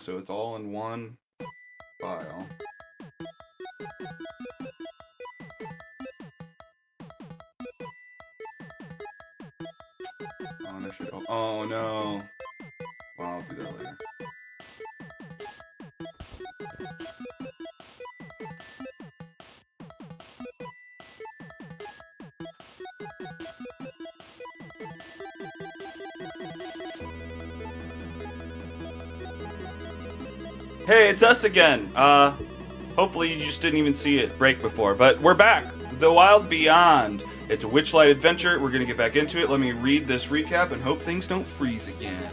so it's all in one file. Oh no. Well, I'll do that later. Hey, it's us again. Hopefully you just didn't even see it break before, but we're back. The Wild Beyond. It's a Witchlight adventure. We're gonna get back into it. Let me read this recap and hope things don't freeze again.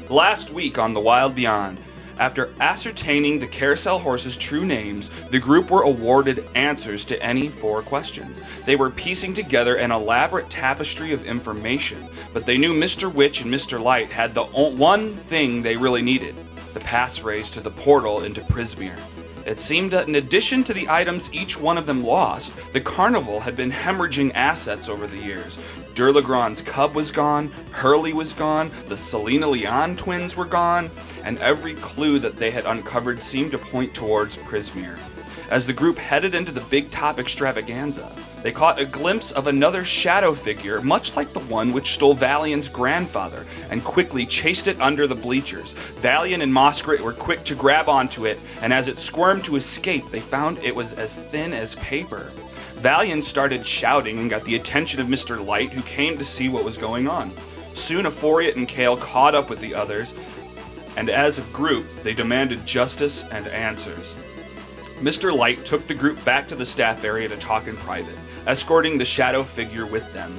Last week on The Wild Beyond, after ascertaining the carousel horses' true names, the group were awarded answers to any 4 questions. They were piecing together an elaborate tapestry of information, but they knew Mr. Witch and Mr. Light had the one thing they really needed: the passphrase to the portal into Prismere. It seemed that in addition to the items each one of them lost, the carnival had been hemorrhaging assets over the years. Durlegrand's cub was gone, Hurley was gone, the Selena Leon twins were gone, and every clue that they had uncovered seemed to point towards Prismere. As the group headed into the big top extravaganza, they caught a glimpse of another shadow figure, much like the one which stole Valian's grandfather, and quickly chased it under the bleachers. Valian and Moskrit were quick to grab onto it, and as it squirmed to escape, they found it was as thin as paper. Valian started shouting and got the attention of Mr. Light, who came to see what was going on. Soon Ephoriot and Kale caught up with the others, and as a group, they demanded justice and answers. Mr. Light took the group back to the staff area to talk in private, escorting the shadow figure with them.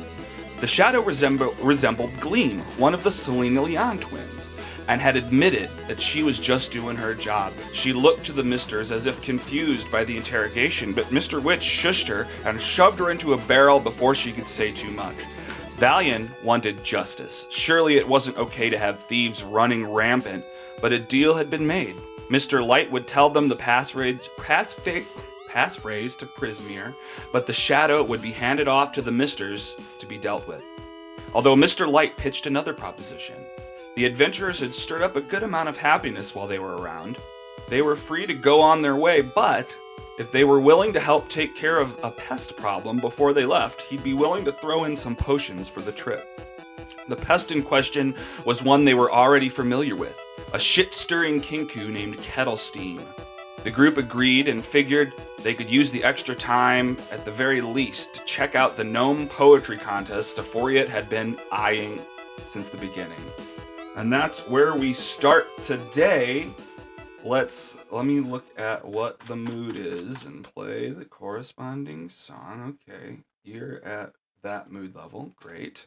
The shadow resembled Gleam, one of the Selena Leon twins, and had admitted that she was just doing her job. She looked to the misters as if confused by the interrogation, but Mr. Witch shushed her and shoved her into a barrel before she could say too much. Valian wanted justice. Surely it wasn't okay to have thieves running rampant, but a deal had been made. Mr. Light would tell them the passphrase to Prismere, but the shadow would be handed off to the misters to be dealt with. Although Mr. Light pitched another proposition. The adventurers had stirred up a good amount of happiness while they were around. They were free to go on their way, but if they were willing to help take care of a pest problem before they left, he'd be willing to throw in some potions for the trip. The pest in question was one they were already familiar with, a shit-stirring kinku named Kettle Steam. The group agreed and figured they could use the extra time, at the very least, to check out the gnome poetry contest Ephoriot had been eyeing since the beginning. And that's where we start today. Let me look at what the mood is and play the corresponding song. Okay, you're at that mood level. Great.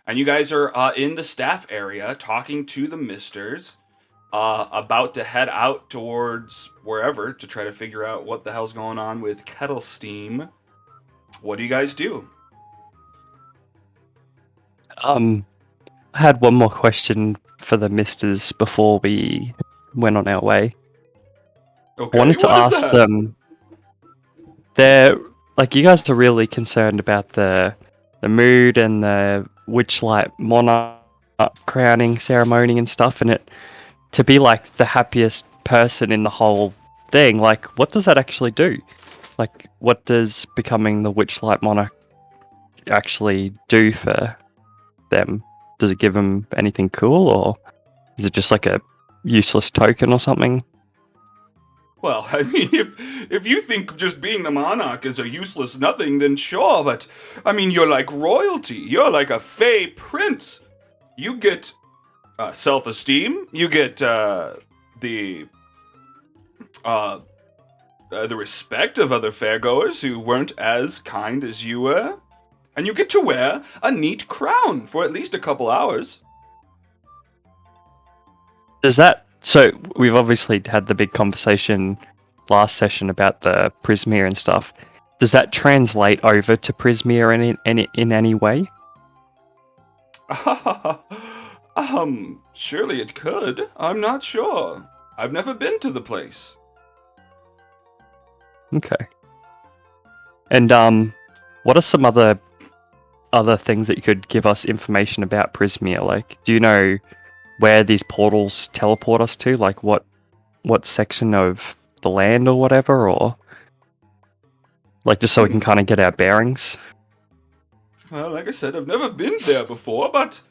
And you guys are in the staff area talking to the misters, about to head out towards wherever to try to figure out what the hell's going on with Kettle Steam. What do you guys do? I had one more question for the misters before we went on our way. Okay, I wanted to ask them, you guys are really concerned about the mood and the Witchlight monarch crowning ceremony and stuff, and it to be like the happiest person in the whole thing. Like, what does that actually do? Like, what does becoming the Witchlight monarch actually do for them? Does it give them anything cool, or is it just like a useless token or something? Well, I mean, if you think just being the monarch is a useless nothing, then sure, but, I mean, you're like royalty. You're like a fey prince. You get self-esteem. You get the respect of other fairgoers who weren't as kind as you were. And you get to wear a neat crown for at least a couple hours. So we've obviously had the big conversation last session about the Prismere and stuff. Does that translate over to Prismere in any way? Surely it could. I'm not sure. I've never been to the place. Okay. And what are some other things that you could give us information about Prismere? Like, do you know where these portals teleport us to, like what section of the land or whatever, or like just so we can kind of get our bearings? Well, like I said, I've never been there before, but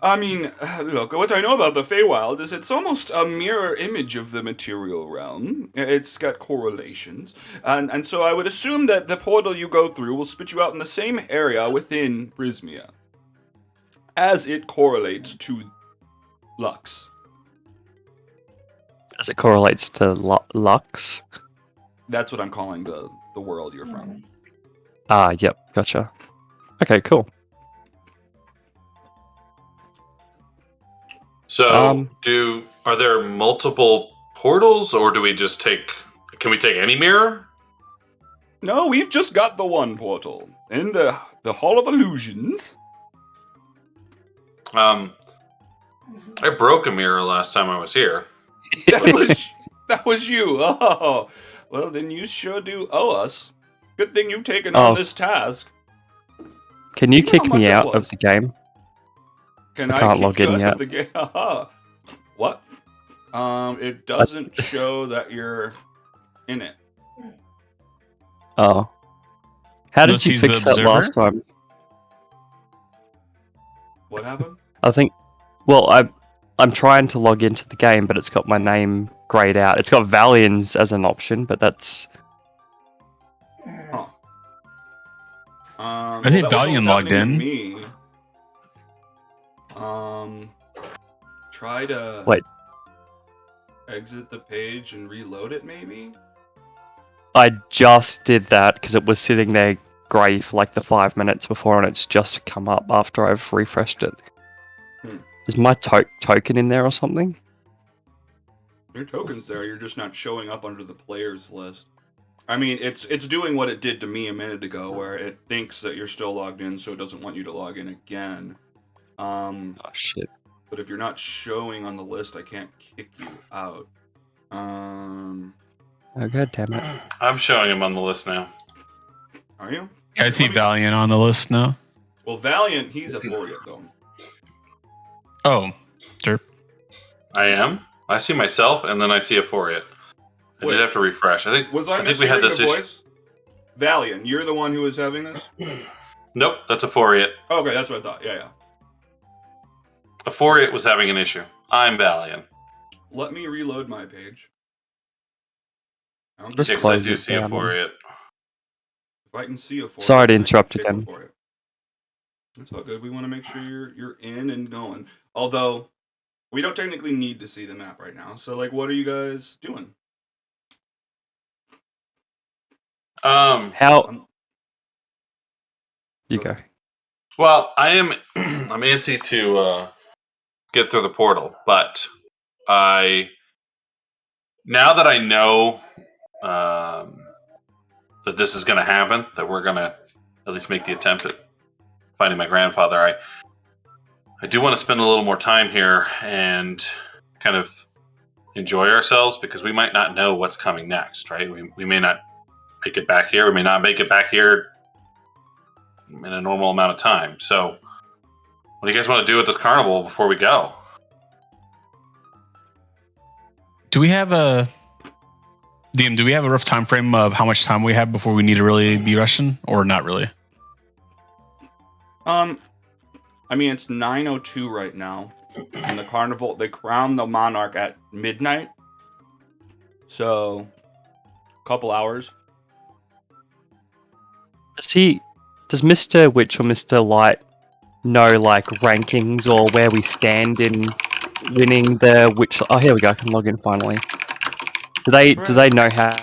I mean, look, what I know about the Feywild is it's almost a mirror image of the material realm. It's got correlations, and so I would assume that the portal you go through will spit you out in the same area within Prismia, as it correlates to Lux. As it correlates to Lux? That's what I'm calling the world you're from. Ah, yep, gotcha. Okay, cool. So, are there multiple portals, or do we just take? Can we take any mirror? No, we've just got the one portal in the Hall of Illusions. I broke a mirror last time I was here. That was you. Oh, well, then you sure do owe us. Good thing you've taken on this task. Can you know kick how much me it out was? of the game? Can I I can't kick log you in out yet. of the game? What? It doesn't show that you're in it. Oh. How did Unless you he's fix the that last time? What happened? I think, well, I'm trying to log into the game, but it's got my name grayed out. It's got Valians as an option, but that's... Huh. I think that was what Valiant was logged happening to in. me. Try to Wait. exit the page and reload it, maybe? I just did that because it was sitting there grey for like the 5 minutes before, and it's just come up after I've refreshed it. Is my token in there or something? Your token's there, you're just not showing up under the players list. I mean, it's doing what it did to me a minute ago, where it thinks that you're still logged in, so it doesn't want you to log in again. Oh, shit. But if you're not showing on the list, I can't kick you out. Oh, god damn it. I'm showing him on the list now. Are you? Yeah, I see Valiant on the list now. Well, Valiant, he's a Foriate, though. Oh, sure. I am. I see myself, and then I see a Foriate. I Wait. did have to refresh. I think we had this issue. voice? Valiant, you're the one who was having this? Nope, that's a Foriate. Okay, that's what I thought. Yeah. A Foriate was having an issue. I'm Valiant. Let me reload my page. I don't Just think- Because I close do it see a down. Foriate. If I can see a Foriate, Sorry to I can interrupt kick a again. Foriate. It's all good. We want to make sure you're in and going. Although, we don't technically need to see the map right now. So, like, what are you guys doing? How... You go. Well, I'm antsy to get through the portal, but now that I know that this is going to happen, that we're going to at least make the attempt at finding my grandfather, I do want to spend a little more time here and kind of enjoy ourselves, because we might not know what's coming next, right? We may not make it back here. We may not make it back here in a normal amount of time. So, what do you guys want to do with this carnival before we go? Do we have a DM? Do we have a rough time frame of how much time we have before we need to really be rushing, or not really? I mean, it's 9:02 right now, and the carnival, they crown the monarch at midnight. So, a couple hours. Does Mr. Witch or Mr. Light know like rankings or where we stand in winning the Witch? Oh, here we go. I can log in finally. Do they know how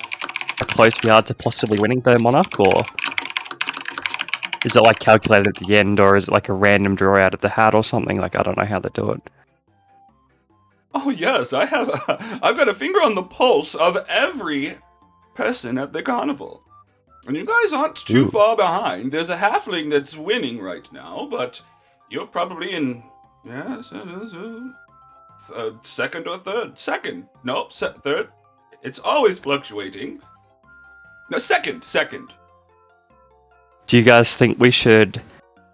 close we are to possibly winning the Monarch, or is it like calculated at the end, or is it like a random draw out of the hat or something? Like, I don't know how they do it. Oh yes, I've got a finger on the pulse of every person at the carnival. And you guys aren't too far behind. There's a halfling that's winning right now, but you're probably in second or third. Second. Nope, third. It's always fluctuating. No, second. Do you guys think we should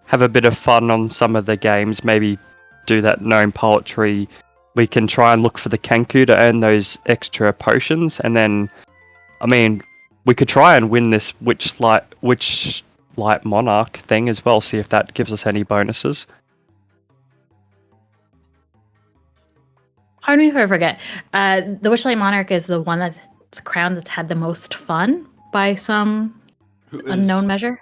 have a bit of fun on some of the games? Maybe do that gnome poetry we can try and look for the Kenku to earn those extra potions, and then, I mean, we could try and win this Witchlight Monarch thing as well. See if that gives us any bonuses. Pardon me if I forget. The Witchlight Monarch is the one that's crowned that's had the most fun by some Who is unknown measure.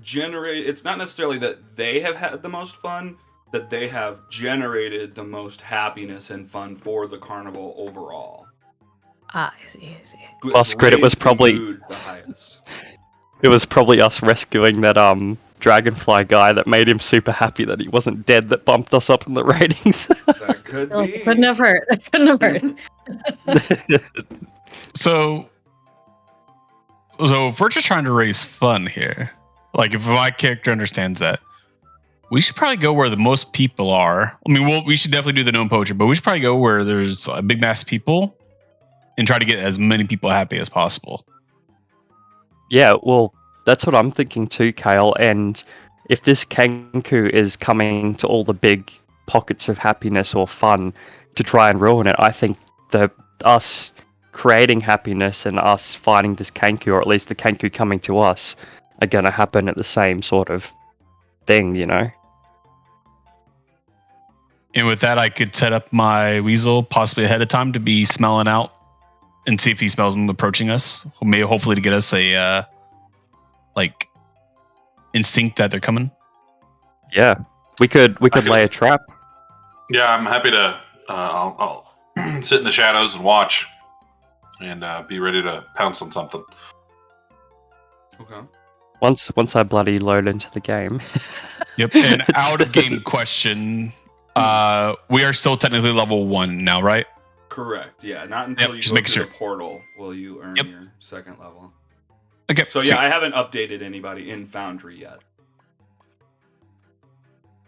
It's not necessarily that they have had the most fun, that they have generated the most happiness and fun for the carnival overall. Ah, I see. Who Well, has Squid, it was raised the probably- mood the highest. It was probably us rescuing that dragonfly guy that made him super happy that he wasn't dead, that bumped us up in the ratings. That could Like, be. couldn't have hurt. Couldn't have hurt. So if we're just trying to raise fun here, like if my character understands that, we should probably go where the most people are. I mean, we should definitely do the gnome poetry, but we should probably go where there's a big mass of people and try to get as many people happy as possible. Yeah, well, that's what I'm thinking too, Kale. And if this Kenku is coming to all the big pockets of happiness or fun to try and ruin it, I think us creating happiness and us finding this Kenku, or at least the Kenku coming to us, are going to happen at the same sort of thing, you know? And with that, I could set up my weasel possibly ahead of time to be smelling out and see if he smells them approaching us. Maybe hopefully to get us a instinct that they're coming. Yeah. We could could- lay a trap. Yeah, I'm happy to. I'll sit in the shadows and watch, and be ready to pounce on something. Okay. Once I bloody load into the game. Yep. And It's- out of game question, we are still technically level 1 now, right? Correct. Yeah, not until Yep, you just go making through sure. the portal will you earn Yep. your second level. Okay. So sweet. yeah, I haven't updated anybody in Foundry yet.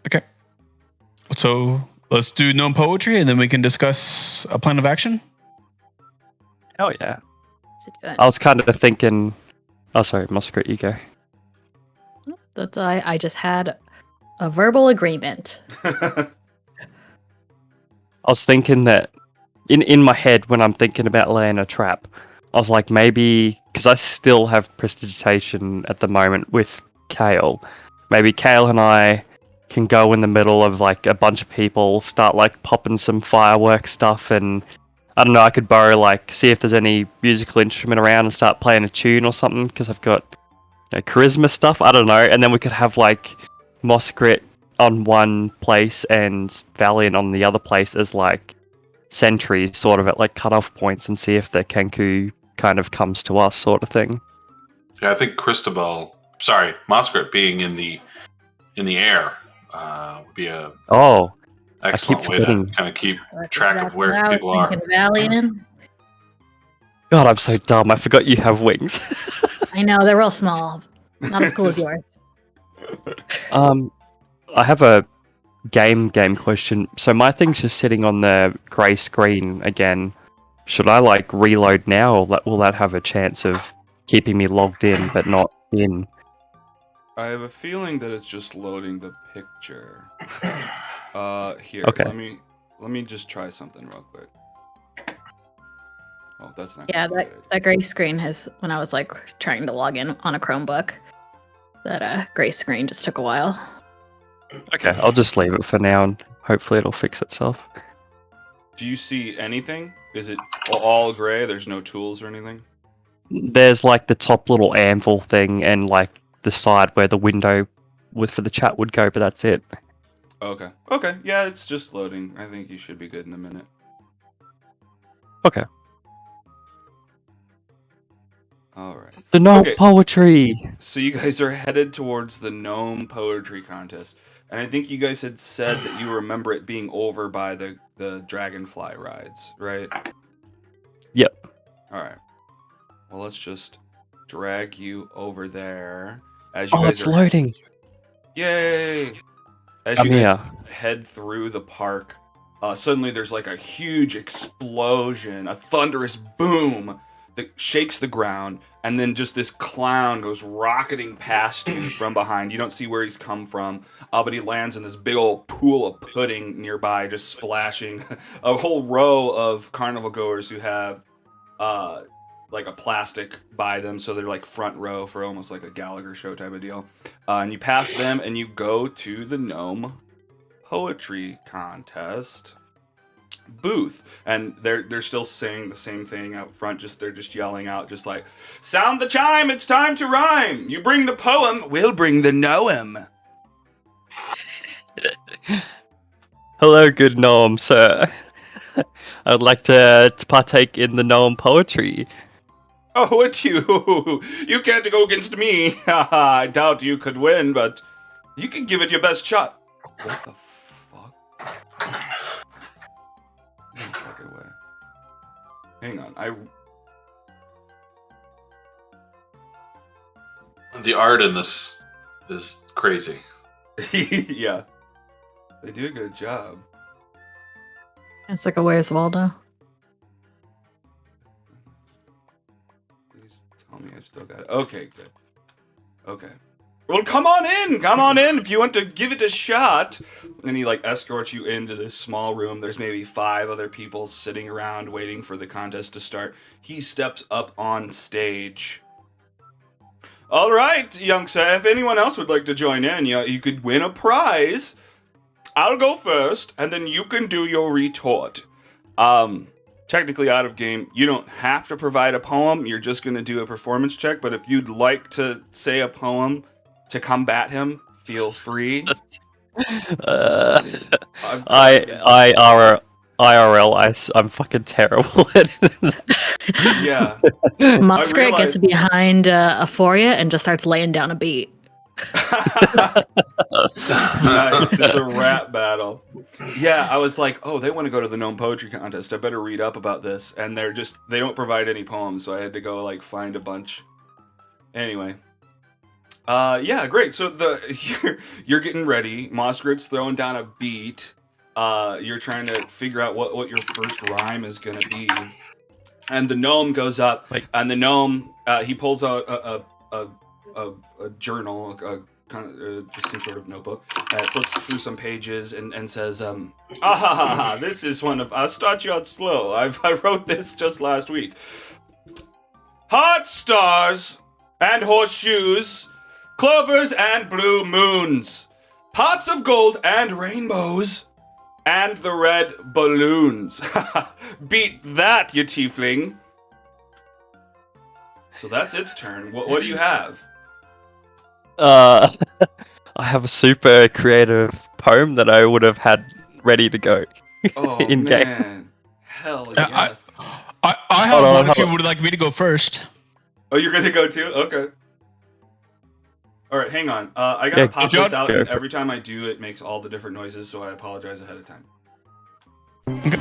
Okay. So let's do gnome poetry, and then we can discuss a plan of action. Hell yeah. What's it doing? I was kind of thinking... Oh, sorry, Musket, you go. That's I just had a verbal agreement. I was thinking that in my head when I'm thinking about laying a trap, I was like, maybe because I still have prestidigitation at the moment with Kale, maybe Kale and I can go in the middle of like a bunch of people, start like popping some fireworks stuff, and I don't know, I could borrow like see if there's any musical instrument around and start playing a tune or something because I've got charisma stuff. I don't know, and then we could have like Moskrit on one place and Valiant on the other place as like sentries, sort of at like cutoff points, and see if the Kenku kind of comes to us, sort of thing. Yeah, I think Moskrit being in the air would be a Oh, excellent way to forgetting. kind of keep That's track of exactly where what I was people are. thinking, Valiant. God, I'm so dumb. I forgot you have wings. I know they're real small, not as cool as yours. I have a game question. So my thing's just sitting on the grey screen again. Should I like reload now, or will that have a chance of keeping me logged in but not in? I have a feeling that it's just loading the picture. Here, Okay. let me just try something real quick. Oh, that's not Yeah, gonna be good. that gray screen has when I was like trying to log in on a Chromebook. That gray screen just took a while. Okay, I'll just leave it for now, and hopefully it'll fix itself. Do you see anything? Is it all gray? There's no tools or anything? There's like the top little anvil thing and like the side where the window for the chat would go, but that's it. Okay. Okay, yeah, it's just loading. I think you should be good in a minute. Okay. Alright. The gnome Okay. poetry. So you guys are headed towards the gnome poetry contest. And I think you guys had said that you remember it being over by the dragonfly rides, right? Yep. Alright. Well, let's just drag you over there. As you Oh, guys it's are loading. Yay! As I'm you guys here. head through the park, suddenly there's like a huge explosion, a thunderous boom that shakes the ground, and then just this clown goes rocketing past you from behind. You don't see where he's come from, but he lands in this big old pool of pudding nearby, just splashing a whole row of carnival goers who have like a plastic by them, so they're like front row for almost like a Gallagher show type of deal. And you pass them, and you go to the gnome poetry contest booth, and they're still saying the same thing out front. They're just yelling out, just like, "Sound the chime! It's time to rhyme. You bring the poem, we'll bring the noem." Hello, good gnome, sir. I'd like to partake in the gnome poetry. Oh, would you? You can't go against me. I doubt you could win, but you can give it your best shot. What the fuck? No fucking way. Hang on, The art in this is crazy. yeah. They do a good job. It's like a Where's Waldo? Please tell me I've still got it. Okay, good. Okay. Well, come on in if you want to give it a shot. And he like escorts you into this small room. There's maybe 5 other people sitting around waiting for the contest to start. He steps up on stage. All right, young sir, if anyone else would like to join in, you could win a prize. I'll go first, and then you can do your retort. Technically out of game, you don't have to provide a poem. You're just going to do a performance check. But if you'd like to say a poem to combat him, feel free. I'm fucking terrible at it. Yeah. Muskrat gets behind Euphoria and just starts laying down a beat. Nice. It's a rap battle. Yeah, I was like, oh, they want to go to the gnome poetry contest. I better read up about this. And they don't provide any poems, so I had to go like find a bunch. Anyway. Yeah, great. So you're getting ready. Muskrat's throwing down a beat. You're trying to figure out what your first rhyme is gonna be. And the gnome goes up, and the gnome he pulls out a journal, kind of just some sort of notebook. Flips through some pages and says, this is one of. I'll start you out slow. I wrote this just last week. Hot stars and horseshoes, clovers and blue moons, pots of gold and rainbows, and the red balloons. Beat that, you tiefling. So that's its turn. What do you have? I have a super creative poem that I would have had ready to go. Oh, in man. game. Hell yes. I have one if you would like me to go first. Oh, you're going to go too? Okay. All right, hang on. I got to pop this out, and every time I do, it makes all the different noises, so I apologize ahead of time. Okay.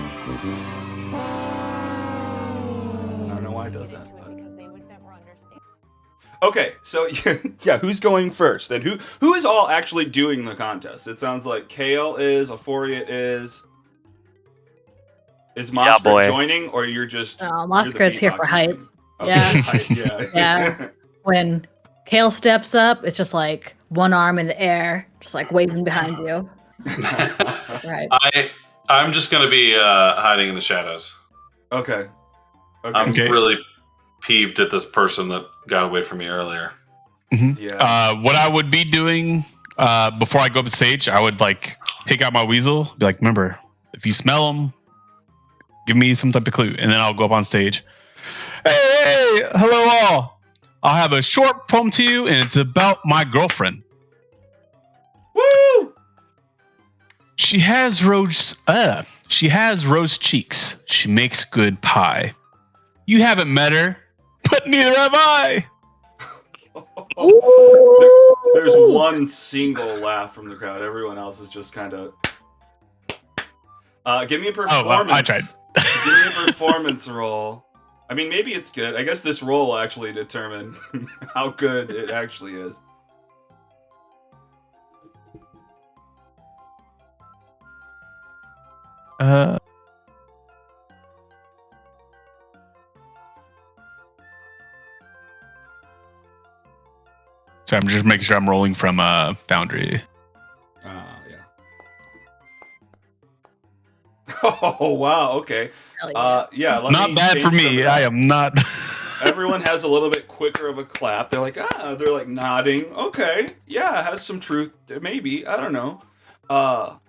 I don't know why it does that, but... Okay, so yeah, who's going first, and who is all actually doing the contest? It sounds like Kale is, Euphoria is. Is Muskrat joining, or you're just? Muskrat's here for hype. Okay, Yeah, hype, yeah. yeah. When Kale steps up, it's just like one arm in the air, just like waving behind you. Right. I'm just gonna be hiding in the shadows. Okay. I'm really peeved at this person that got away from me earlier. Mm-hmm. Yeah. What I would be doing before I go up on stage, I would like take out my weasel, be like, remember, if you smell them, give me some type of clue, and then I'll go up on stage. Hey, hello all. I'll have a short poem to you, and it's about my girlfriend. Woo! She has rose cheeks. She makes good pie. You haven't met her, but neither have I. There's one single laugh from the crowd. Everyone else is just kind of. Give me a performance. I tried. Give me a performance roll. I mean, maybe it's good. I guess this roll will actually determine how good it actually is. I'm just making sure I'm rolling from Foundry. Yeah. Oh wow. Okay. Hell yeah. Yeah. Let Not me bad for change some me. of that. I am not. Everyone has a little bit quicker of a clap. They're like, they're like nodding. Okay, yeah, it has some truth. Maybe, I don't know. So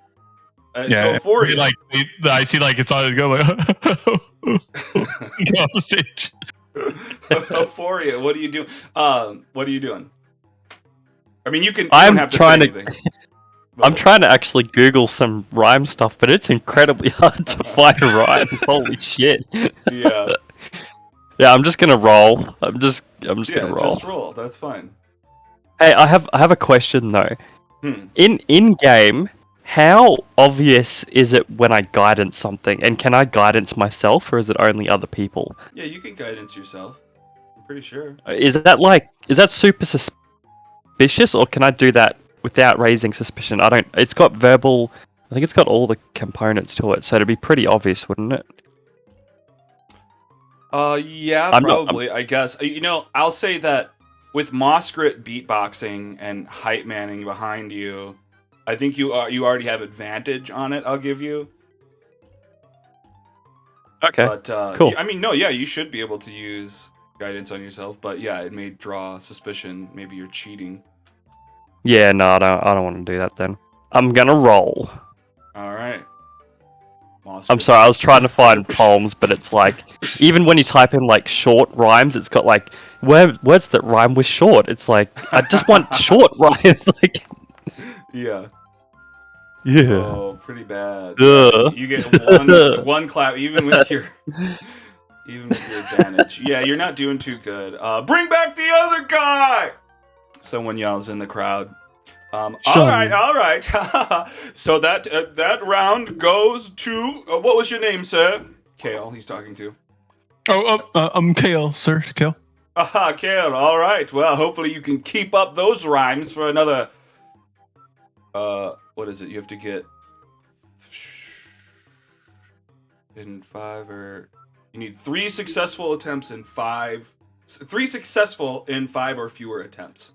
for you, like I see like it's always going like get off the stage. for you, what are you doing? What are you doing? I mean, you don't I'm have to trying say to- anything. I'm trying to actually Google some rhyme stuff, but it's incredibly hard to find rhymes. Holy shit! Yeah, Yeah, I'm just gonna roll. I'm just gonna roll. just roll. That's fine. Hey, I have a question though. Hmm. In game, how obvious is it when I guidance something, and can I guidance myself, or is it only other people? Yeah, you can guidance yourself. I'm pretty sure. Is that super suspicious, or can I do that without raising suspicion? I don't. It's got verbal. I think it's got all the components to it, so it'd be pretty obvious, wouldn't it? Yeah, I'm not- probably. I guess. I'll say that with Moskrit beatboxing and hype manning behind you, I think you already have advantage on it. I'll give you. Okay. But cool. I mean, no, yeah, you should be able to use guidance on yourself. But yeah, it may draw suspicion. Maybe you're cheating. Yeah, no, I don't want to do that then. I'm gonna roll. All right. I'm sorry, I was trying to find poems, but it's like, even when you type in like short rhymes, it's got like words that rhyme with short. It's like, I just want short rhymes. Like, Yeah. yeah. Oh, pretty bad. Ugh. You get one clap, even with your advantage. Yeah, you're not doing too good. Bring back the other guy! Someone yells in the crowd. All right. So that round goes to what was your name, sir? Kale. He's talking to. I'm Kale, sir. Kale. Aha, Kale. All right. Well, hopefully you can keep up those rhymes for another. What is it? You have to get in 5 or you need 3 successful attempts in 5. 3 successful in 5 or fewer attempts.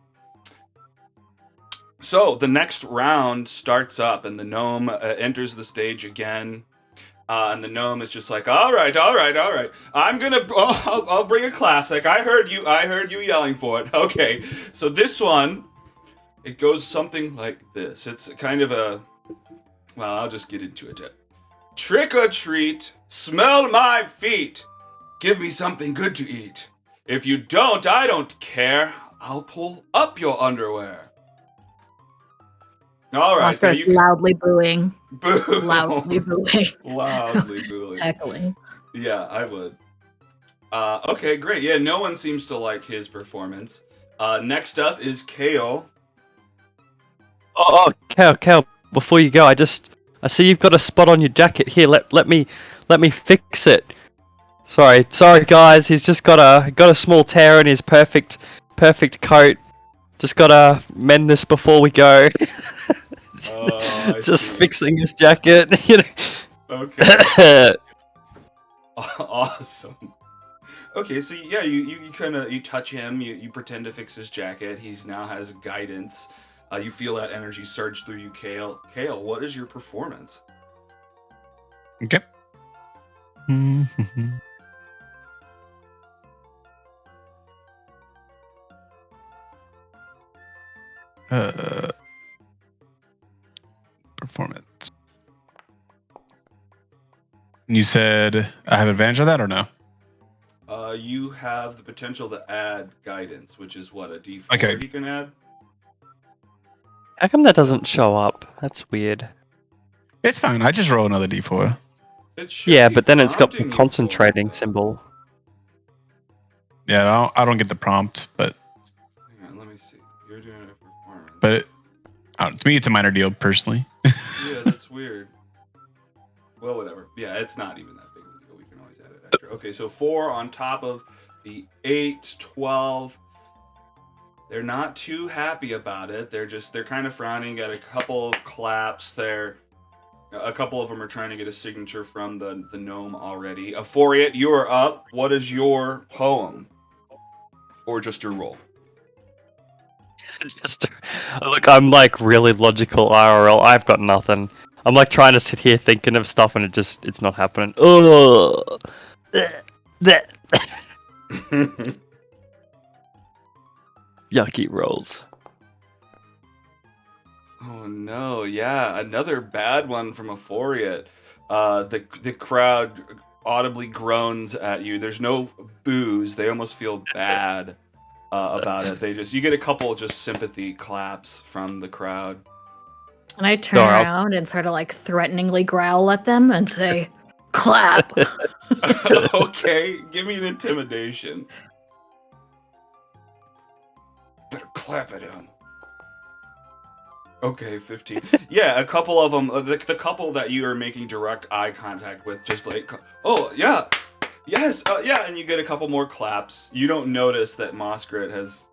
So the next round starts up, and the gnome enters the stage again. And the gnome is just like, all right. I'm gonna, I'll bring a classic. I heard you yelling for it. Okay, so this one, it goes something like this. It's kind of well, I'll just get into it. Trick or treat, smell my feet. Give me something good to eat. If you don't, I don't care. I'll pull up your underwear. All right. Oscar's loudly booing. Boo. Loudly booing. Loudly booing. Heckling. Yeah, I would. Okay, great. Yeah, no one seems to like his performance. Next up is Kale. Oh, Cal, before you go, I see you've got a spot on your jacket here. Let me fix it. Sorry guys, he's just got a small tear in his perfect coat. Just gotta mend this before we go. I just see. fixing his jacket, you know. Okay. Awesome. Okay, so yeah, you kind of touch him, you pretend to fix his jacket. He's now has guidance. You feel that energy surge through you, Kale. Kale, what is your performance? Okay. Performance. You said I have advantage of that or no? You have the potential to add guidance, which is what, a D4 Okay. you can add? How come that doesn't show up? That's weird. It's fine. I just roll another D4. It should Yeah, be but then it's got the prompting you concentrating for it, symbol. Yeah, I don't get the prompt, but Hang on, let me see. You're doing a performance. to me it's a minor deal personally. Yeah, that's weird. Well, whatever. Yeah, it's not even that big of a deal. We can always add it extra. Okay, so 4 on top of the 8, 12. They're not too happy about it. They're kind of frowning at a couple of claps. A couple of them are trying to get a signature from the gnome already. Aforiat, you are up. What is your poem? Or just your roll? Just look, I'm like really logical IRL. I've got nothing. I'm like trying to sit here thinking of stuff, and it's not happening. Oh, yucky rolls. Oh no, yeah, another bad one from Euphoria. The crowd audibly groans at you. There's no boos. They almost feel bad about it. You get a couple just sympathy claps from the crowd. And I turn around and sort of like threateningly growl at them and say, "Clap." Okay, give me an intimidation. Better clap at him. Okay, 15. Yeah, a couple of them, the couple that you are making direct eye contact with, just like, oh, yeah, yes, yeah, and you get a couple more claps. You don't notice that Moskrit has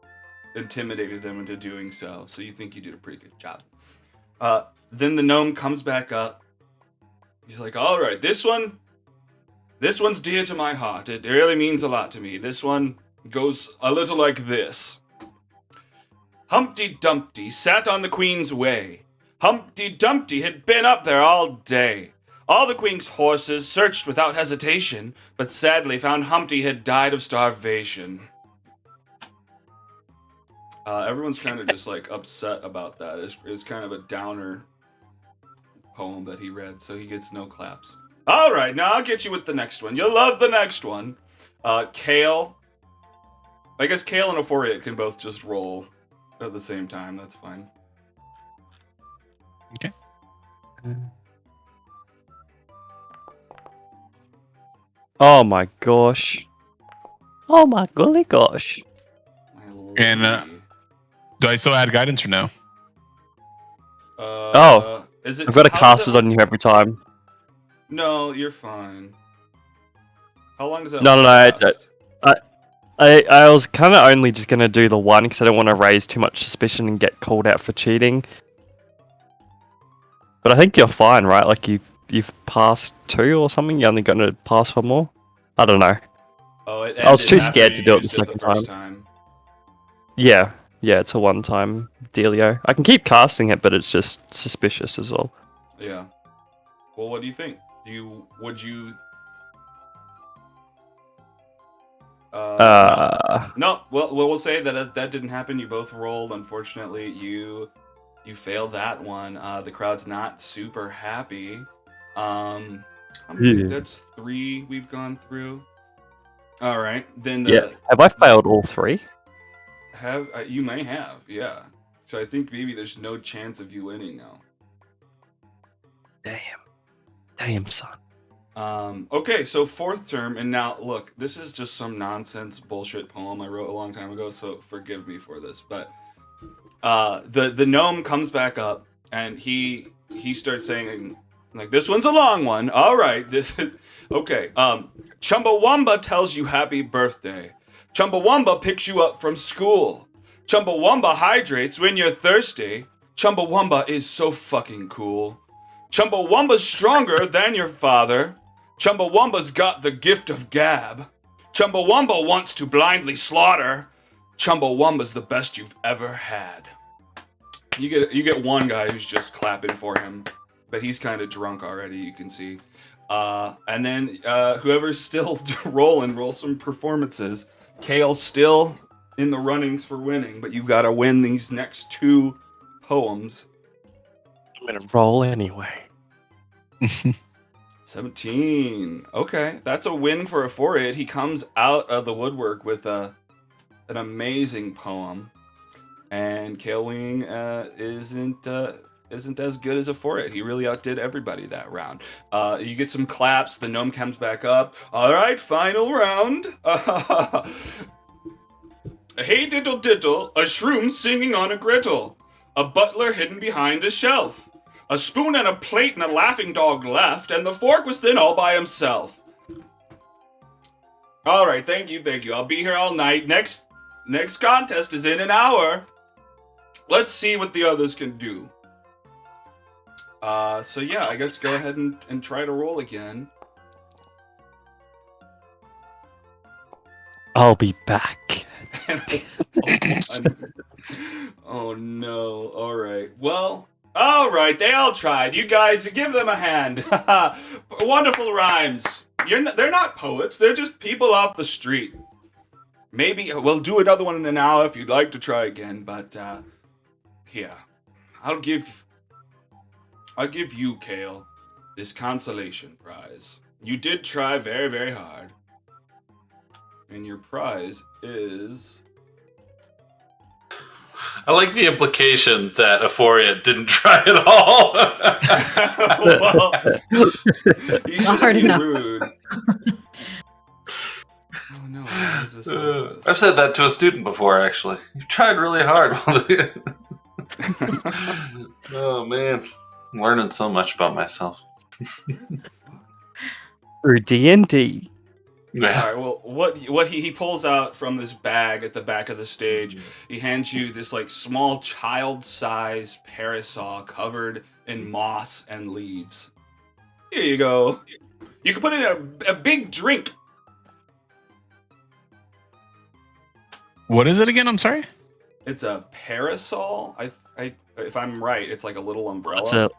intimidated them into doing so you think you did a pretty good job. Then the gnome comes back up. He's like, all right, this one's dear to my heart. It really means a lot to me. This one goes a little like this. Humpty Dumpty sat on the Queen's way. Humpty Dumpty had been up there all day. All the Queen's horses searched without hesitation, but sadly found Humpty had died of starvation. Everyone's kind of just like upset about that. It's kind of a downer poem that he read, so he gets no claps. All right, now I'll get you with the next one. You'll love the next one. Kale. I guess Kale and Euphoria can both just roll at the same time. That's fine. Okay. Oh my gosh. Oh my golly gosh. And do I still add guidance or no? Is it? I've got to cast it on you every time. No, you're fine. How long does that? No, last? I was kind of only just gonna do the one because I don't want to raise too much suspicion and get called out for cheating. But I think you're fine, right? Like you've passed 2 or something. You're only gonna pass 1 more. I don't know. Oh, it I was too ended after scared to you do it used the first second time. Yeah, it's a one-time dealio. I can keep casting it, but it's just suspicious as well. Yeah. Well, what do you think? Would you? No. Well, we'll say that didn't happen. You both rolled. Unfortunately, you failed that one. The crowd's not super happy. That's 3 we've gone through. All right, then. Have I failed all 3? You may have, yeah. So I think maybe there's no chance of you winning now. Damn, son. Okay, so 4th term, and now look, this is just some nonsense bullshit poem I wrote a long time ago, so forgive me for this. But the gnome comes back up, and he starts saying, like, this one's a long one. All right, okay. Chumbawamba tells you happy birthday. Chumbawamba picks you up from school. Chumbawamba hydrates when you're thirsty. Chumbawamba is so fucking cool. Chumbawamba's stronger than your father. Chumbawamba's got the gift of gab. Chumbawamba wants to blindly slaughter. Chumbawamba's the best you've ever had. You get one guy who's just clapping for him, but he's kind of drunk already, you can see. And then whoever's still rolling, roll some performances. Kale's still in the runnings for winning, but you've got to win these next 2 poems. I'm gonna roll anyway. 17. Okay, that's a win for Euphoria. He comes out of the woodwork with an amazing poem, and Kale Wing isn't as good as Euphoria. He really outdid everybody that round. You get some claps. The gnome comes back up. All right, final round. Hey diddle diddle, a shroom singing on a griddle. A butler hidden behind a shelf. A spoon and a plate and a laughing dog left, and the fork was then all by himself. All right, thank you. I'll be here all night. Next contest is in an hour. Let's see what the others can do. So yeah, I guess go ahead and try to roll again. I'll be back. Oh no. All right. Well, all right. They all tried. You guys, give them a hand. Wonderful rhymes. They're not poets. They're just people off the street. Maybe we'll do another one in an hour if you'd like to try again. But here, I'll give you, Kale, this consolation prize. You did try very, very hard. And your prize is... I like the implication that Euphoria didn't try at all. Well, he's Not just hard being enough. rude. Oh no, why is this like this? I've said that to a student before, actually. You tried really hard. Oh, man. I'm learning so much about myself. Through D&D. All right. Well, what he pulls out from this bag at the back of the stage, he hands you this like small child-sized parasol covered in moss and leaves. Here you go. You can put it in a big drink. What is it again? I'm sorry. It's a parasol. If I'm right, it's like a little umbrella. That's it.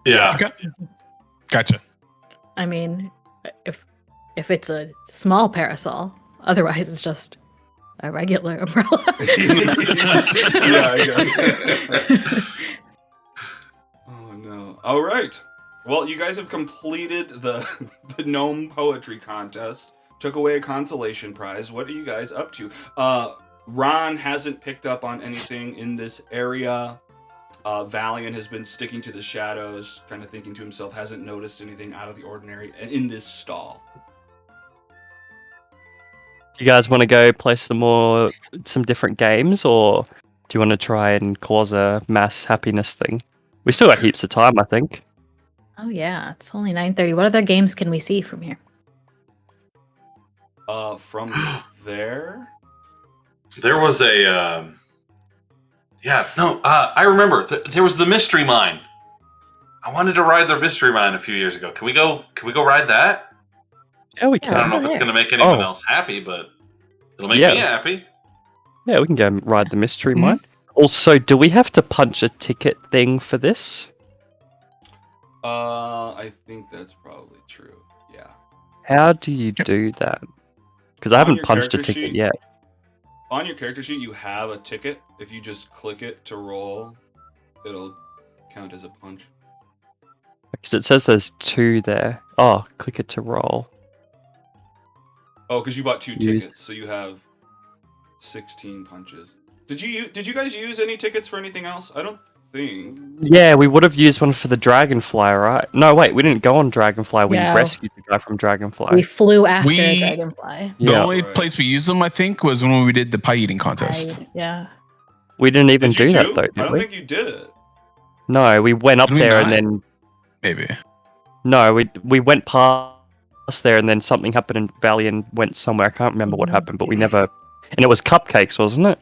Yeah. Okay. Gotcha. I mean, if it's a small parasol, otherwise it's just a regular umbrella. Yeah, I guess. Oh no. All right. Well, you guys have completed the gnome poetry contest. Took away a consolation prize. What are you guys up to? Ron hasn't picked up on anything in this area. Valiant has been sticking to the shadows, kind of thinking to himself, hasn't noticed anything out of the ordinary in this stall. Do you guys want to go play some different games, or do you want to try and cause a mass happiness thing? We still got heaps of time, I think. Oh yeah, it's only 9:30. What other games can we see from here? From there? There was a... I remember. There was the Mystery Mine. I wanted to ride the Mystery Mine a few years ago. Can we go ride that? Yeah, we I don't can. know if it's going to make anyone else happy, but it'll make me happy. Yeah, we can go and ride the mystery Mhm. mine. Also, do we have to punch a ticket thing for this? I think that's probably true. Yeah. How do you do that? Because I On haven't your punched a character ticket sheet? yet. On your character sheet, you have a ticket. If you just click it to roll, it'll count as a punch. Because it says there's 2 there. Oh, click it to roll. Oh, because you bought 2 Use- tickets, so you have 16 punches. Did you guys use any tickets for anything else? I don't think. Yeah, we would have used one for the Dragonfly, right? No, wait, we didn't go on Dragonfly. We Yeah. rescued the guy from Dragonfly. We flew after a We- dragonfly. The Yeah. only Right. place we used them, I think, was when we did the pie eating contest. Yeah. We didn't even Did you do that, too? though, I did don't we? think you did it. No, we went up Did we there and not? then... Maybe. No, we went past there and then something happened and Valiant went somewhere. I can't remember what happened, but we never... And it was cupcakes, wasn't it?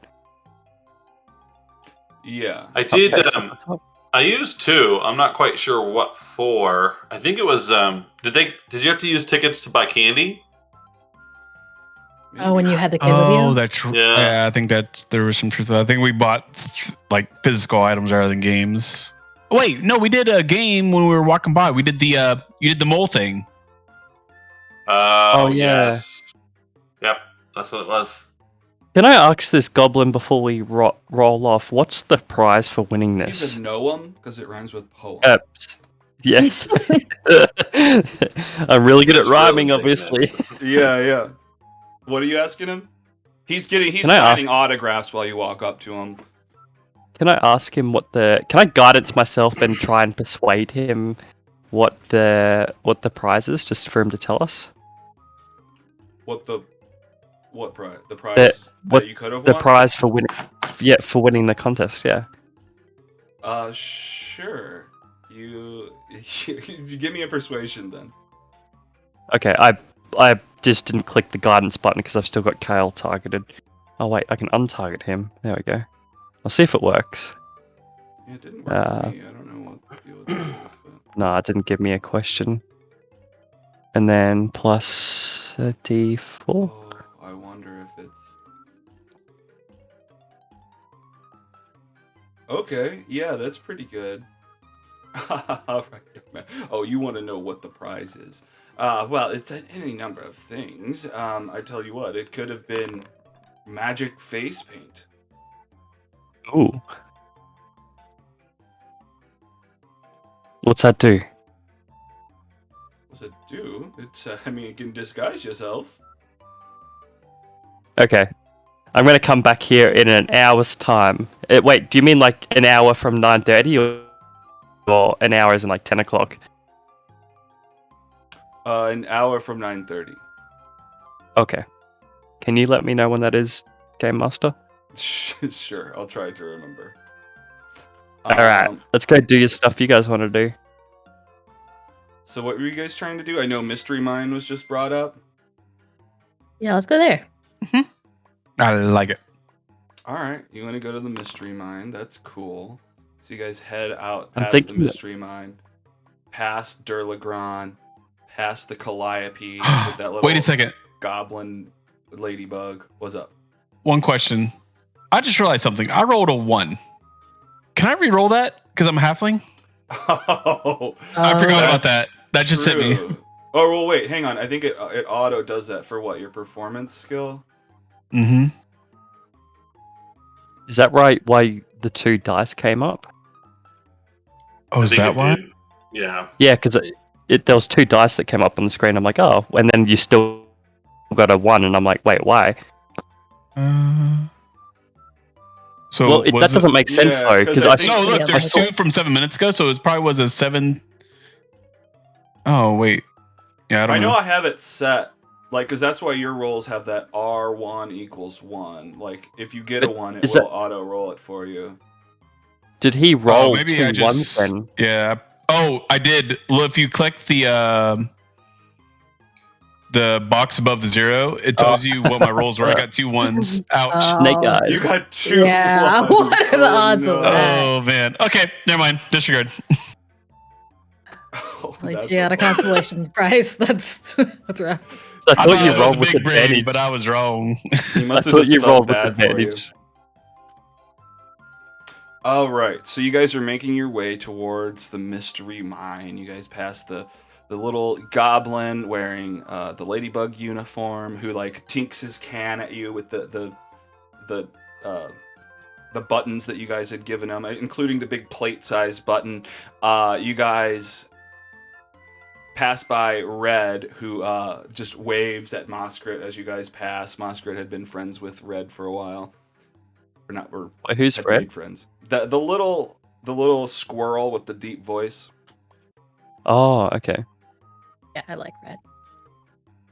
Yeah. I did. Cupcakes. I used 2. I'm not quite sure what for. I think it was. Did you have to use tickets to buy candy? Oh, when you had the kid with Oh, you? that's Yeah. yeah. I think that there was some truth to that. I think we bought like physical items rather than games. Wait, no, we did a game when we were walking by. We did the you did the mole thing. Oh, yeah. yes. Yep, that's what it was. Can I ask this goblin before we roll off? What's the prize for winning You this? said Noam because it rhymes with poem. Yes. I'm really good at It's really rhyming, big, obviously. Yeah. What are you asking him? He's Can I signing autographs while you walk up to him. Can I ask him can I guidance myself and try and persuade him what the prize is, just for him to tell us? What prize? The prize that you could have The won? prize for winning, for winning the contest, yeah. Sure. You give me a persuasion then. Okay, I just didn't click the guidance button because I've still got Kale targeted. Oh wait, I can untarget him. There we go. I'll see if it works. Yeah, it didn't work for me. I don't know what the deal with that is, but... No, it didn't give me a question. And then plus a D4. Oh, I wonder if it's... Okay, yeah, that's pretty good. All right. Oh, you want to know what the prize is? Well, it's any number of things. I tell you what, it could have been magic face paint. Ooh. What's that do? What's it do? It's, I mean, it can disguise yourself. Okay. I'm gonna come back here in an hour's time. Wait, do you mean like an hour from 9:30 or an hour is in like 10 o'clock? An hour from 9:30. Okay. Can you let me know when that is, Game Master? Sure, I'll try to remember. Alright, let's go do your stuff you guys want to do. So what were you guys trying to do? I know Mystery Mine was just brought up. Yeah, let's go there. I like it. All right, you want to go to the Mystery Mine? That's cool. So you guys head out I'm past the thinking that- Mystery Mine, past Durlagron, past the Calliope with that little Wait a second. goblin ladybug. What's up? One question. I just realized something. I rolled a 1. Can I re-roll that? Because I'm a halfling? Oh, I forgot about that's that. That just hit me. true. Oh, well, wait, hang on. I think it auto does that for what? Your performance skill? Mm-hmm. Is that right? Why the 2 dice came up? Oh, I is think that it why? did. Yeah. Yeah, because there was 2 dice that came up on the screen. I'm like, oh, and then you still got a 1, and I'm like, wait, why? So Well, that was doesn't make sense Yeah, though, 'cause because I I think- No, look, Yeah, there's like- 2 from 7 minutes ago, so it probably was a 7. Oh, wait. Yeah, I don't I know know. I have it set, like, because that's why your rolls have that R1 equals 1. Like, if you get a But 1, it is will that- auto roll it for you. did he roll maybe 2 I ones just. then? Yeah. Oh, I did. Well, if you click the box above the 0, it tells you what my rolls were. I got 2 1s. Ouch. Snake Oh, eyes. You got 2 Yeah, ones. what are the odds of no. that? Oh, man. Okay, never mind. Disregard. Oh, like that's she had a consolation prize. That's rough. I I thought thought you it was rolled a with big brain, advantage. but I was wrong. He I must have thought just you felt rolled with bad for you. advantage. All right, so you guys are making your way towards the Mystery Mine. You guys pass the little goblin wearing the ladybug uniform, who like tinks his can at you with the buttons that you guys had given him, including the big plate-sized button. You guys pass by Red, who just waves at Moskrit as you guys pass. Moskrit had been friends with Red for a while. Or not, or Wait, who's had Red? made friends. The little squirrel with the deep voice. Oh, okay. Yeah, I like red.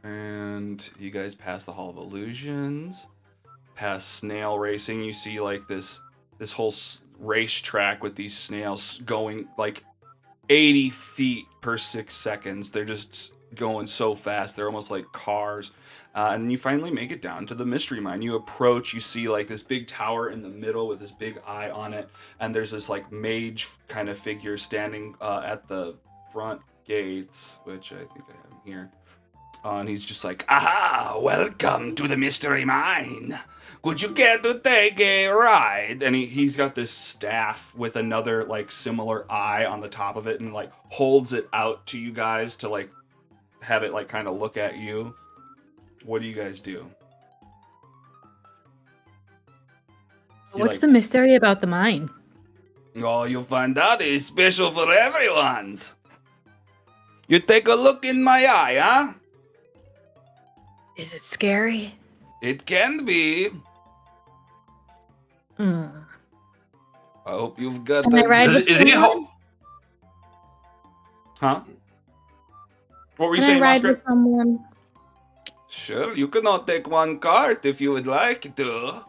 And you guys pass the Hall of Illusions, past snail racing. You see like this whole racetrack with these snails going like 80 feet per 6 seconds. They're just going so fast. They're almost like cars. And then you finally make it down to the Mystery Mine. You approach, you see like this big tower in the middle with this big eye on it. And there's this like mage kind of figure standing at the front gates, which I think I have him here. And he's just like, aha, welcome to the Mystery Mine. Would you care to take a ride? And he's got this staff with another like similar eye on the top of it and like holds it out to you guys to like have it like kind of look at you. What do you guys do? You, What's like- the mystery about the mine? All you'll find out is special for everyone's. You take a look in my eye, huh? Is it scary? It can be. Hmm. I hope you've got Can I ride Is, with is he? someone? Huh? What were you Can I saying, ride Oscar? with someone? Sure, you can all take one cart if you would like to.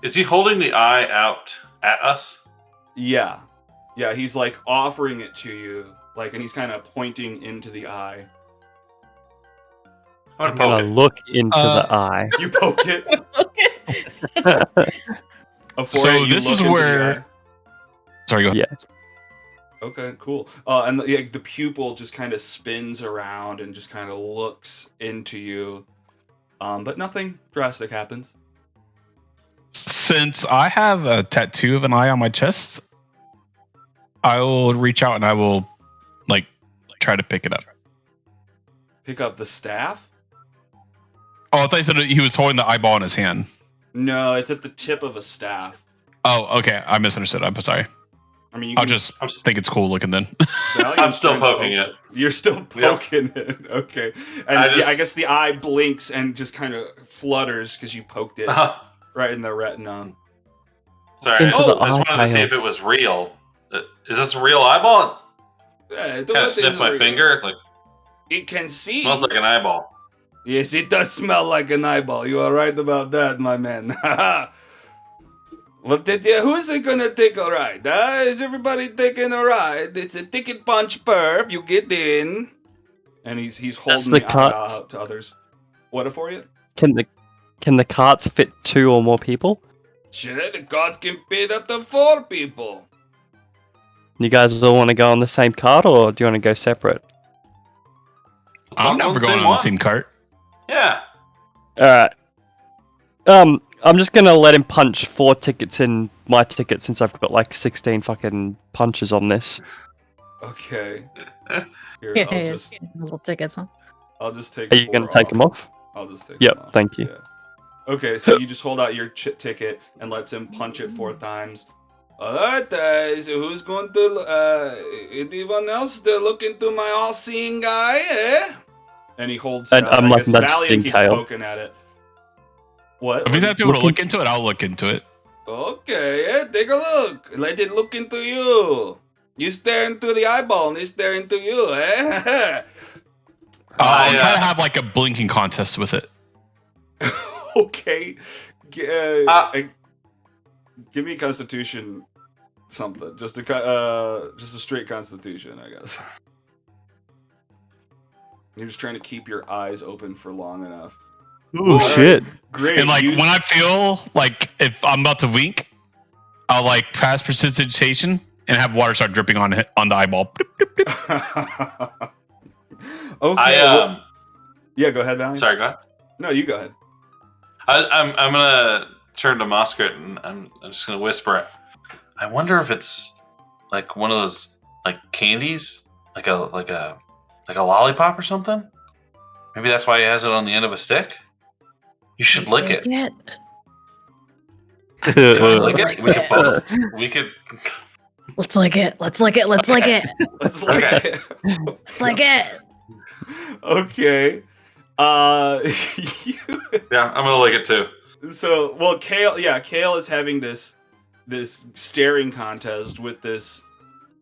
Is he holding the eye out at us? Yeah. Yeah, he's like offering it to you. Like, and he's kind of pointing into the eye. I'm I'm gonna gonna poke it. look into the eye. You poke it. Before So you this look is into the where- eye. Sorry, go ahead. Yeah. Okay, cool. And the pupil just kind of spins around and just kind of looks into you. But nothing drastic happens. Since I have a tattoo of an eye on my chest, I will reach out and I will like try to pick it up. Pick up the staff? Oh, I thought you said he was holding the eyeball in his hand. No, it's at the tip of a staff. Oh, okay. I misunderstood. I'm sorry. I mean, you I'll can, just think it's cool looking then. I'm still poking it. You're still poking it. Okay. And I guess the eye blinks and just kind of flutters because you poked it right in the retina. Sorry, I Into just the wanted to see eye. if it was real. Is this a real eyeball? Yeah, Kind of sniff my finger. It's like It can see. smells like an eyeball. Yes, it does smell like an eyeball. You are right about that, my man. Well, who's gonna take a ride? Is everybody taking a ride? It's a ticket punch perv. You get in. And he's holding the the eye carts. out to others. What for you? Can the carts fit 2 or more people? Sure, the carts can fit up to 4 people. You guys all want to go on the same cart, or do you want to go separate? I'm never going on the same cart. Yeah. Alright. I'm just gonna let him punch 4 tickets in my ticket since I've got like 16 fucking punches on this. Okay. Here, Yeah, little tickets, huh? I'll just take. Are you 4 gonna take them off? I'll just take. Yep, them off. thank you. Yeah. Okay, so you just hold out your ticket and lets him punch it 4 times. Alright, so who's going to, anyone else to look into my all-seeing eye, eh? And he holds, And I'm I like guess Valiant nudging keeps Kale. poking at it. What? If he's had people to look into it, I'll look into it. Okay, yeah, take a look. Let it look into you. You stare into the eyeball and it stare into you, eh? I'll try to have like a blinking contest with it. Okay. Give me a Constitution something. Just a straight Constitution, I guess. You're just trying to keep your eyes open for long enough. Oh shit! Great. And like when I feel like if I'm about to wink, I'll like pass precipitation and have water start dripping on the eyeball. Okay. Yeah, go ahead, Valiant. Sorry, go ahead. No, you go ahead. I'm gonna turn to Moskrit and I'm just gonna whisper it. I wonder if it's like one of those like candies, like a lollipop or something. Maybe that's why he has it on the end of a stick. You should lick it. Yeah. You wanna lick it? We could both. We could. Let's lick it. Let's lick it. Let's lick it. Let's look Okay. at Let's lick it. Okay. Yeah, I'm gonna lick it too. So, well, Kale is having this staring contest with this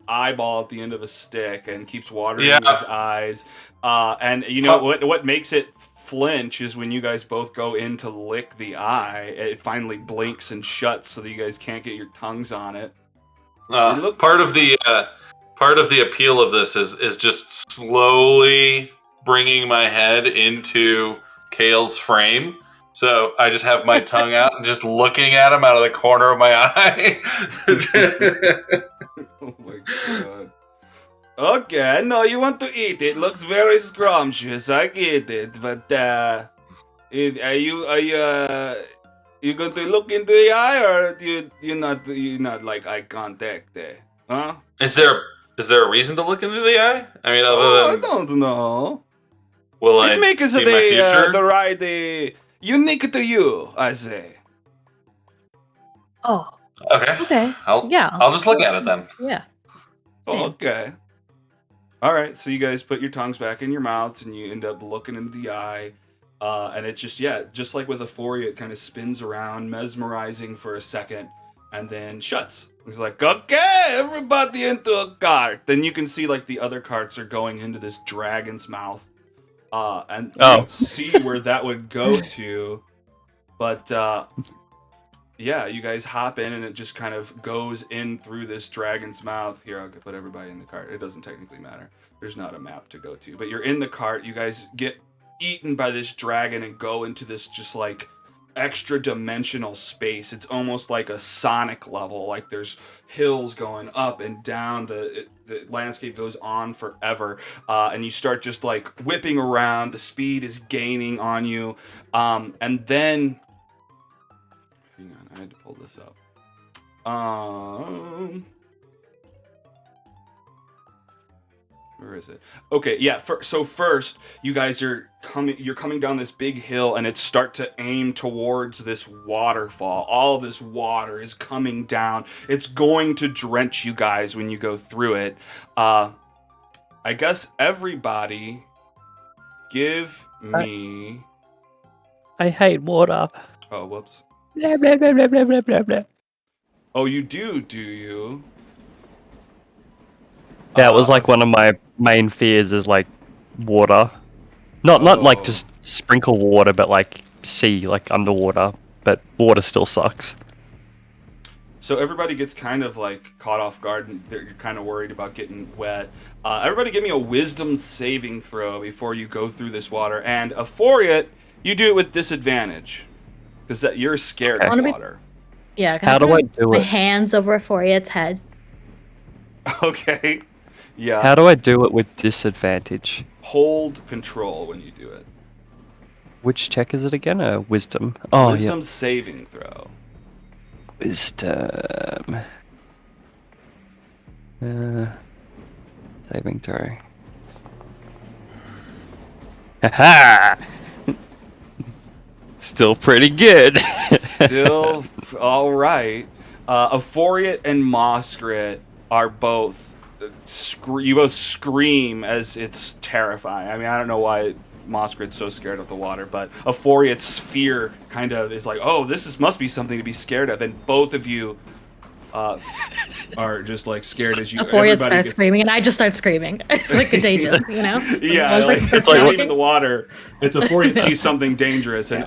eyeball at the end of a stick and keeps watering his eyes. And you know what makes it flinch is when you guys both go in to lick the eye, it finally blinks and shuts so that you guys can't get your tongues on it. Part of the appeal of this is just slowly bringing my head into Kale's frame. So I just have my tongue out and just looking at him out of the corner of my eye. Oh my god. Okay, I know you want to eat it. Looks very scrumptious. I get it, but are you going to look into the eye, or you not like eye contact there? Huh? Is there a reason to look into the eye? I mean, I don't know. Will It I makes see my future? the ride unique to you, I say. Oh, Okay. okay. I'll just look at it then. Yeah. Oh, okay. All right, so you guys put your tongues back in your mouths and you end up looking into the eye. And it's just like with Euphoria, it kind of spins around, mesmerizing for a second, and then shuts. It's like, okay, everybody into a cart. Then you can see like the other carts are going into this dragon's mouth. And you don't see where that would go to. But yeah, you guys hop in and it just kind of goes in through this dragon's mouth. Here, I'll put everybody in the cart. It doesn't technically matter. There's not a map to go to. But you're in the cart. You guys get eaten by this dragon and go into this just like extra dimensional space. It's almost like a Sonic level. Like there's hills going up and down. The landscape goes on forever. And you start just like whipping around. The speed is gaining on you. And then... Hang on, I had to pull this up. Where is it? Okay, yeah. So first, you guys are coming. You're coming down this big hill, and it's start to aim towards this waterfall. All this water is coming down. It's going to drench you guys when you go through it. I guess everybody, give me. I hate water. Oh, whoops. Blah, blah, blah, blah, blah, blah, blah. Oh, you do you? Yeah, it was like one of my main fears is like water. Not like just sprinkle water, but like sea, like underwater. But water still sucks. So everybody gets kind of like caught off guard, and you're kind of worried about getting wet. Everybody give me a wisdom saving throw before you go through this water. And for it, you do it with disadvantage. Because you're scared of water. Yeah, How do I do my it? hands over Foriet's head. Okay. Yeah. How do I do it with disadvantage? Hold control when you do it. Which check is it again? Wisdom. Oh, Wisdom saving throw. yeah. Wisdom. Saving throw. Haha! Still pretty good. Still all right. Euphoriate and Moskrit are both you both scream as it's terrifying. I mean, I don't know why Moskrit's so scared of the water, but Euphoriate's fear kind of is like, oh, must be something to be scared of, and both of you are just like scared as you. Euphoria starts screaming, and I just start screaming. It's like contagious, you know? Yeah, like, it's not even the water. It's Euphoria sees something dangerous, and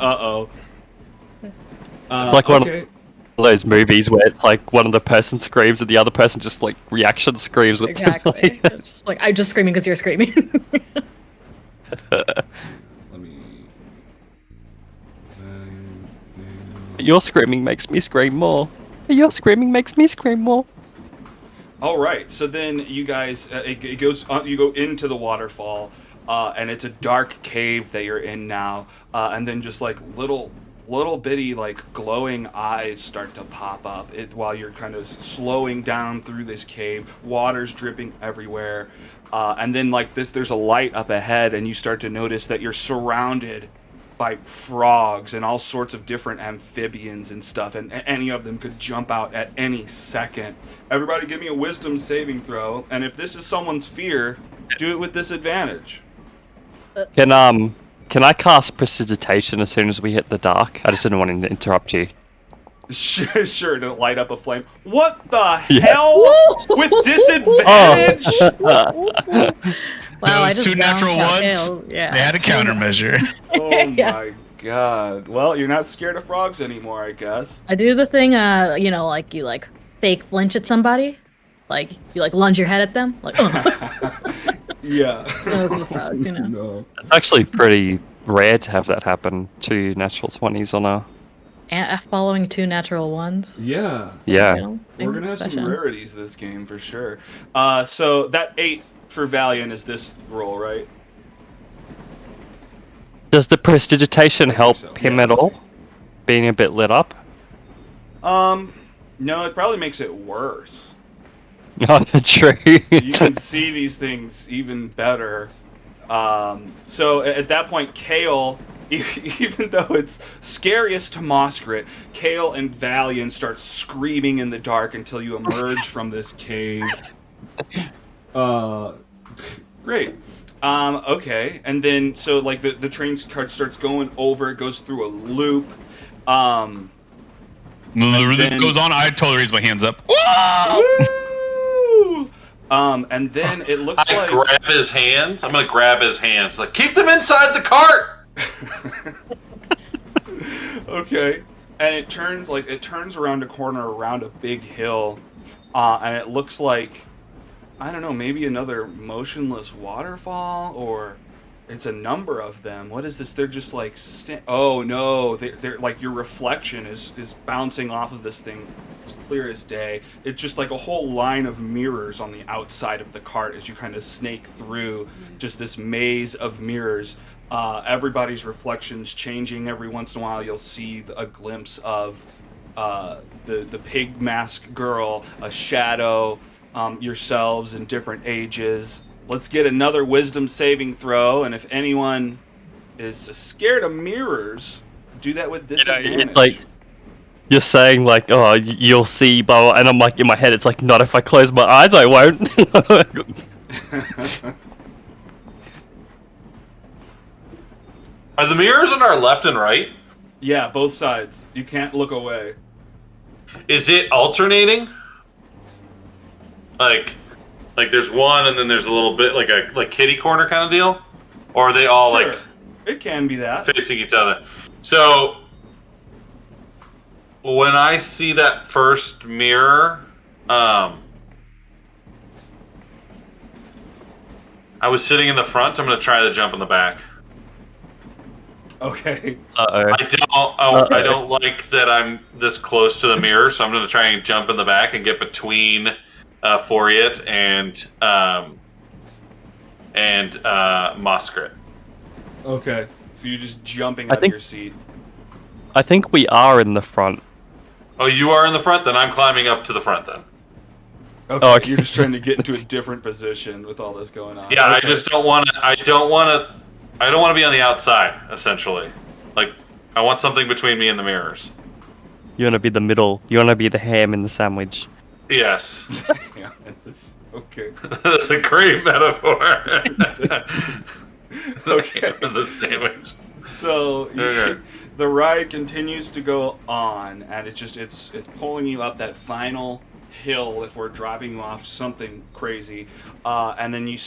It's like one of those movies where it's like one of the person screams and the other person just like reaction screams with exactly. It's just like I'm just screaming because you're screaming. Let me. Your screaming makes me scream more. Your screaming makes me scream more. All right, so then you guys, it goes. You go into the waterfall, and it's a dark cave that you're in now, and then just like little bitty like glowing eyes start to pop up while you're kind of slowing down through this cave. Water's dripping everywhere, and then like there's a light up ahead, and you start to notice that you're surrounded by frogs and all sorts of different amphibians and stuff, and any of them could jump out at any second. Everybody give me a wisdom saving throw, and if this is someone's fear, do it with disadvantage. Can I cast prestidigitation as soon as we hit the dark? I just didn't want to interrupt you. Sure, to light up a flame. What the hell? With disadvantage? Wow, I Those just two natural bounced out ones, tails. Yeah. they had a countermeasure. Oh my god. Well, you're not scared of frogs anymore, I guess. I do the thing, you know, like you like fake flinch at somebody, like you like lunge your head at them, like Yeah. oh, the frogs, you know. No. It's actually pretty rare to have that happen. 2 natural 20s on a. And following 2 natural ones. Yeah. Yeah. You know, We're gonna have some session. rarities this game for sure. So that 8 for Valiant is this roll, right? Does the prestidigitation help so. him Yeah, at all? Being a bit lit up? No, it probably makes it worse. Not true. You can see these things even better. So at that point, Kale, even though it's scariest to Moskrit, Kale and Valiant start screaming in the dark until you emerge from this cave. Great. Okay, and then so like the train card starts going over, it goes through a loop. The loop goes on. I totally raise my hands up. Woo! And then it looks like grab his hands. I'm gonna grab his hands. Like, keep them inside the cart. Okay, and it turns around a corner around a big hill, and it looks like, I don't know, maybe another motionless waterfall, or it's a number of them. What is this? They're just like oh no, they're like your reflection is bouncing off of this thing. It's clear as day. It's just like a whole line of mirrors on the outside of the cart as you kind of snake through just this maze of mirrors. Everybody's reflections changing. Every once in a while you'll see a glimpse of the pig mask girl, a shadow, yourselves in different ages. Let's get another wisdom saving throw, and if anyone is scared of mirrors, do that with disadvantage. It's like you're saying, like, oh, you'll see, blah, blah, and I'm like, in my head, it's like, not if I close my eyes, I won't. Are the mirrors on our left and right? Yeah, both sides. You can't look away. Is it alternating? Like there's one and then there's a little bit like kitty corner kind of deal? Or are they all Sure. like It can be that. facing each other? So when I see that first mirror, I was sitting in the front. I'm going to try the jump in the back. Okay. Uh-oh. I don't like that I'm this close to the mirror, so I'm going to try and jump in the back and get between Foriet and Moskrit. Okay. So you're just jumping I out of think- your seat. I think we are in the front. Oh, you are in the front? Then I'm climbing up to the front then. Okay, okay. You're just trying to get into a different position with all this going on. Yeah, Okay. I just don't want to. I don't want to be on the outside. Essentially, like I want something between me and the mirrors. You want to be the middle. You want to be the ham in the sandwich. Yes, Yeah, okay. that's a great metaphor. Okay. The sandwich. So Okay. the ride continues to go on, and it's pulling you up that final hill if we're dropping you off something crazy, and then it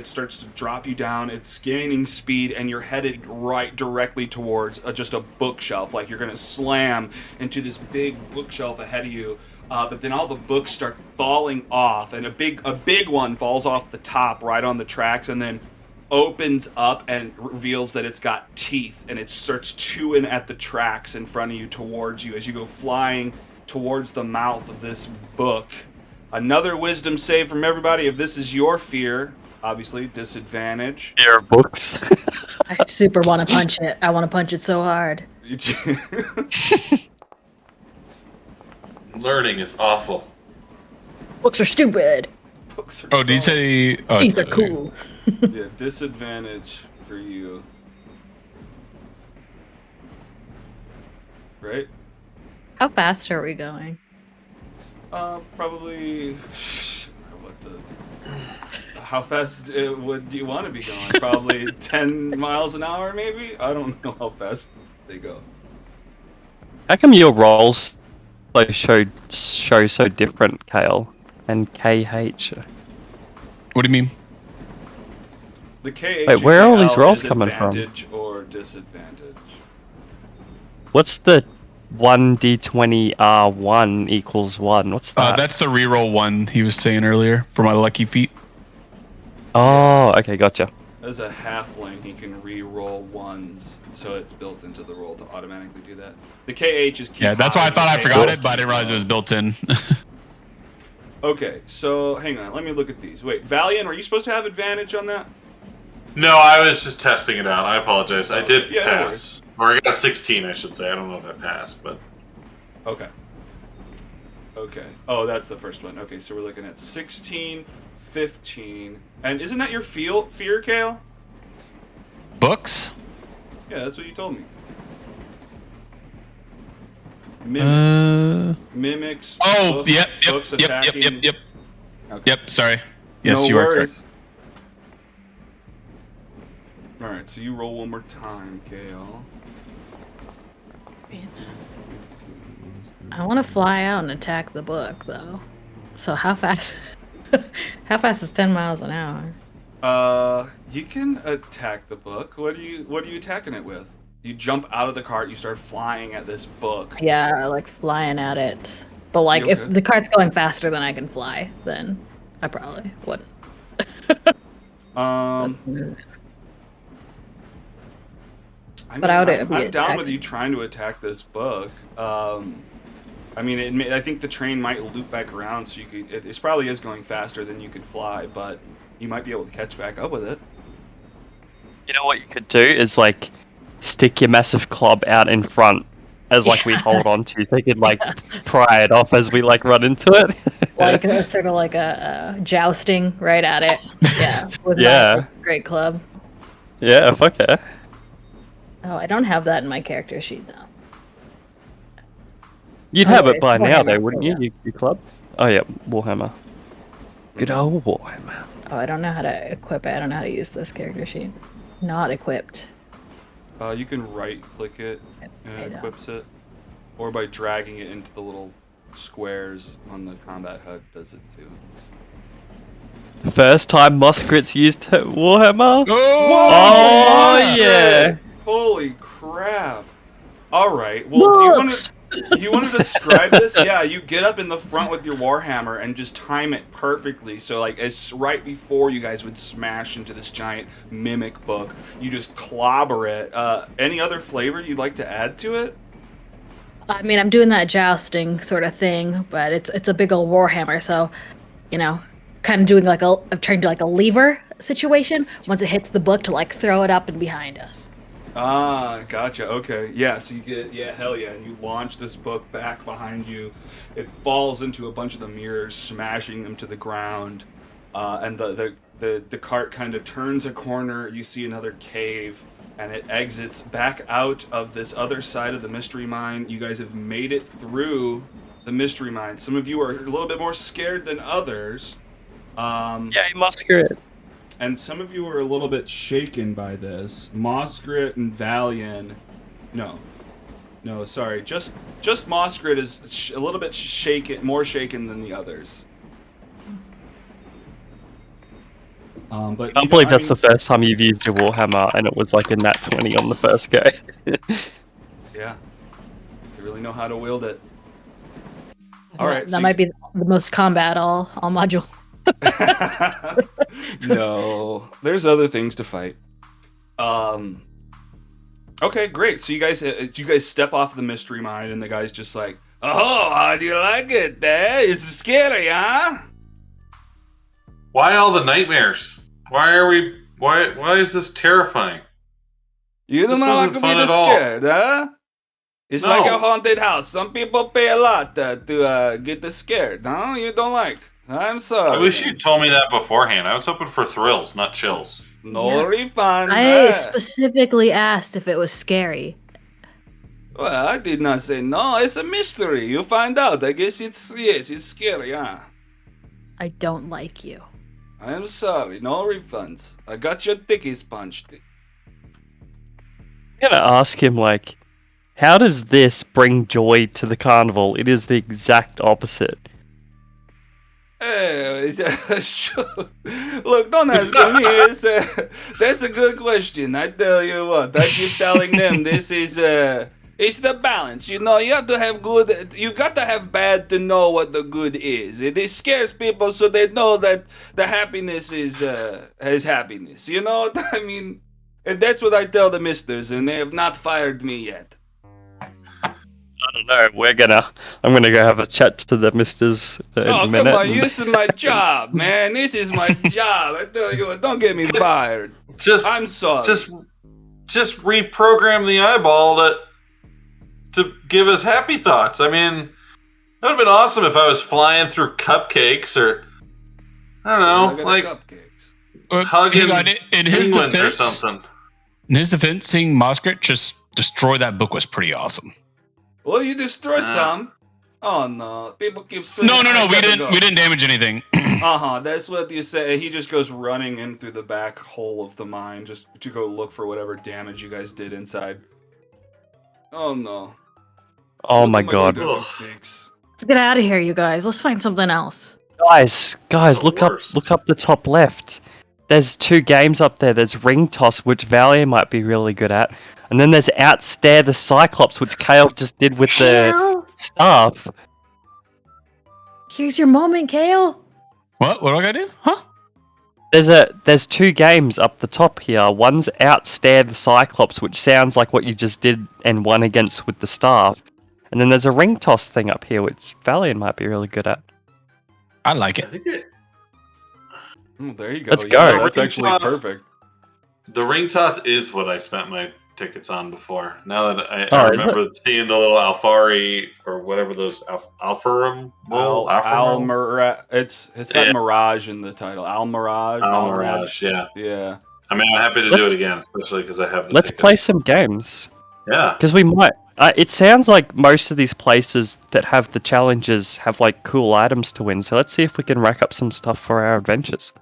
starts to drop you down. It's gaining speed, and you're headed right directly towards just a bookshelf. Like you're gonna slam into this big bookshelf ahead of you. But then all the books start falling off, and a big one falls off the top right on the tracks, and then opens up and reveals that it's got teeth, and it starts chewing at the tracks in front of you towards you as you go flying towards the mouth of this book. Another wisdom save from everybody. If this is your fear, obviously disadvantage. Fear of books. I super want to punch it. I want to punch it so hard. Learning is awful. Books are stupid. Books are Oh, did you say? Oh, These are it's- cool. Yeah, disadvantage for you. Right? How fast are we going? Probably. How fast would you want to be going? Probably 10 miles an hour, maybe? I don't know how fast they go. How come your rolls like show so different, Kale and KH? What do you mean? The KH Wait, where are all these KL rolls is coming from? advantage or disadvantage? What's the 1d20 R1 equals 1? What's that? That's the reroll one he was saying earlier for my lucky feat. Oh, okay, gotcha. As a halfling, he can re-roll ones, so it's built into the roll to automatically do that. The KH is keep Yeah, that's why I high, thought I the forgot KL it, but I didn't realize it was built in. Okay, so hang on, let me look at these. Wait, Valiant, were you supposed to have advantage on that? No, I was just testing it out. I apologize. I did Yeah, no pass. Or I got a 16, I should say. I don't know if I passed, but Okay. Okay. Oh, that's the first one. Okay, so we're looking at 16, 15. And isn't that your fear, Kale? Books? Yeah, that's what you told me. Mimics. Mimics. Oh, books, yep. Books attacking. Okay. Yep, sorry. Yes, No you are worries. correct. Alright, so you roll one more time, Kale. I want to fly out and attack the book, though. So how fast? How fast is 10 miles an hour? You can attack the book. What are you attacking it with? You jump out of the cart, you start flying at this book. Yeah, like flying at it. But like, You if okay? the cart's going faster than I can fly, then I probably wouldn't. I But I would I'm be down with attacking. you trying to attack this book. I mean, I think the train might loop back around, so you could. It probably is going faster than you could fly, but you might be able to catch back up with it. You know what you could do is like stick your massive club out in front as like we hold on to, so he could like pry it off as we like run into it. Like it's sort of like a jousting right at it. Yeah, with Yeah. my like, great club. Yeah, fuck yeah. Oh, I don't have that in my character sheet though. You'd Oh, have wait, it by it's now, Warhammer, though, wouldn't you? yeah. Your club. Oh yeah, Warhammer. Good old Warhammer. Oh, I don't know how to equip it. I don't know how to use this character sheet. Not equipped. You can right-click it and I it don't. equips it, or by dragging it into the little squares on the combat HUD does it too. First time Muskrit's used Warhammer. Oh, Oh yeah. Holy crap! All right. Well, do you want to describe this? Yeah, you get up in the front with your Warhammer and just time it perfectly. So like, it's right before you guys would smash into this giant mimic book. You just clobber it. Any other flavor you'd like to add to it? I mean, I'm doing that jousting sort of thing, but it's a big old Warhammer, so you know, kind of doing like I'm trying to do like a lever situation once it hits the book to like throw it up and behind us. Ah, gotcha. Okay. Yeah, so you get, hell yeah, and you launch this book back behind you. It falls into a bunch of the mirrors, smashing them to the ground. And the cart kind of turns a corner. You see another cave, and it exits back out of this other side of the mystery mine. You guys have made it through the mystery mine. Some of you are a little bit more scared than others. Yay, Muskrat. And some of you are a little bit shaken by this. Moskrit and Valian, no, sorry, just Moskrit is a little bit shaken, more shaken than the others. But I can't believe that's the first time you've used your Warhammer, and it was like a nat 20 on the first go. Yeah, you really know how to wield it. All right, That might be the most combat all module. No, there's other things to fight. Okay, great. So you guys step off the mystery mine, and the guy's just like, "Oh, how do you like it? There, it's scary, huh?" Why all the nightmares? Why is this terrifying? You don't This know wasn't like fun to at be all. scared, huh? It's like No. a haunted house. Some people pay a lot to get scared. No, you don't like. I'm sorry. I wish you told me that beforehand. I was hoping for thrills, not chills. No Yeah. refunds. I huh? specifically asked if it was scary. Well, I did not say no. It's a mystery. You find out. I guess it's scary, huh? I don't like you. I'm sorry. No refunds. I got your tickies punched. I'm gonna ask him like, how does this bring joy to the carnival? It is the exact opposite. Sure. Look, don't ask me. That's a good question. I tell you what. I keep telling them this is it's the balance. You know, you have to have good. You've got to have bad to know what the good is. It scares people so they know that the happiness is happiness. You know what I mean? And that's what I tell the misters, and they have not fired me yet. I don't know. I'm gonna go have a chat to the misters in Oh, a minute. come on. This is my job, man. This is my job. I tell you what, don't get me fired. I'm sorry. Just reprogram the eyeball to give us happy thoughts. I mean, that would have been awesome if I was flying through cupcakes or I don't know, like cupcakes. hugging in his penguins or defense, something. In his defense, seeing Muskrat just destroy that book was pretty awesome. Well, you destroy some. Oh no, people keep saying. No, we didn't damage anything. That's what you say. He just goes running in through the back hole of the mine just to go look for whatever damage you guys did inside. Oh no. Oh What my am I going god, to have to fix? Let's get out of here, you guys. Let's find something else. guys, The look worst. up the top left. There's 2 games up there. There's Ring Toss, which Valiant might be really good at, and then there's Outstare the Cyclops, which Kale just did with the Kale, staff. here's your moment, Kale. What do I gotta do? Huh? There's 2 games up the top here. One's Outstare the Cyclops, which sounds like what you just did and won against with the staff. And then there's a Ring Toss thing up here, which Valiant might be really good at. I like I it. think it. Oh, there you go. Let's go. That's Ring actually toss. perfect. The ring toss is what I spent my tickets on before. Now that I Oh, is remember seeing the little Alfari or whatever those Alfarum. It's got Yeah. Mirage in the title. Al Mirage. Mirage. Yeah. Yeah. I mean, I'm happy to do it again, especially because I have the Let's tickets. play some games. Yeah. Because we might. It sounds like most of these places that have the challenges have like cool items to win. So let's see if we can rack up some stuff for our adventures.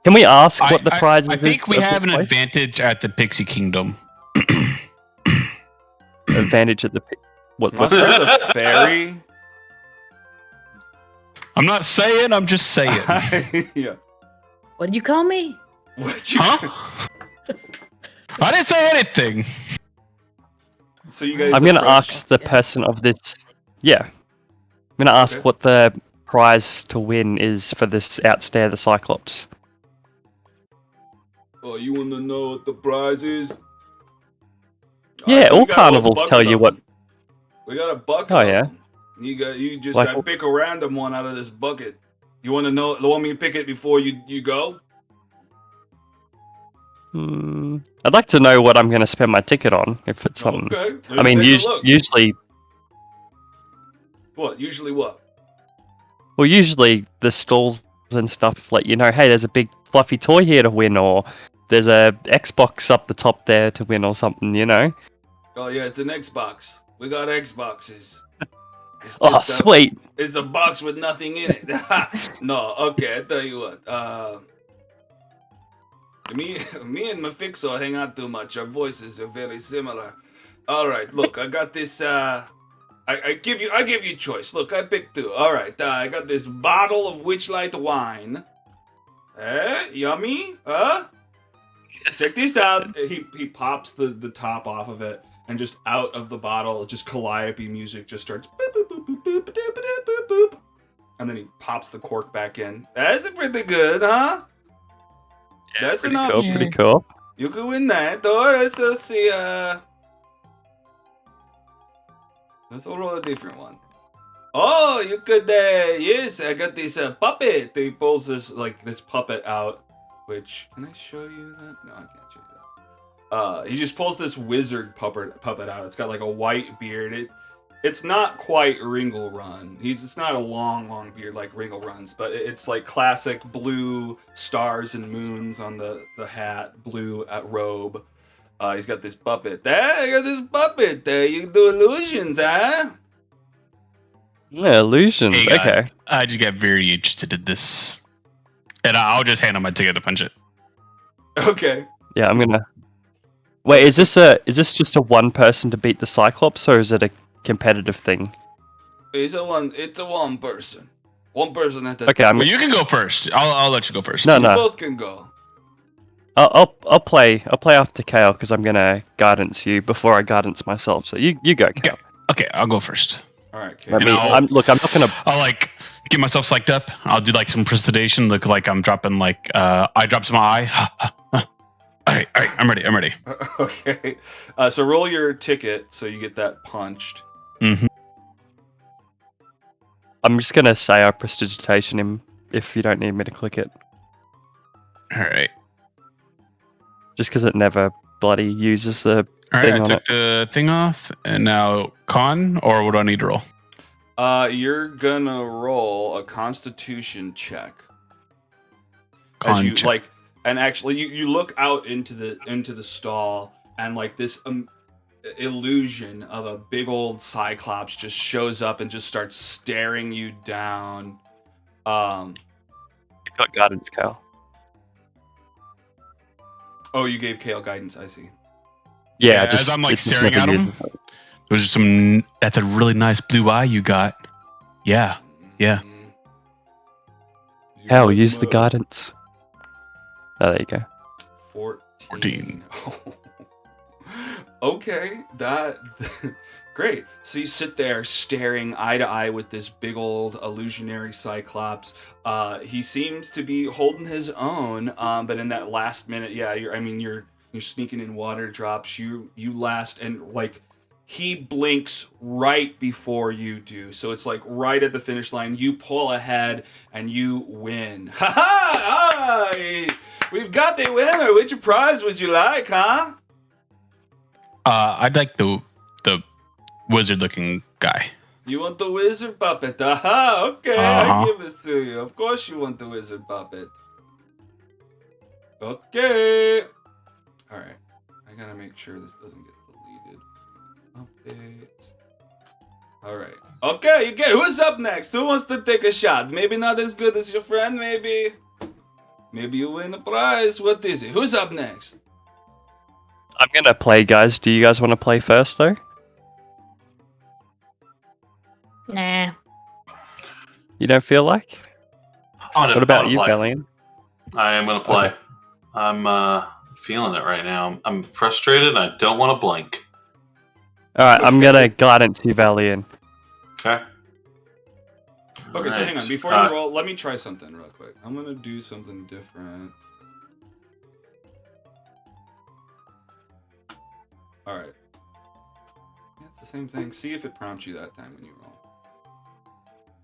Can we ask what the prize is? I think we of have this an place? advantage at the Pixie Kingdom. Advantage at the. What? Unless there's a fairy. I'm not saying. I'm just saying. Yeah. What did you call me? What you? Huh? I didn't say anything. So you guys. I'm gonna approach- ask the person of this. Yeah, I'm gonna ask Okay. what the prize to win is for this Outstare the Cyclops. Oh, you want to know what the prize is? Yeah, we all got a carnivals bucket tell you of what. them. We got a bucket. Oh, of yeah? them. You just Like I what- pick a random one out of this bucket. You want to know? Want me to pick it before you go? I'd like to know what I'm gonna spend my ticket on. If it's something. Okay. I mean, Let's take a look. usually, What? Usually what? well, usually the stalls and stuff let you know, hey, there's a big fluffy toy here to win, or there's a Xbox up the top there to win, or something. You know. Oh yeah, it's an Xbox. We got Xboxes. It's Oh, just sweet. It's a box with nothing in it. No, okay, I tell you what. Me and Mafixo hang out too much. Our voices are very similar. All right, look, I got this. I give you choice. Look, I picked two. All right, I got this bottle of Witchlight wine. Yummy, huh? Check this out. He pops the top off of it, and just out of the bottle, just Calliope music just starts boop boop boop boop boop boop boop boop boop, and then he pops the cork back in. That's pretty good, huh? That's an Cool, option. pretty cool. You could win that, though. Let's see. Let's roll a different one. Oh, you could. Yes, I got this puppet. He pulls this puppet out. Which can I show you that? No, I can't show you that. He just pulls this wizard puppet out. It's got like a white beard. It's not quite Ringle Run. It's not a long beard like Ringle Run's, but it's like classic blue stars and moons on the hat, blue robe. He's got this puppet. I got this puppet. You can do illusions, huh? Yeah, illusions. Hey, guy, Okay. I just got very interested in this, and I'll just hand him my ticket to punch it. Okay. Yeah, I'm gonna. Wait, is this just a one person to beat the Cyclops, or is it a competitive thing? It's a one person. One person at the Okay, I'm. Well, you can go first. I'll let you go first. No, You no. both can go. I'll play after Kale because I'm gonna guidance you before I guidance myself. So you go, Kale. Okay, I'll go first. All right, okay. I mean, I'll- I'm not gonna. I'll like get myself psyched up. I'll do like some precipitation, look like I'm dropping like eye drops in my eye. All right, I'm ready. Okay. So roll your ticket so you get that punched. I'm just gonna say I prestidigitation him if you don't need me to click it, All right. just because it never bloody uses the All thing right, I on took it. the thing off, and now con, or what do I need to roll? You're gonna roll a Constitution check. Con As you check. and actually, you look out into the stall, and like this illusion of a big old Cyclops just shows up and just starts staring you down. You got guidance, Kale. Oh, you gave Kale guidance. I see. Yeah, as just I'm like it just staring never at him. uses it. Those are some. That's a really nice blue eye you got. Yeah. Yeah. Mm. You Hell, got use the them, guidance. Oh, there you go. 14. Okay, that great. So you sit there staring eye to eye with this big old illusionary Cyclops. He seems to be holding his own, but in that last minute, yeah, you're sneaking in water drops. You last, and like he blinks right before you do. So it's like right at the finish line. You pull ahead and you win. Ha ha! We've got the winner. Which prize would you like, huh? I'd like the wizard-looking guy. You want the wizard puppet? Aha, okay, I Uh-huh. give this to you. Of course you want the wizard puppet. Okay. Alright. I gotta make sure this doesn't get deleted. Update. Alright. Okay, you get who's up next? Who wants to take a shot? Maybe not as good as your friend, maybe. Maybe you win the prize. What is it? Who's up next? I'm gonna play, guys. Do you guys want to play first, though? Nah. You don't feel like? What about you, play. Valiant? I am going to play. Okay. I'm feeling it right now. I'm frustrated. And I don't want to blink. Alright, I'm Okay. gonna guidance you, Valiant. Okay. Okay, so hang on. Before you roll, let me try something real quick. I'm gonna do something different. Alright. Yeah, it's the same thing. See if it prompts you that time when you roll.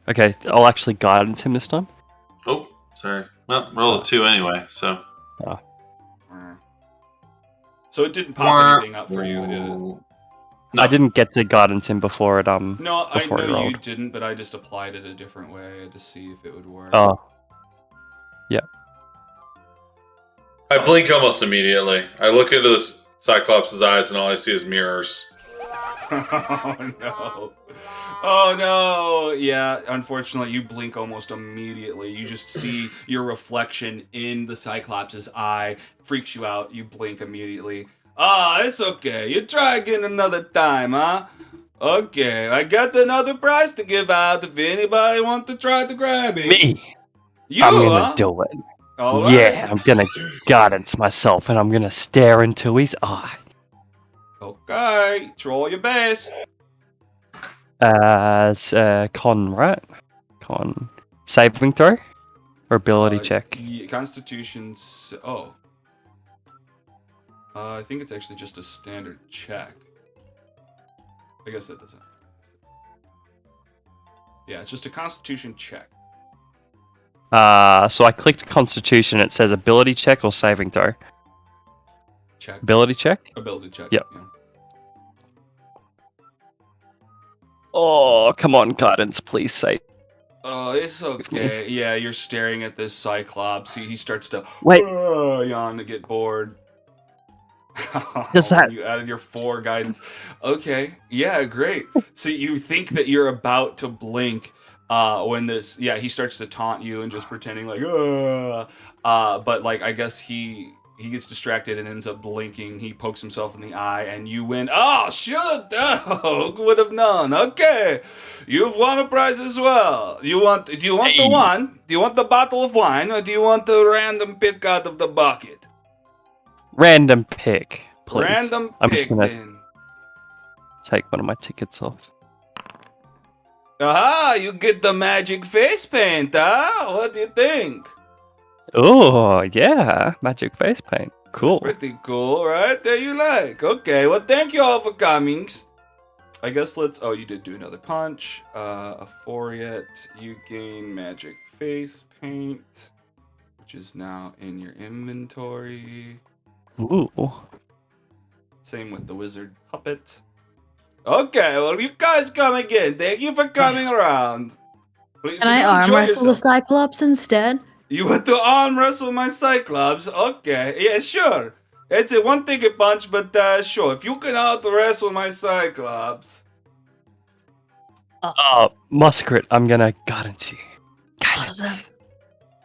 Okay, I'll actually guidance him this time. Oh, sorry. Well, roll a 2 anyway, so. So it didn't pop anything up for you, did it? No. I didn't get to guidance him before it No, I before he know you rolled. didn't, but I just applied it a different way to see if it would work. Oh. I blink almost immediately. I look into this Cyclops' eyes and all I see is mirrors. Oh no. Oh no. Yeah, unfortunately you blink almost immediately. You just see your reflection in the Cyclops' eye. Freaks you out. You blink immediately. Ah, it's okay. You try again another time, huh? Okay, I got another prize to give out if anybody wants to try to grab it. Me! You, I'm gonna huh? do it. All Yeah, right. I'm gonna guidance myself and I'm gonna stare into his eye. Okay, troll your best. As con, right? Con. Saving throw? Or ability check? Constitution's. Oh. I think it's actually just a standard check. I guess that doesn't. Yeah, it's just a Constitution check. So I clicked Constitution. It says ability check or saving throw. Check. Ability check? Ability check. Yep. Yeah. Oh, come on, guidance, please save. Oh, it's okay. Yeah, you're staring at this Cyclops. He starts to Wait. yawn to get bored. Does that- You added your 4 guidance. Okay. Yeah, great. So you think that you're about to blink when this, yeah, he starts to taunt you and just pretending like, but like, I guess he gets distracted and ends up blinking. He pokes himself in the eye and you win. Oh, shoot. Oh, who would have known? Okay. You've won a prize as well. Do you want the wine? Do you want the bottle of wine or do you want the random pick out of the bucket? Random pick, please. Random I'm just pick gonna then. take one of my tickets off. Aha, you get the magic face paint, huh? What do you think? Oh, yeah. Magic face paint. Cool. Pretty cool, right? There you like. Okay, well, thank you all for coming. I guess let's... Oh, you did do another punch. A 4 yet. You gain magic face paint, which is now in your inventory. Ooh. Same with the wizard puppet. Okay, well, you guys come again. Thank you for coming around. Can I arm wrestle the Cyclops instead? You want to arm wrestle my Cyclops? Okay, yeah, sure. It's a one-ticket punch, but sure. If you can out wrestle my Cyclops. Muskrat, I'm gonna guidance you. Guidance. Awesome.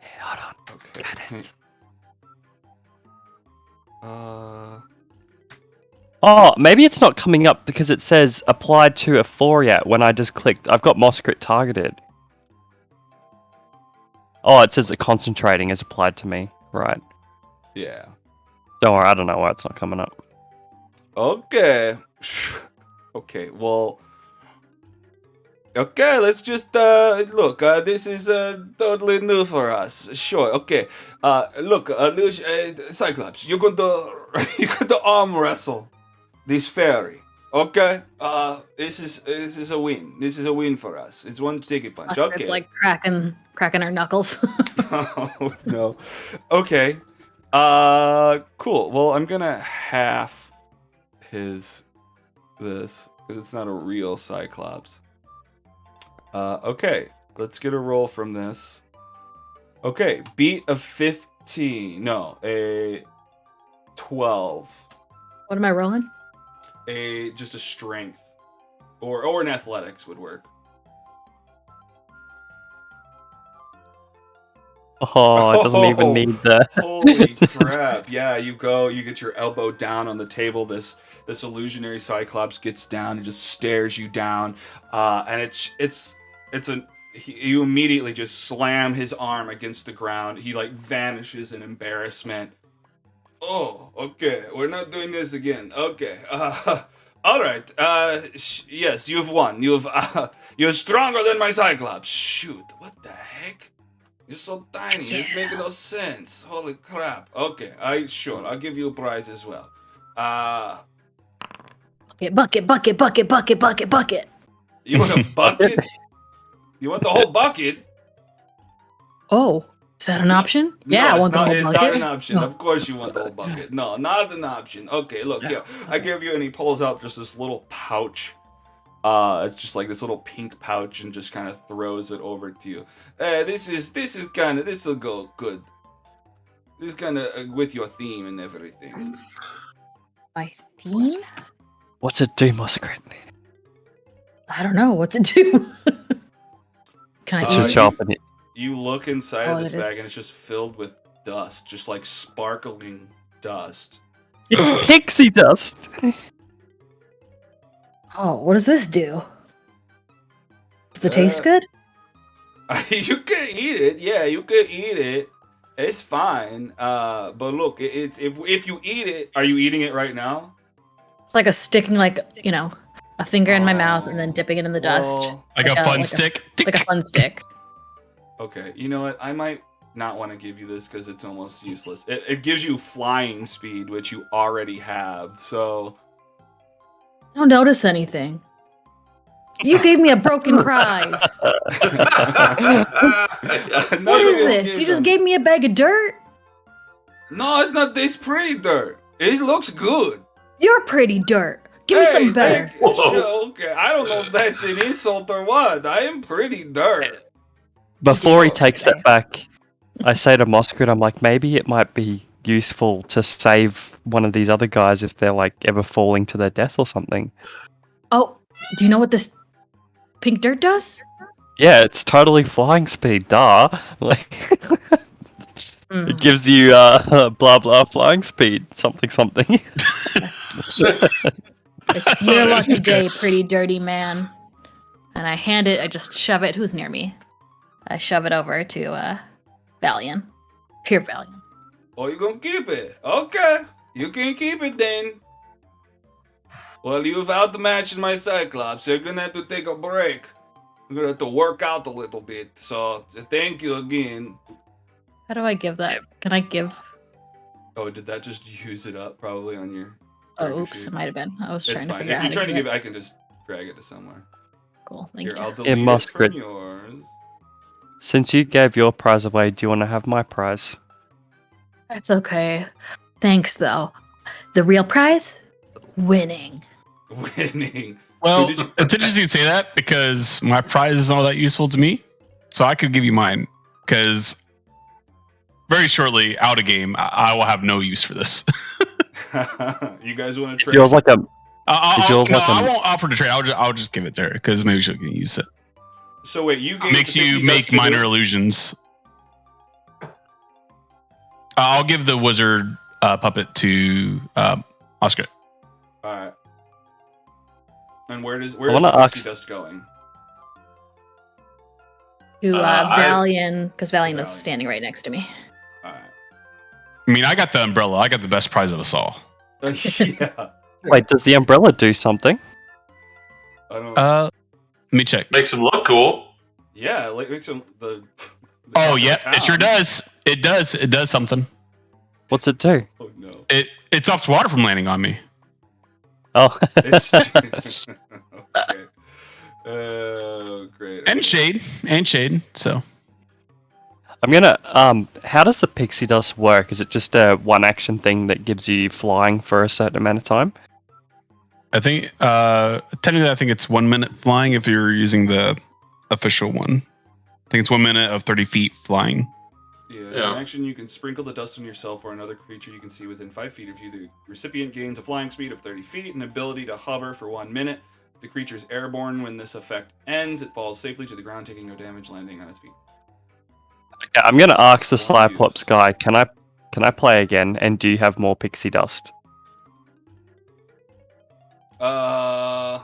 Yeah, hold on. Okay. Guidance. Oh, maybe it's not coming up because it says applied to a 4 yet when I just clicked. I've got Muskrat targeted. Oh, it says that concentrating is applied to me. Right. Yeah. Don't worry, I don't know why it's not coming up. Okay. Okay, well... Okay, let's just, look, this is, totally new for us. Sure, okay. Look, Cyclops, you're going to arm wrestle this fairy. Okay? This is a win. This is a win for us. It's one ticket punch. Muskrat's Okay. like cracking her knuckles. Oh, no. Okay. Cool. Well, I'm gonna half his this because it's not a real Cyclops. Okay, let's get a roll from this. Okay, beat a 15. No, a 12. What am I rolling? Just a strength. Or an athletics would work. Oh, it doesn't even need the. Holy crap. Yeah, you get your elbow down on the table. This illusionary Cyclops gets down and just stares you down. And you immediately just slam his arm against the ground. He like vanishes in embarrassment. Oh, okay. We're not doing this again. Okay. All right. Yes, you've won. You're stronger than my Cyclops. Shoot. What the heck? You're so tiny. It's making no sense. Holy crap. Okay. I'll give you a prize as well. Bucket. You want a bucket? You want the whole bucket? Oh, is that an option? No, Yeah, I want the whole it's bucket. not an option. No. Of course you want the whole bucket. No, not an option. Okay, look, here. I give you, and he pulls out just this little pouch. It's just like this little pink pouch and just kind of throws it over to you. This will go good. This is kind of with your theme and everything. My theme? What's it do, Muskrat? I don't know. What's it do? Can I It's eat your it? chopping it. You look inside Oh, of this that is- bag and it's just filled with dust, just like sparkling dust. It's pixie dust. Oh, what does this do? Does it taste good? You can eat it. Yeah, you can eat it. It's fine. But look, it's if you eat it, are you eating it right now? It's like sticking a finger in my mouth and then dipping it in the dust. Well, Like a fun stick. Like a fun stick. okay, you know what? I might not want to give you this because it's almost useless. It gives you flying speed, which you already have. So I don't notice anything. You gave me a broken prize. What is this? You just gave me a bag of dirt? No, it's not this pretty dirt. It looks good. You're pretty dirt. Give me something better. Sure, okay, I don't know if that's an insult or what. I am pretty dirt. Before he Sure. takes that back, I say to Muskrat, I'm like, maybe it might be useful to save one of these other guys if they're like ever falling to their death or something. Oh, do you know what this pink dirt does? Yeah, it's totally flying speed, duh. Like, Mm. it gives you blah blah flying speed, something something. It's your lucky day, pretty dirty man. And I just shove it. Who's near me? I shove it over to Valian. Here, Valian. Oh, you gonna keep it? Okay, you can keep it then. Well, you've outmatched my Cyclops. You're gonna have to take a break. You're gonna have to work out a little bit. So, thank you again. How do I give that? Can I give? Oh, did that just use it up? Probably on your. Oh, character oops, sheet? it might have been. I was trying It's to fine. figure If out you're how trying to to give give it, I can just drag it to somewhere. Cool, thank Here, you. I'll delete it Muskrat. from yours. Since you gave your prize away, do you want to have my prize? That's okay. Thanks, though. The real prize? Winning. Winning. Well, Who did you- it's interesting you say that because my prize isn't all that useful to me. So I could give you mine because very shortly out of game, I will have no use for this. You guys want to Is trade? yours like a I yours like I a- won't offer to trade. I'll just give it to her because maybe she'll can use it. So wait, you gave Makes the you pixie make dust to minor who? illusions. I'll give the wizard puppet to Oscar. All right. And where's wanna the pixie ask- dust going? To I- Valian, because Valian was Valian. standing right next to me. All right. I mean, I got the umbrella. I got the best prize of us all. Yeah. wait? Does the umbrella do something? I don't. Let me check. Makes him look cool. Yeah, like makes them the Oh top yeah, of it sure town. does. It does. It does something. What's it do? Oh no. It stops water from landing on me. Oh, It's okay. Oh, great. And okay. shade. So I'm gonna. How does the pixie dust work? Is it just a one action thing that gives you flying for a certain amount of time? I think technically, I think it's 1 minute flying if you're using the official one. I think it's 1 minute of 30 feet flying. Yeah, as an action, you can sprinkle the dust on yourself or another creature you can see within 5 feet of you. The recipient gains a flying speed of 30 feet and ability to hover for 1 minute. If the creature is airborne when this effect ends, it falls safely to the ground, taking no damage, landing on its feet. Okay, I'm gonna ask the One Cyclops use. guy. Can I play again? And do you have more pixie dust? I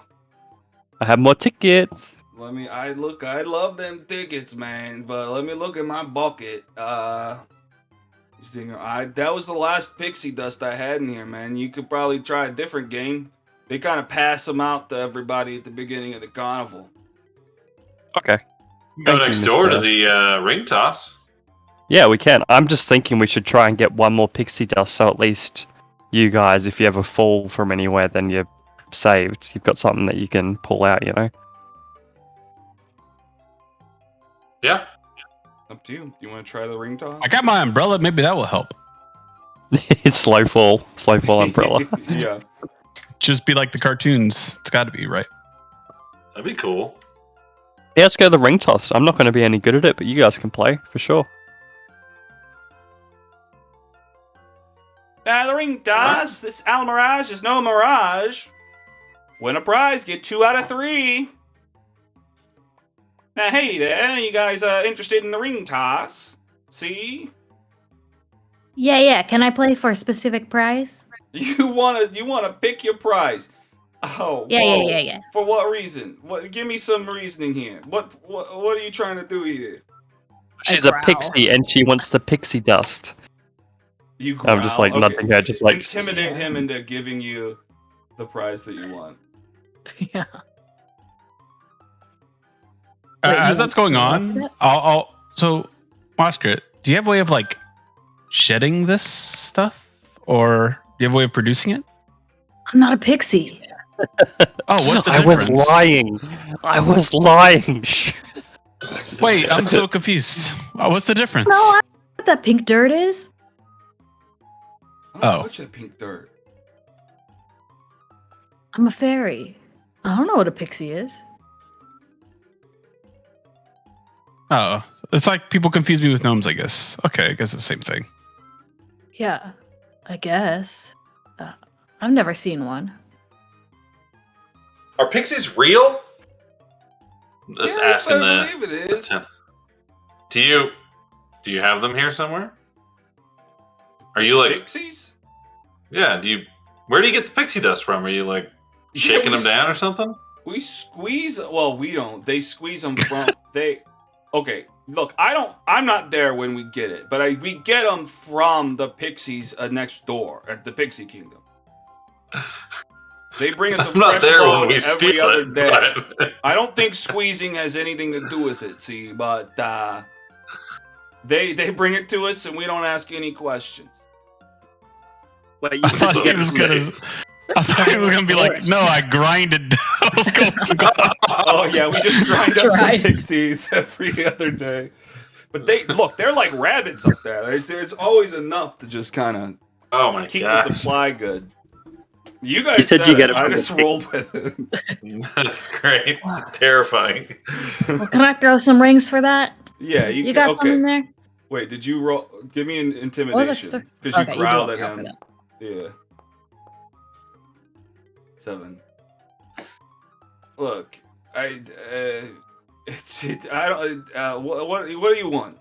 have more tickets. I love them tickets, man, but let me look at my bucket. That was the last pixie dust I had in here, man. You could probably try a different game. They kind of pass them out to everybody at the beginning of the carnival. Okay. Go Thank you, next door to mister. the ring toss. Yeah, we can. I'm just thinking we should try and get one more pixie dust, so at least you guys, if you ever fall from anywhere, then you're saved. You've got something that you can pull out, you know? Yeah. Up to you. You want to try the ring toss? I got my umbrella. Maybe that will help. It's slow fall umbrella. Yeah. Just be like the cartoons. It's got to be, right? That'd be cool. Yeah, let's go to the ring toss. I'm not going to be any good at it, but you guys can play, for sure. The ring toss. This Al Mirage is no mirage. Win a prize, get 2 out of 3. Now, hey there, you guys interested in the ring toss? See? Yeah. Can I play for a specific prize? You wanna pick your prize? Oh, Yeah, whoa. yeah. For what reason? Give me some reasoning here. What are you trying to do here? She's a growl. pixie, and she wants the pixie dust. You growl. I'm just like nothing. I just like intimidate him into giving you the prize that you want. Yeah. As that's going on, so Oscar, do you have a way of like shedding this stuff, or do you have a way of producing it? I'm not a pixie. Oh, what's the I was difference? lying. I was lying. Shh. Wait, I'm so confused. What's the difference? No, I don't know what that pink dirt is. I don't Oh. touch that pink dirt. I'm a fairy. I don't know what a pixie is. Oh, it's like people confuse me with gnomes, I guess. Okay, I guess it's the same thing. Yeah, I guess. I've never seen one. Are pixies real? Just Yeah, asking I the. believe it is. Do you have them here somewhere? Are you like? Pixies? Yeah. Where do you get the pixie dust from? Are you like shaking them down or something? We squeeze. Well, we don't. They squeeze them from. Okay. Look, I'm not there when we get it, but we get them from the pixies next door at the Pixie Kingdom. They bring us a I'm not fresh there when load we every steal other it. day. But I don't think squeezing has anything to do with it. See, but they bring it to us, and we don't ask any questions. Wait, I thought he was gonna be like, no, I grinded. I was going, Oh yeah, we just grind up some Right. pixies every other day. But they're like rabbits up there. There's always enough to just kind of oh my keep god, the supply good. You guys You said you get it I from just the rolled with it. that's great. Terrifying. Well, can I throw some rings for that? Yeah, You can, got okay. something there? Wait, did you roll? Give me an What was intimidation it? because you Okay, you growled do at it. him. Okay. Yeah. 7. Look, I don't. What do you want?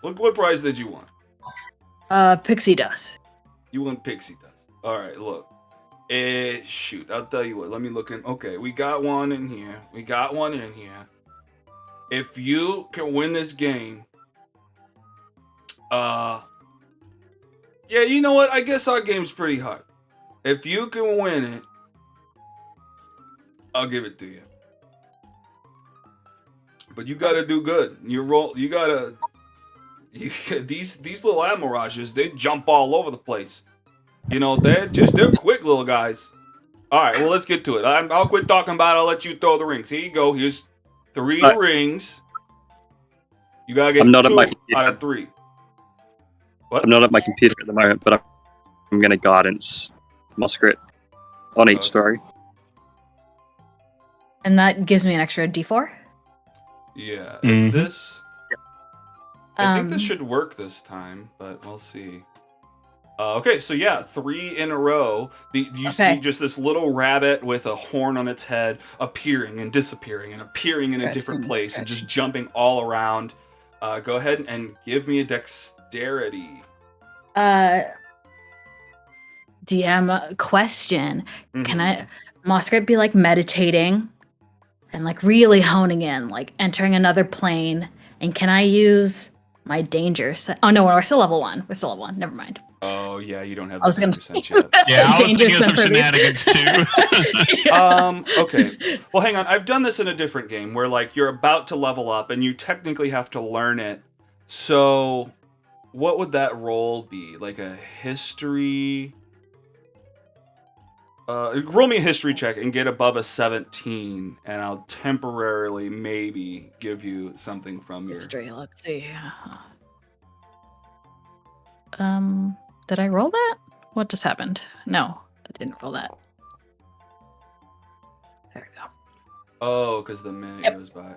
What prize did you want? Pixie dust. You want pixie dust. All right, look. Shoot, I'll tell you what. Let me look in. Okay, we got one in here. If you can win this game, yeah, you know what? I guess our game's pretty hard. If you can win it, I'll give it to you. But you gotta do good. You gotta. These little Amirages, they jump all over the place. You know, they're quick little guys. All right, well, let's get to it. I'll quit talking about it. I'll let you throw the rings. Here you go. Here's 3 All right. rings. You gotta get I'm not at 2 my out computer. of 3. What? I'm not at my computer at the moment, but I'm going to guidance my script. on each Okay. story. And that gives me an extra D4. Yeah. Mhm. If this, I think this Um, should work this time, but we'll see. Okay, so yeah, 3 in a row. You see Okay. just this little rabbit with a horn on its head appearing and disappearing and appearing in a different place and just jumping all around. Go ahead and give me a dexterity. DM question. Can Mhm. I Moskrit be like meditating and like really honing in, like entering another plane? And can I use my danger Oh no, we're still level 1. We're still level 1. Never mind. Oh yeah, you don't have I was the gonna danger sense yet. Yeah, I was danger thinking of some sense are these- shenanigans too. Okay. Well, hang on. I've done this in a different game where like you're about to level up and you technically have to learn it. So, what would that roll be? Like a history? Roll me a history check and get above a 17, and I'll temporarily maybe give you something from your. History. Let's see. Did I roll that? What just happened? No, I didn't roll that. There we go. Oh, because the minute Yep. goes by.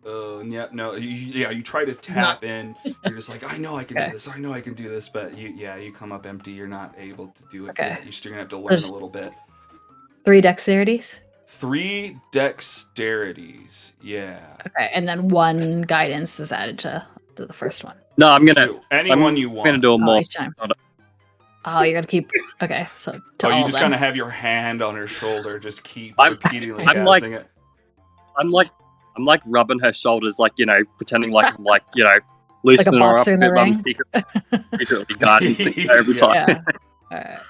Oh, yeah, no, you try to tap in. You're just like, I know I can Okay. do this. I know I can do this, but you come up empty. You're not able to do it Okay. yet. You're still gonna have to learn a There's- little bit. 3 dexterities. 3 dexterities. Yeah. Okay, and then 1 guidance is added to the first one. No, I'm gonna. 2. Anyone you I'm want. gonna do a Oh, more. each time. Hold Oh, you're gonna keep. Okay, so to Oh, all you of just them. kind of have your hand on her shoulder, just keep I'm- repeatedly I'm like- casting it. I'm like rubbing her shoulders, like pretending like I'm loosening her up boxer a in the bit. I'm ring. secretly guarding her every time. Yeah. Alright.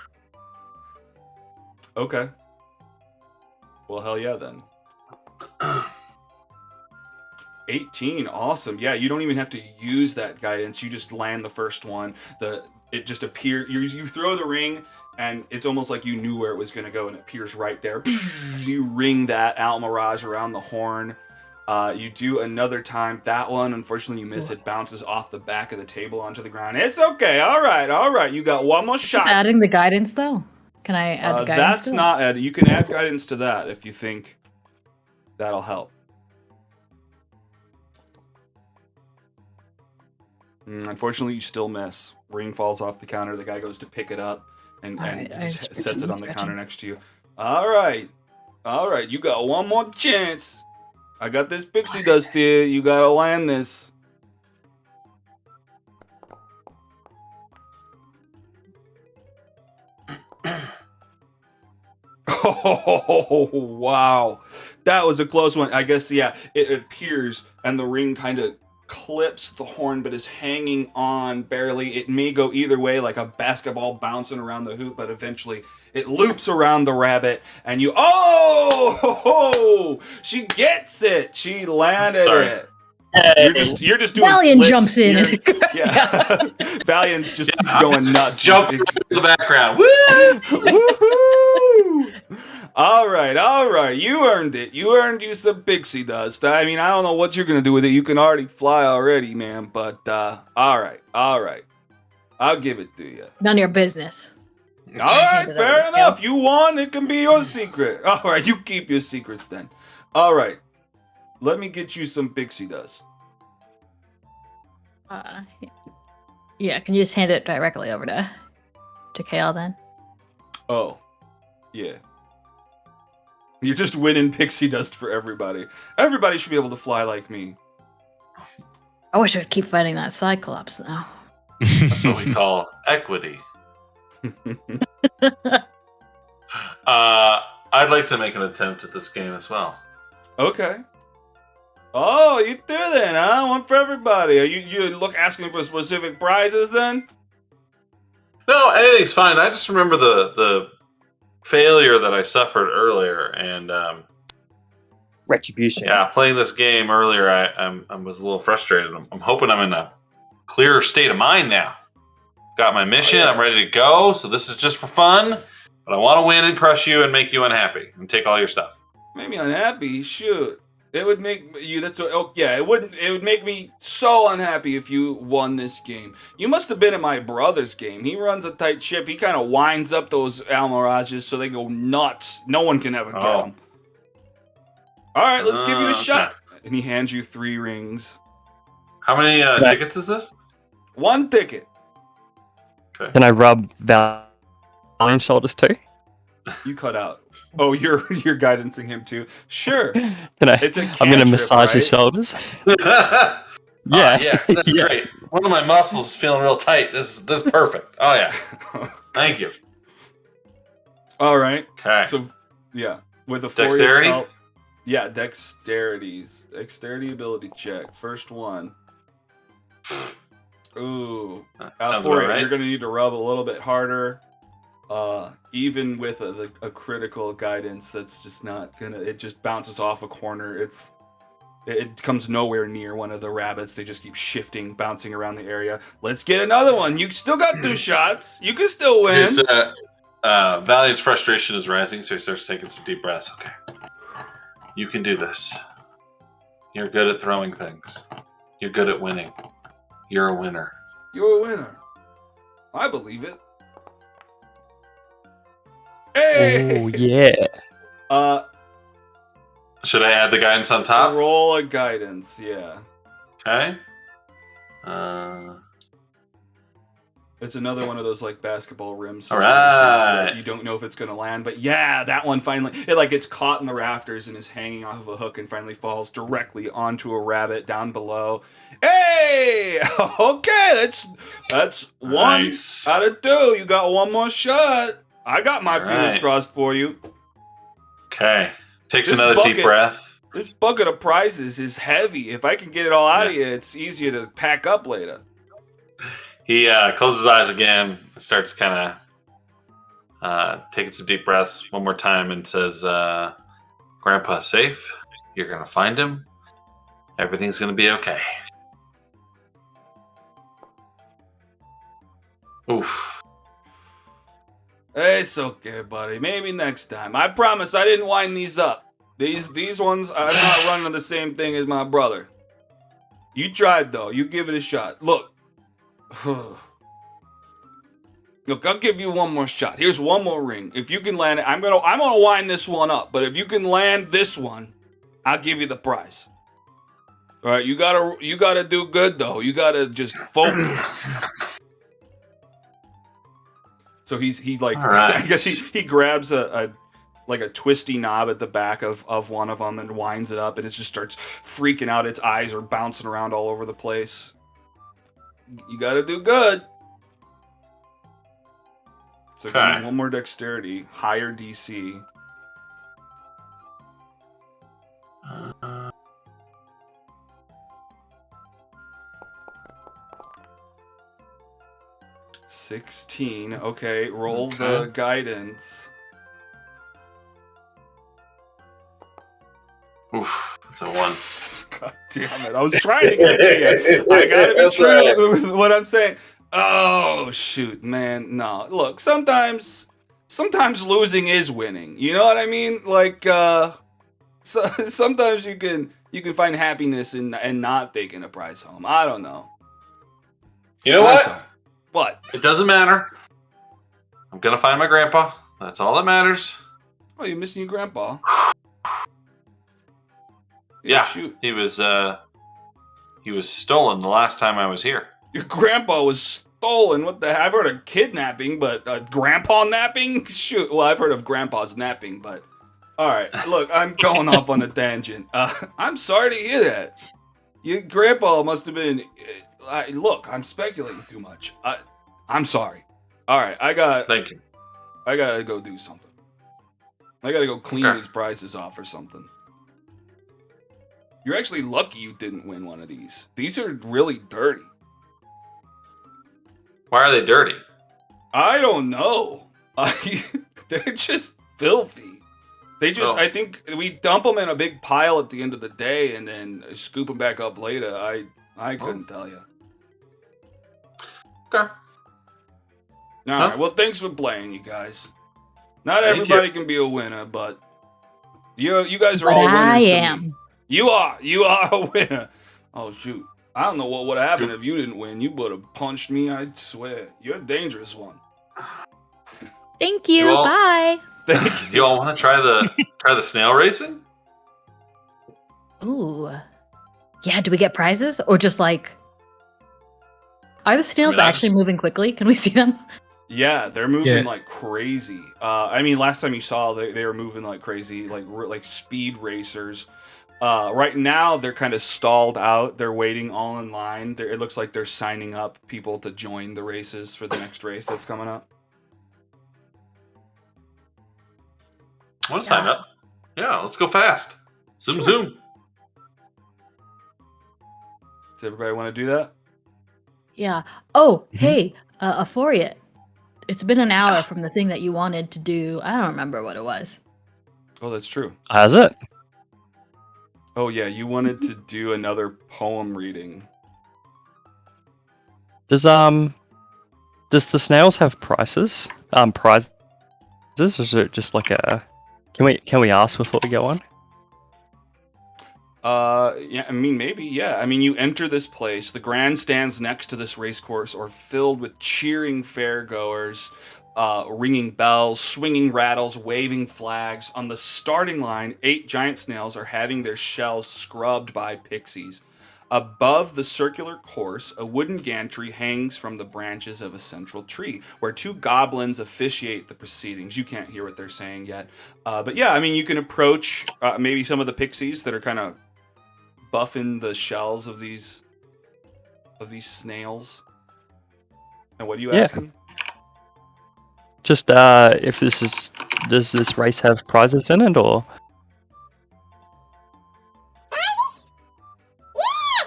Okay. Well, hell yeah, then. 18, awesome. Yeah, you don't even have to use that guidance. You just land the first one. It just appears. You throw the ring, and it's almost like you knew where it was going to go, and it appears right there. You ring that out mirage around the horn. You do another time. That one, unfortunately, you miss. It bounces off the back of the table onto the ground. It's okay. All right. You got one more Just shot. adding the guidance though. Can I add the guidance? That's to it? not added. You can add guidance to that if you think that'll help. Unfortunately, you still miss. Ring falls off the counter. The guy goes to pick it up and Alright, I just just sets it on the scratching. counter next to you. All right. You got one more chance. I got this pixie dust here. You gotta land this. Oh, wow. That was a close one. I guess, yeah, it appears and the ring kind of clips the horn but is hanging on barely. It may go either way, like a basketball bouncing around the hoop, but eventually it loops around the rabbit and you. Oh! She gets it. She landed Sorry. it. You're just doing Valiant flips. jumps in. Yeah. Valiant's just I'm going just nuts. Jumping in the background. Woo! Woohoo! All right. You earned it. You earned you some pixie dust. I mean, I don't know what you're gonna do with it. You can already fly already, man. But all right. I'll give it to you. None of your business. All right, it fair over. enough. You won. It can be your secret. All right, you keep your secrets then. All right. Let me get you some pixie dust. Yeah, can you just hand it directly over to Kale then? Oh, yeah. You're just winning pixie dust for everybody. Everybody should be able to fly like me. I wish I would keep fighting that Cyclops though. That's what we call equity. I'd like to make an attempt at this game as well. Okay. Oh, you do then, huh? One for everybody. Are you look asking for specific prizes then? No, anything's fine. I just remember the failure that I suffered earlier, and Retribution. yeah, playing this game earlier, I was a little frustrated. I'm hoping I'm in a clearer state of mind now. Got my mission. Oh, yeah. I'm ready to go. So this is just for fun, but I want to win and crush you and make you unhappy and take all your stuff. Made me unhappy. Shoot. It would make you. That's what. Oh, yeah. It wouldn't. It would make me so unhappy if you won this game. You must have been in my brother's game. He runs a tight ship. He kind of winds up those Almirages so they go nuts. No one can ever get them. All right, let's give you a shot. And he hands you 3 rings. How many tickets is this? 1 ticket. Okay. Can I rub Valiant's shoulders too? You cut out. Oh, you're guidancing him too. Sure. Can I? It's a I'm gonna cantrip, massage his right? shoulders. Yeah, Yeah. that's Yeah. great. One of my muscles is feeling real tight. This is perfect. Oh yeah, thank you. All right. Okay. So, yeah, with a Dexterity? Yeah, dexterity ability check. First one. Ooh, Sounds for about it, right. you're gonna need to rub a little bit harder. Even with a critical guidance, that's just not gonna. It just bounces off a corner. It comes nowhere near one of the rabbits. They just keep shifting, bouncing around the area. Let's get another one. You still got 2 shots. You can still win. His Valiant's frustration is rising, so he starts taking some deep breaths. Okay, you can do this. You're good at throwing things. You're good at winning. You're a winner. You're a winner. I believe it. Hey! Oh yeah. Should I add the guidance on top? Roll a guidance, yeah. Okay. It's another one of those like basketball rim All situations right. that you don't know if it's gonna land, but yeah, that one finally it like gets caught in the rafters and is hanging off of a hook and finally falls directly onto a rabbit down below. Hey! Okay, that's 1 Nice. out of 2. You got 1 more shot. I got my All fingers right. crossed for you. Okay. Takes This another deep bucket- breath. This bucket of prizes is heavy. If I can get it all out of you, it's easier to pack up later. He closes his eyes again, starts kind of taking some deep breaths one more time, and says, Grandpa's safe. You're going to find him. Everything's going to be okay. Oof. It's okay, buddy. Maybe next time. I promise I didn't wind these up. These ones, I'm not running the same thing as my brother. You tried, though. You give it a shot. Look. Look, I'll give you 1 more shot. Here's 1 more ring. If you can land it, I'm gonna wind this one up. But if you can land this one, I'll give you the prize. All right, you gotta do good though. You gotta just focus. So he like All right. I guess he grabs a twisty knob at the back of one of them and winds it up, and it just starts freaking out. Its eyes are bouncing around all over the place. You gotta do good. So give me Okay. 1 more dexterity, higher DC. Uh, 16. Okay, roll Okay. the guidance. oof. It's a 1. God damn it. I was trying to get it to you. I gotta be That's true right. with what I'm saying. Oh, shoot, man. No. Look, sometimes losing is winning. You know what I mean? Like, so, sometimes you can find happiness in not taking a prize home. I don't know. You know I'm what? sorry. What? It doesn't matter. I'm going to find my grandpa. That's all that matters. Oh, you're missing your grandpa. Yeah. Shoot. He was stolen the last time I was here. Your grandpa was stolen. What the heck? I've heard of kidnapping, but grandpa napping? Shoot. Well, I've heard of grandpas napping, but... Alright, look, I'm going off on a tangent. I'm sorry to hear that. Your grandpa must have been... look, I'm speculating too much. I'm sorry. Alright, Thank you. I gotta go do something. I gotta go clean Okay. these prizes off or something. You're actually lucky you didn't win one of these. These are really dirty. Why are they dirty? I don't know. They're just filthy. They just, Oh. I think we dump them in a big pile at the end of the day and then scoop them back up later. I couldn't tell you. Okay. All right. Well, thanks for playing, you guys. Not Thank everybody can be a winner, but you guys are all But winners I to am. me. You are a winner. Oh shoot! I don't know what would have happened if you didn't win. You would have punched me. I swear, you're a dangerous one. Thank you. You all- Bye. Thank Do you all want to try the snail racing? Ooh. Yeah, do we get prizes? Or just like. Are the snails I actually just- moving quickly? Can we see them? Yeah, they're moving Yeah. like crazy. I mean, last time you saw, they were moving like crazy, like speed racers. Right now, they're kind of stalled out. They're waiting all in line. It looks like they're signing up people to join the races for the next race that's coming up. I want to sign up. Yeah, let's go fast. Zoom, Sure. zoom. Does everybody want to do that? Yeah. Oh, Mhm. hey, Aphoria. It's been an hour from the thing that you wanted to do. I don't remember what it was. Oh, that's true. Has it? Oh yeah, you wanted to do another poem reading. Does the snails have prices? Prizes, or is it just like a? Can we ask before we go on? Yeah, I mean, maybe, yeah. I mean, you enter this place. The grandstands next to this race course are filled with cheering fairgoers, ringing bells, swinging rattles, waving flags. On the starting line, 8 giant snails are having their shells scrubbed by pixies. Above the circular course, a wooden gantry hangs from the branches of a central tree, where 2 goblins officiate the proceedings. You can't hear what they're saying yet. But yeah, I mean, you can approach maybe some of the pixies that are kind of buffing the shells of these snails. And what are you Yeah. asking? Just if does this race have prizes in it, or? Yeah,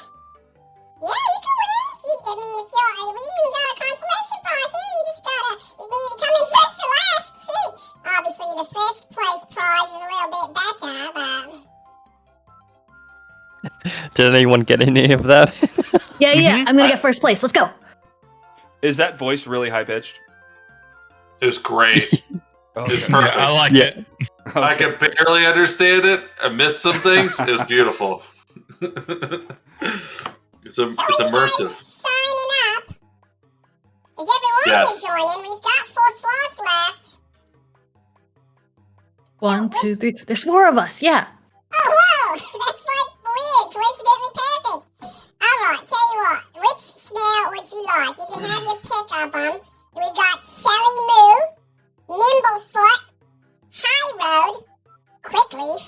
you can win. I mean, if you're, we even got a consolation prize here. You just gotta, you either come in first or last. Shit. Obviously, the first place prize is a little bit better, but Did anyone get any of that? Yeah, I'm gonna get first place. Let's go. Is that voice really high pitched? It was great. Oh, It's okay. perfect. Yeah, I like Yeah. it. I could barely understand it. I missed some things. It was beautiful. It's immersive. signing up. Is everyone Yes. here joining? We've got 4 slots left. 1, 2, 3. There's 4 of us. Yeah. Oh, whoa! That's like weird. Coincidentally perfect. Alright, tell you what. Which snail would you like? You can have your pick of them. We've got Shelly Moo, Nimblefoot, High Road, Quickleaf,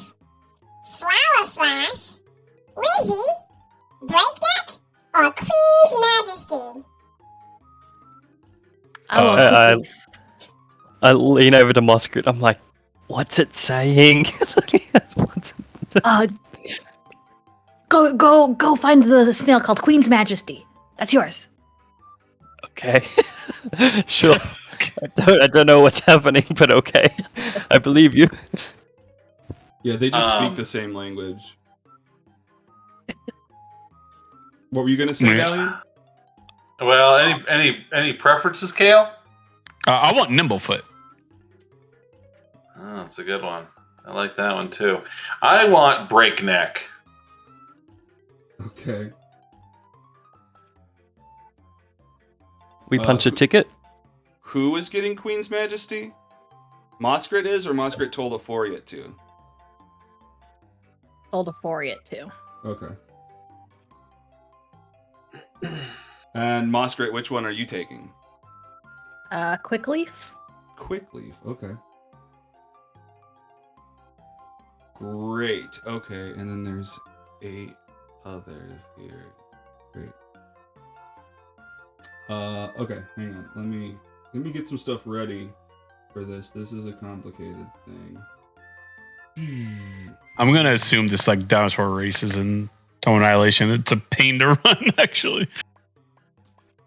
Flower Flash, Wizzy, Breakneck, or Queen's Majesty. I want I- Quickleaf. I lean over to Musket. I'm like, what's it saying? What's it- Go find the snail called Queen's Majesty. That's yours. Okay, sure. I don't know what's happening, but okay. I believe you. Yeah, they just speak Um, the same language. What were you gonna say, Yeah. Galleon? Well, any preferences, Kale? I want Nimblefoot. Oh, that's a good one. I like that one too. I want Breakneck. Okay. We punch a ticket. Who is getting Queen's Majesty? Moskrit is, or Moskrit told Aphoria to? Told Aphoria too. Okay. And Moskrit, which one are you taking? Quickleaf. Quickleaf. Okay. Great. Okay, and then there's 8 others here. Great. Okay, hang on. Let me get some stuff ready for this. This is a complicated thing. I'm gonna assume this like dinosaur races and Tone Annihilation. It's a pain to run, actually.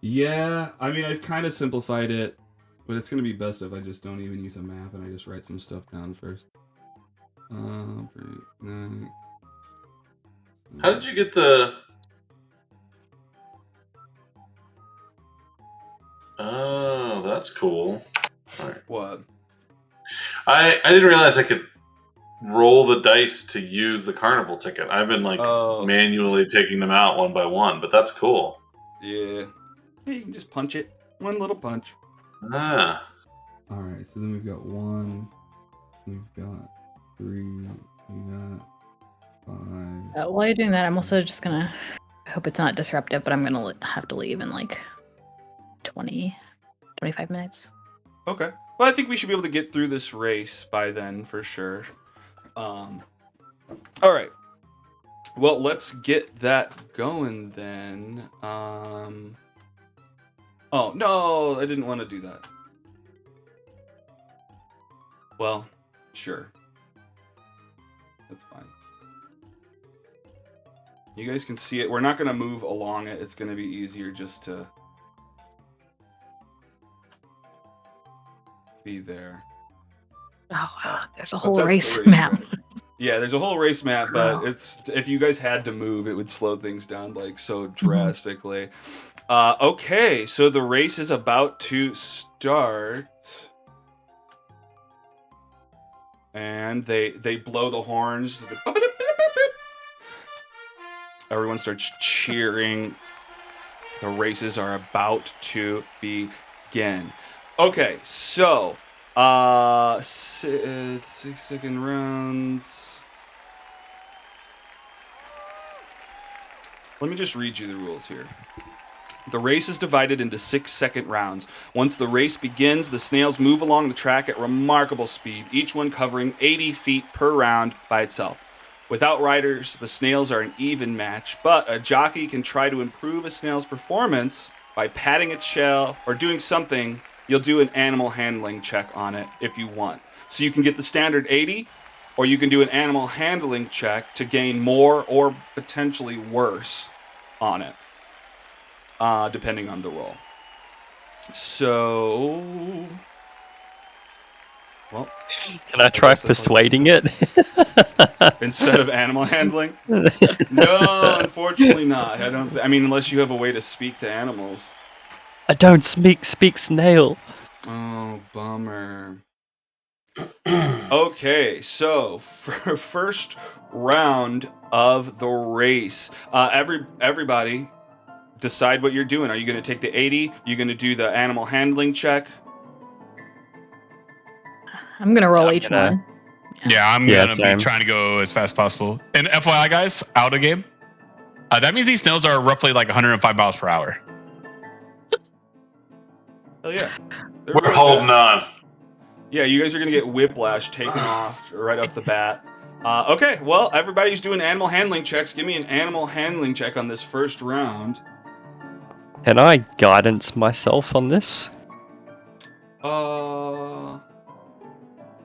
Yeah, I mean, I've kind of simplified it, but it's gonna be best if I just don't even use a map and I just write some stuff down first. Breakneck. How did you get the? Oh, that's cool. All right. What? I didn't realize I could roll the dice to use the carnival ticket. I've been like Oh. manually taking them out one by one, but that's cool. Yeah. You can just punch it. One little punch. Ah. All right. So then we've got 1. We've got 3. We got 5. While you're doing that, I'm also just gonna. I hope it's not disruptive, but I'm gonna have to leave in like 20, 25 minutes. Okay. Well, I think we should be able to get through this race by then for sure. All right. Well, let's get that going then. Oh no, I didn't want to do that. Well, sure. That's fine. You guys can see it. We're not going to move along it. It's going to be easier just to be there. Oh wow, there's a But whole that's the race race map. track. Yeah, there's a whole race map, but Wow. it's if you guys had to move, it would slow things down like so drastically. Okay, so the race is about to start, and they blow the horns. Everyone starts cheering. The races are about to begin. Okay, so 6-second rounds. Let me just read you the rules here. The race is divided into 6-second rounds. Once the race begins, the snails move along the track at remarkable speed, each one covering 80 feet per round by itself. Without riders, the snails are an even match, but a jockey can try to improve a snail's performance by patting its shell or doing something. You'll do an animal handling check on it if you want. So you can get the standard 80, or you can do an animal handling check to gain more or potentially worse on it, depending on the roll. So, well, Can I try guess that's persuading it? instead of animal handling? No, unfortunately not. I mean, unless you have a way to speak to animals. I don't speak snail. Oh, bummer. Okay, so for first round of the race, everybody decide what you're doing. Are you going to take the 80? You're going to do the animal handling check? I'm gonna roll I'm each gonna- one. Yeah, I'm Yeah, gonna same. be trying to go as fast as possible. And FYI, guys, out of game. That means these snails are roughly like 105 miles per hour. Hell yeah. They're We're really holding fast. on. Yeah, you guys are going to get whiplash taken off right off the bat. Okay, well, everybody's doing animal handling checks. Give me an animal handling check on this first round. Can I guidance myself on this?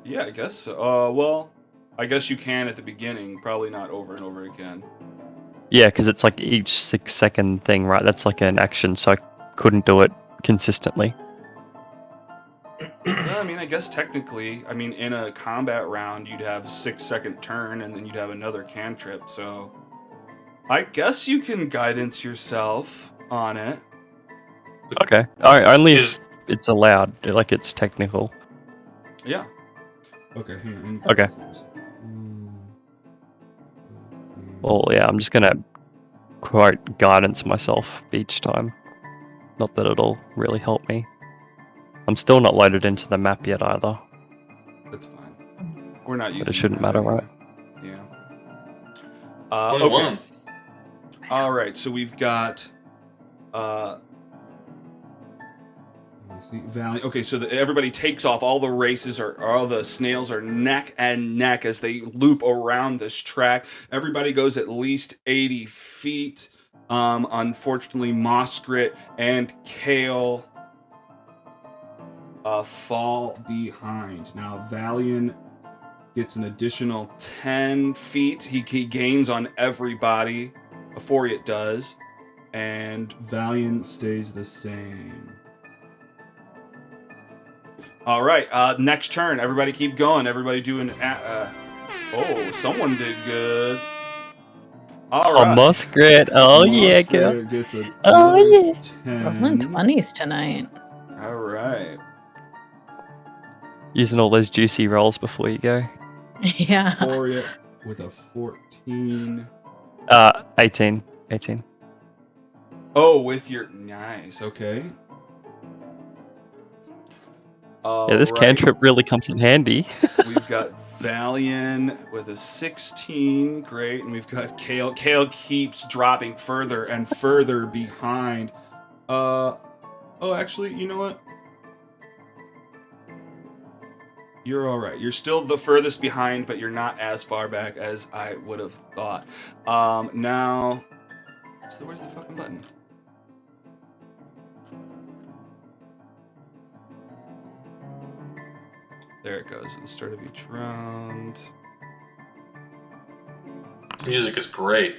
Yeah, I guess so. Well, I guess you can at the beginning. Probably not over and over again. Yeah, because it's like each 6-second thing, right? That's like an action, so I couldn't do it consistently. Yeah, I mean, I guess technically, I mean, in a combat round, you'd have 6-second turn, and then you'd have another cantrip. So, I guess you can guidance yourself on it. Okay. Only Is- if it's allowed, like it's technical. Yeah. Okay. Hang on. Okay. Well, yeah, I'm just gonna quote guidance myself each time. Not that it'll really help me. I'm still not loaded into the map yet either. That's fine. We're not using But it shouldn't that matter, anyway. right? Yeah. 21. Okay. All right. So we've got. Let's see, Valiant. Okay, so everybody takes off. All the races all the snails are neck and neck as they loop around this track. Everybody goes at least 80 feet. Unfortunately, Moskrit and Kale fall behind. Now, Valiant gets an additional 10 feet. He gains on everybody before it does. And Valiant stays the same. All right, next turn. Everybody keep going. Everybody doing... oh, someone did good. All Oh, right. Muskrat. Oh, yeah, girl. Muskrat gets a Oh, yeah. 10. Rolling 20s tonight. All right. Using all those juicy rolls before you go. Yeah. Foriat with a 14. 18. 18. Oh, with your nice. Okay. Yeah, this Alright. cantrip really comes in handy. We've got Valian with a 16. Great. And we've got Kale. Kale keeps dropping further and further behind. Oh, actually, you know what? You're alright. You're still the furthest behind, but you're not as far back as I would have thought. Now... So where's the fucking button? There it goes. At the start of each round. Music is great.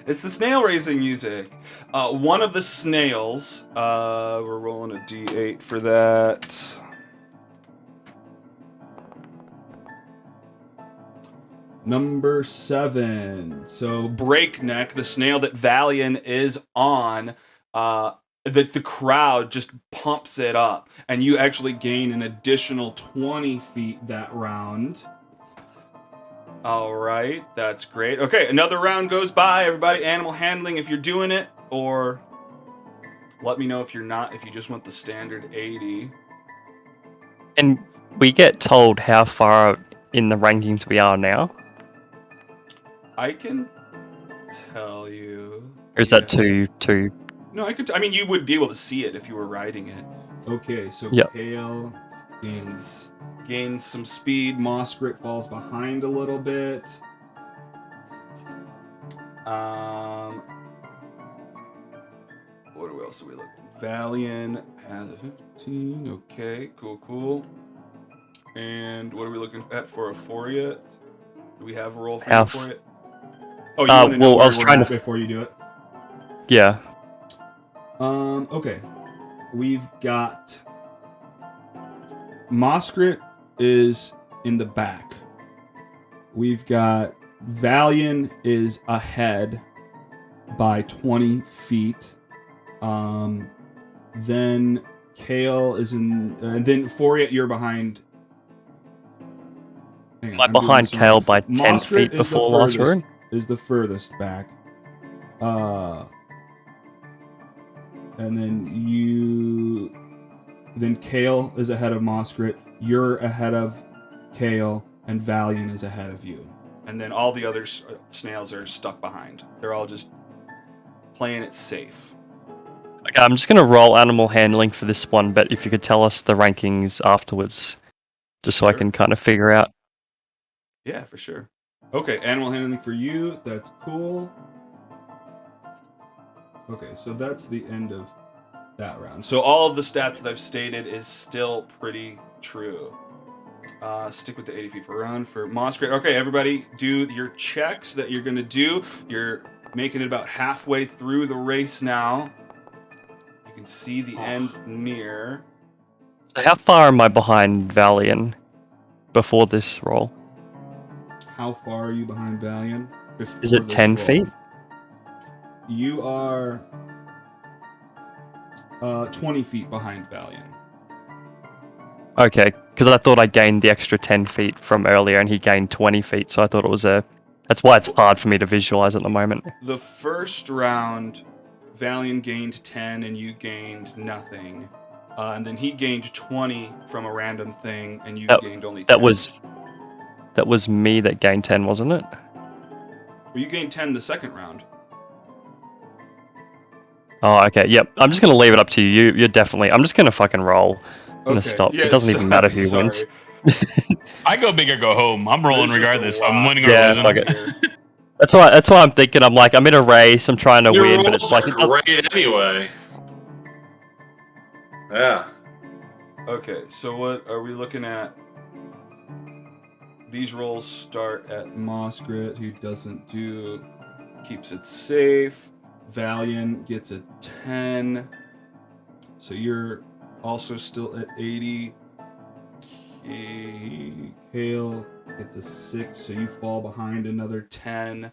It's the snail racing music. One of the snails, we're rolling a d8 for that. Number 7. So Breakneck, the snail that Valian is on, the crowd just pumps it up, and you actually gain an additional 20 feet that round. All right, that's great. Okay, another round goes by. Everybody, animal handling if you're doing it, or let me know if you're not, if you just want the standard 80. And we get told how far in the rankings we are now? I can tell you. Or is that too... No, I mean, you would be able to see it if you were riding it. Okay, so Yep. Kale gains some speed. Moskrit falls behind a little bit. What else are we looking? Valian has a 15. Okay, cool. And what are we looking at for a Foriat? Do we have a roll for a Foriat? Oh, you want to know well, where I was we're trying at to... before you do it? Yeah. Okay. We've got Moskrit is in the back. We've got Valian is ahead by 20 feet. Then Kale is in, and then Foriat, you're behind. Hang on, I'm behind doing this Kale wrong. by 10 Moskrit feet is before the last furthest, rune. is the furthest back. And then Kale is ahead of Moskrit. You're ahead of Kale, and Valian is ahead of you. And then all the other snails are stuck behind. They're all just playing it safe. Okay, I'm just going to roll animal handling for this one, but if you could tell us the rankings afterwards, just so I Sure. can kind of figure out. Yeah, for sure. Okay, animal handling for you. That's cool. Okay, so that's the end of that round. So all of the stats that I've stated is still pretty true. Stick with the 80 feet per round for Moskrit. Okay, everybody, do your checks that you're going to do. You're making it about halfway through the race now. You can see the end near. So how far am I behind Valian before this roll? How far are you behind Valian? Is it 10 feet? You are 20 feet behind Valian. Okay, because I thought I gained the extra 10 feet from earlier and he gained 20 feet, so I thought it was a... That's why it's hard for me to visualize at the moment. The first round, Valian gained 10 and you gained nothing. And then he gained 20 from a random thing and you gained only 10. That was me that gained 10, wasn't it? Well, you gained 10 the second round. Oh, okay, yep. I'm just going to leave it up to you. You're definitely... I'm just going to fucking roll. I'm going to stop. Yeah, it doesn't even matter who wins. I go big or go home. I'm rolling There's just a regardless. lot I'm winning or Yeah, losing. fuck it. That's why I'm thinking. I'm like, I'm in a race. I'm trying to Your win, but rolls it's like... are It doesn't... great anyway. Yeah. Okay, so what are we looking at? These rolls start at Moskrit, who keeps it safe. Valian gets a 10. So you're also still at 80. Kale gets a 6, so you fall behind another 10.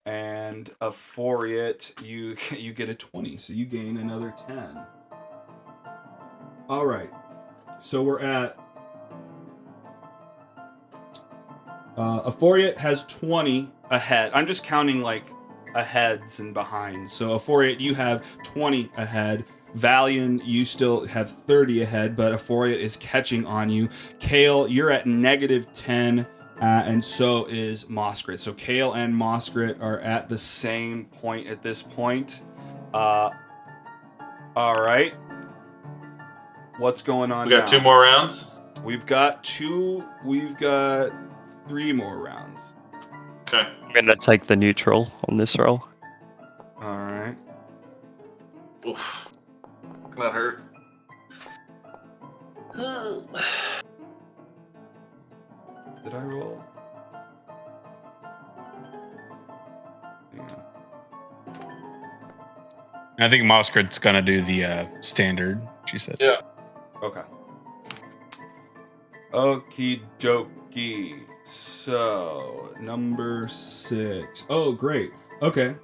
And a Foriat, you get a 20, so you gain another 10. All right. So we're at Aphoriate has 20 ahead. I'm just counting like aheads and behinds. So Aphoriate, you have 20 ahead. Valian, you still have 30 ahead, but Aphoriate is catching on you. Kale, you're at -10, and so is Moskrit. So Kale and Moskrit are at the same point at this point. All right. What's going on We got now? 2 more rounds. We've got 3 more rounds. Okay. I'm gonna take the neutral on this roll. All right. Oof. That hurt. Did I roll? Hang on. I think Moskrit's gonna do the standard. She said. Yeah. Okay. Okie dokie. So, number 6. Oh, great. Okay.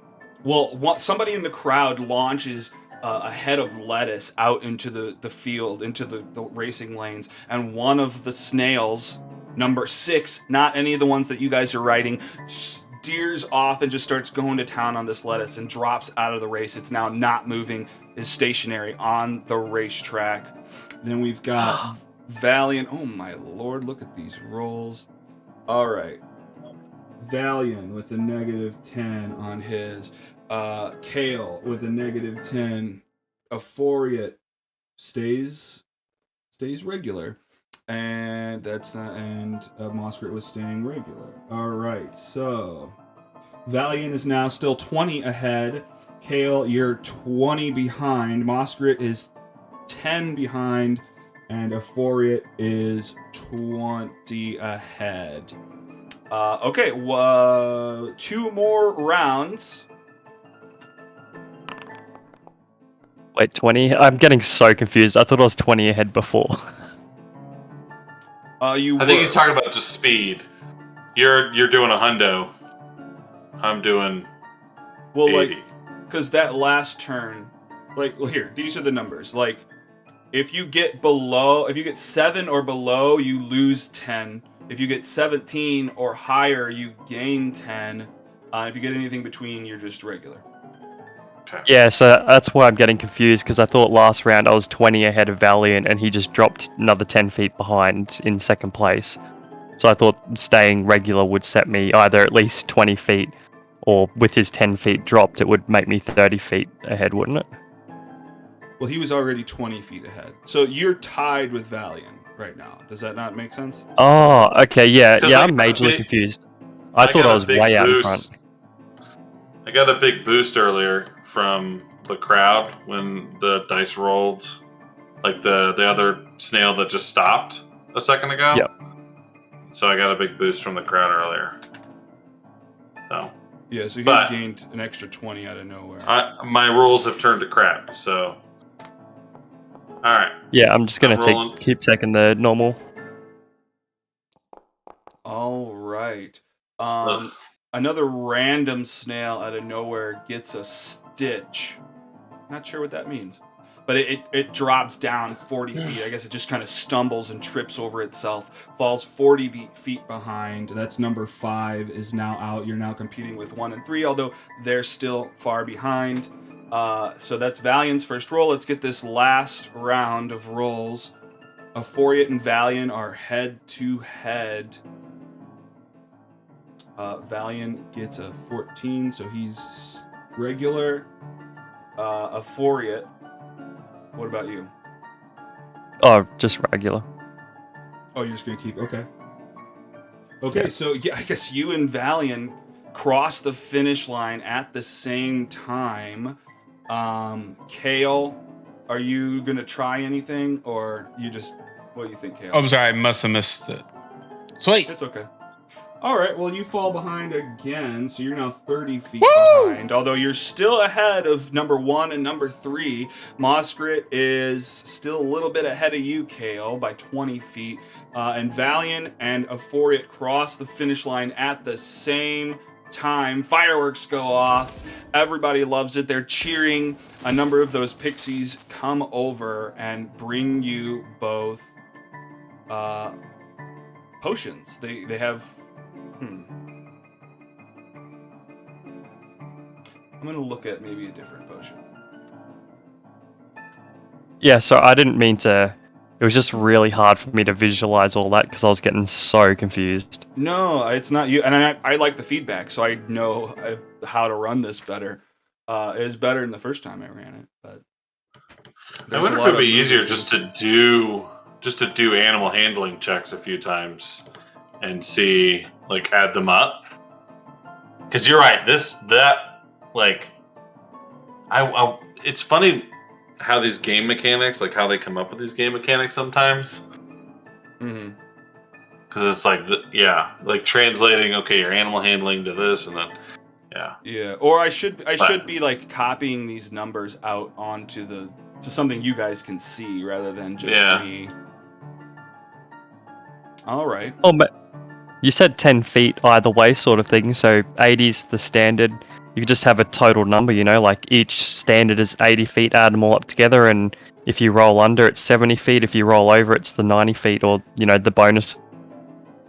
Well, somebody in the crowd launches a head of lettuce out into the field, into the racing lanes, and one of the snails, number 6, not any of the ones that you guys are riding, steers off and just starts going to town on this lettuce and drops out of the race. It's now not moving, is stationary on the racetrack. Then we've got Valiant. Oh my lord, look at these rolls. All right. Valiant with a -10 on his. Kale with a -10. Aphoriate stays regular. And that's not, and Moskrit was staying regular. All right, so Valiant is now still 20 ahead. Kale, you're 20 behind. Moskrit is 10 behind. And Aphoriate is 20 ahead. Okay, 2 more rounds. Wait, 20? I'm getting so confused. I thought I was 20 ahead before. I think he's talking about just speed. You're doing a hundo. I'm doing 80. Like, because that last turn, like, well, here, these are the numbers. Like, if you get 7 or below, you lose 10. If you get 17 or higher, you gain 10. If you get anything between, you're just regular. Okay. Yeah, so that's why I'm getting confused, because I thought last round I was 20 ahead of Valiant and he just dropped another 10 feet behind in second place. So I thought staying regular would set me either at least 20 feet, or with his 10 feet dropped, it would make me 30 feet ahead, wouldn't it? Well, he was already 20 feet ahead. So you're tied with Valiant right now. Does that not make sense? Oh, okay, yeah, 'Cause yeah, I I'm got a majorly big- confused. I thought got I a was big way out in boost. front. I got a big boost earlier from the crowd when the dice rolled, like the other snail that just stopped a second ago. Yep. So I got a big boost from the crowd earlier. So Yeah, so you But- gained an extra 20 out of nowhere. my rolls have turned to crap. So all right. Yeah, I'm just gonna I'm rolling. keep taking the normal. All right. Ugh. Another random snail out of nowhere gets a stitch. Not sure what that means. But it drops down 40 feet. I guess it just kind of stumbles and trips over itself. Falls 40 feet behind. That's number 5 is now out. You're now competing with 1 and 3, although they're still far behind. So that's Valiant's first roll. Let's get this last round of rolls. Aphoriate and Valiant are head to head. Valiant gets a 14, so he's regular. Aphoriate, what about you? Oh, just regular. Oh, you're just gonna keep, okay. Okay, Yeah. so yeah, I guess you and Valiant cross the finish line at the same time. Kale, are you gonna try anything, or you just, what do you think, Kale? Oh, I'm sorry, I must have missed it. Sweet. It's okay. All right, well, you fall behind again, so you're now 30 feet Woo! behind. Although you're still ahead of number 1 and number 3. Moskrit is still a little bit ahead of you, Kale, by 20 feet. And Valiant and Aphoriate cross the finish line at the same time. Fireworks go off. Everybody loves it. They're cheering. A number of those pixies come over and bring you both potions. They have I'm gonna look at maybe a different potion. Yeah, so I didn't mean to. It was just really hard for me to visualize all that because I was getting so confused. No, it's not you. And I like the feedback, so I know how to run this better. It was better than the first time I ran it, but I wonder if it'd be easier just to do animal handling checks a few times and see, like, add them up. Because you're right, it's funny how these game mechanics, like how they come up with these game mechanics sometimes. Mm-hmm. Because it's like, like translating, okay, your animal handling to this, and then, yeah. Yeah, or I should be like copying these numbers out onto to something you guys can see rather than just me. All right. Oh, but you said 10 feet either way, sort of thing. So 80's the standard. You could just have a total number, like each standard is 80 feet, add them all up together, and if you roll under, it's 70 feet. If you roll over, it's the 90 feet, or, the bonus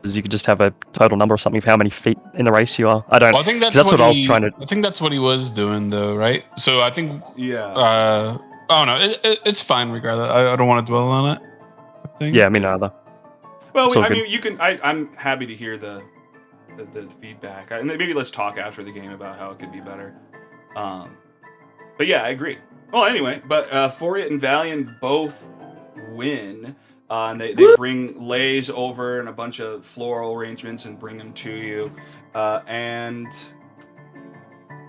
is you could just have a total number or something of how many feet in the race you are. I don't. Well, I think that's what I was trying to. I think that's what he was doing, though, right? So I think. Yeah. Oh no, it's fine regardless. I don't want to dwell on it. I think. Yeah, me neither. Well, I mean, you can. I'm happy to hear the feedback. And maybe let's talk after the game about how it could be better. But yeah, I agree. Well, anyway, but Foriat and Valiant both win. And they bring lays over and a bunch of floral arrangements and bring them to you. And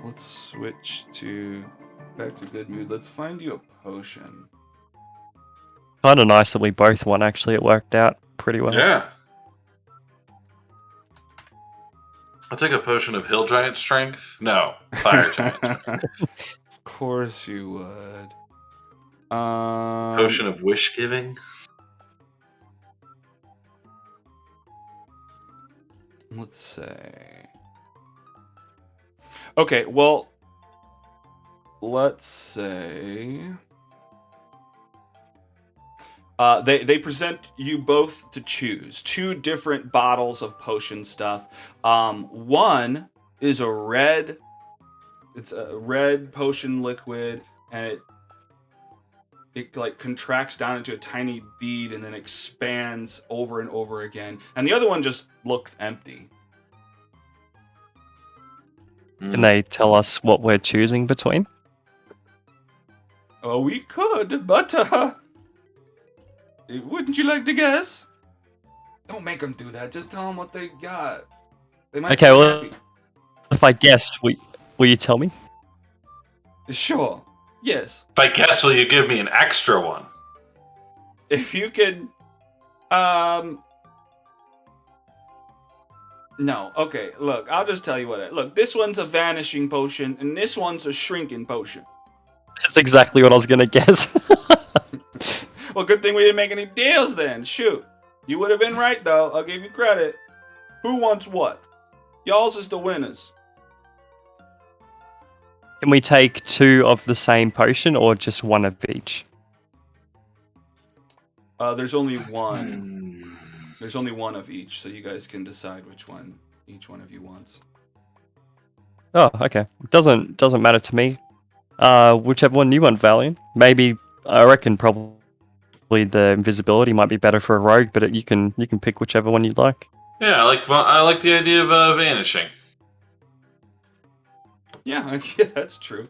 let's switch back to good mood. Let's find you a potion. Kind of nice that we both won. Actually, it worked out pretty well. Yeah. I'll take a potion of hill giant strength. No, fire giant strength. Of course you would. Potion of wish giving. Let's say. Okay, well, let's say. They present you both to choose 2 different bottles of potion stuff. One is it's a red potion liquid, and it like contracts down into a tiny bead and then expands over and over again. And the other one just looks empty. Can they tell us what we're choosing between? Oh, we could, but wouldn't you like to guess? Don't make them do that. Just tell them what they got. They might Okay, be well, happy. if I guess, will you tell me? Sure. Yes. If I guess, will you give me an extra one? If you can, no. Okay, look, I'll just tell you look, this one's a vanishing potion, and this one's a shrinking potion. That's exactly what I was gonna guess. Well, good thing we didn't make any deals then. Shoot. You would have been right, though. I'll give you credit. Who wants what? Y'all's is the winners. Can we take 2 of the same potion or just 1 of each? There's only one. There's only 1 of each, so you guys can decide which one each one of you wants. Oh, okay. Doesn't matter to me. Whichever one you want, Valiant. Maybe I reckon probably the invisibility might be better for a rogue, but you can pick whichever one you'd like. Yeah, I like the idea of vanishing. Yeah, that's true.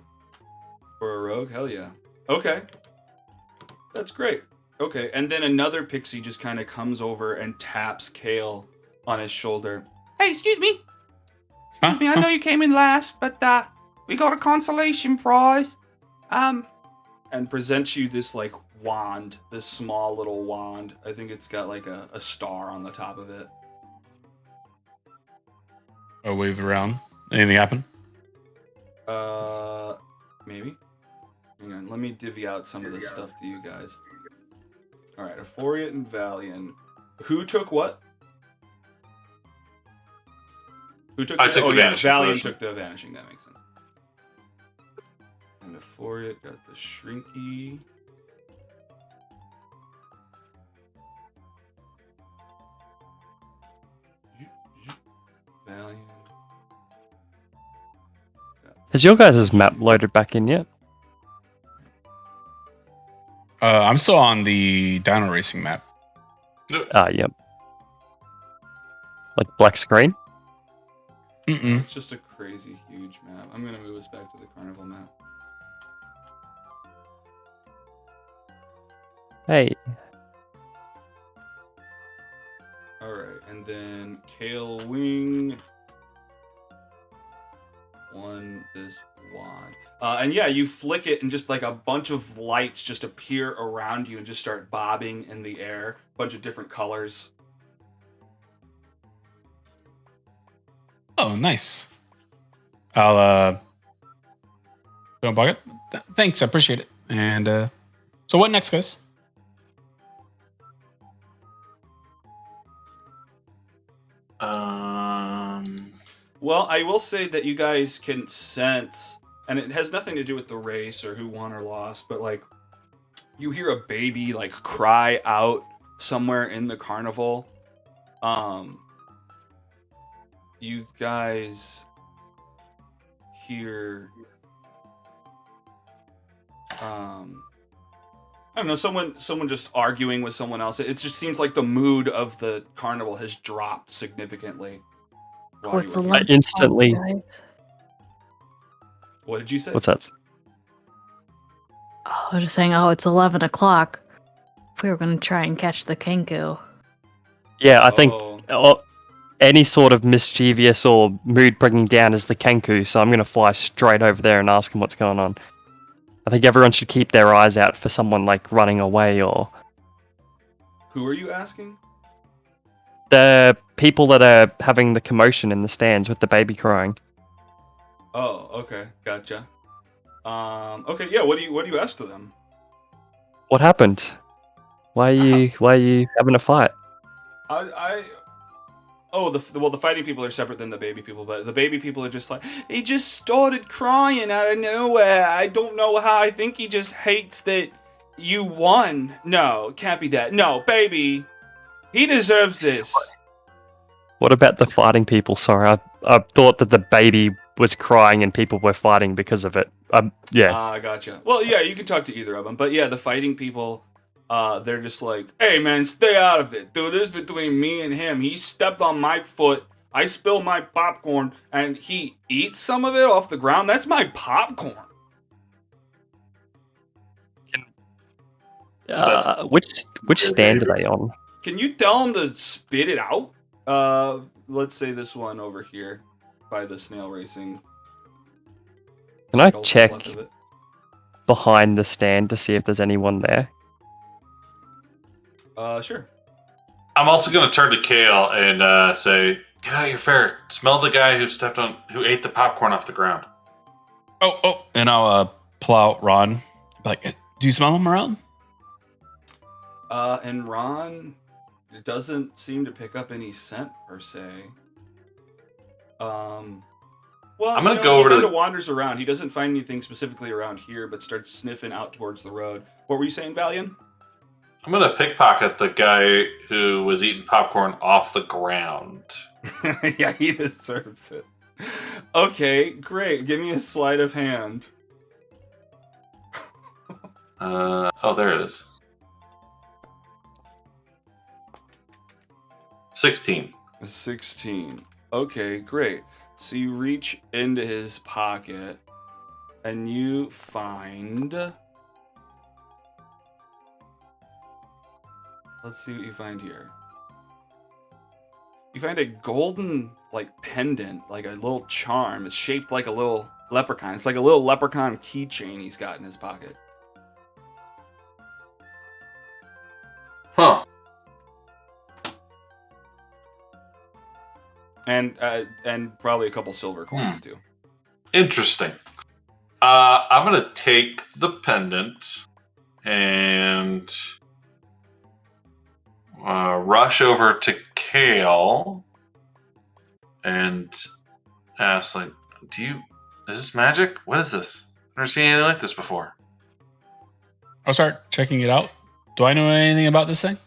For a rogue, hell yeah. Okay. That's great. Okay, and then another pixie just kind of comes over and taps Kale on his shoulder. Hey, excuse me. Excuse me, I know you came in last, but we got a consolation prize. And presents you this like wand, this small little wand. I think it's got like a star on the top of it. I'll wave it around. Anything happen? Maybe. Hang on, let me divvy out some of this stuff to you guys. All right, Euphoria and Valiant. Who took what? Who took? I took the vanishing. Valiant Potion. took the vanishing. That makes sense. And Euphoria got the shrinky. Has your guys' map loaded back in yet? I'm still on the Dino Racing map. Yep. Like black screen? Mm-mm. It's just a crazy huge map. I'm gonna move us back to the carnival map. Hey. Alright, and then Kale Wing. One, this wand. And yeah, you flick it and just like a bunch of lights just appear around you and just start bobbing in the air. A bunch of different colors. Oh, nice. I'll don't bug it. Thanks, I appreciate it. And so what next, guys? Well, I will say that you guys can sense, and it has nothing to do with the race or who won or lost, but like you hear a baby like cry out somewhere in the carnival. You guys hear I don't know, someone just arguing with someone else. It just seems like the mood of the carnival has dropped significantly. while it's you were 11 here. Instantly. guys. What did you say? What's that? I was just saying, it's 11 o'clock. If we were going to try and catch the Kenku. Yeah, I think Oh. any sort of mischievous or mood bringing down is the Kenku, so I'm going to fly straight over there and ask him what's going on. I think everyone should keep their eyes out for someone like running away or Who are you asking? the people that are having the commotion in the stands with the baby crying. Oh, okay, gotcha. Okay, yeah. What do you ask to them? What happened? Why are you having a fight? The fighting people are separate than the baby people, but the baby people are just like, he just started crying out of nowhere. I don't know how. I think he just hates that you won. No, it can't be that. No, baby, he deserves this. What about the fighting people? Sorry, I thought that the baby was crying and people were fighting because of it. Yeah. I gotcha. Well, yeah, you can talk to either of them, but yeah, the fighting people, they're just like, hey man, stay out of it, dude. This is between me and him. He stepped on my foot. I spilled my popcorn, and he eats some of it off the ground. That's my popcorn. Which stand are they on? Can you tell him to spit it out? Let's say this one over here by the snail racing. Can I Gulp check left of it. behind the stand to see if there's anyone there? Sure. I'm also going to turn to Kale and say, "Get out of your fare! Smell the guy who ate the popcorn off the ground." Oh, and I'll pull out Ron. Like, do you smell him around? And Ron doesn't seem to pick up any scent per se. Well, I'm gonna go over he to kind of wanders around. He doesn't find anything specifically around here, but starts sniffing out towards the road. What were you saying, Valian? I'm going to pickpocket the guy who was eating popcorn off the ground. Yeah, he deserves it. Okay, great. Give me a sleight of hand. There it is. 16. 16. Okay, great. So you reach into his pocket and you find... Let's see what you find here. You find a golden, pendant, like a little charm. It's shaped like a little leprechaun. It's like a little leprechaun keychain he's got in his pocket. Huh. And probably a couple silver coins, too. Interesting. I'm going to take the pendant and rush over to Kale and ask, is this magic? What is this? I've never seen anything like this before. I'll start checking it out. Do I know anything about this thing?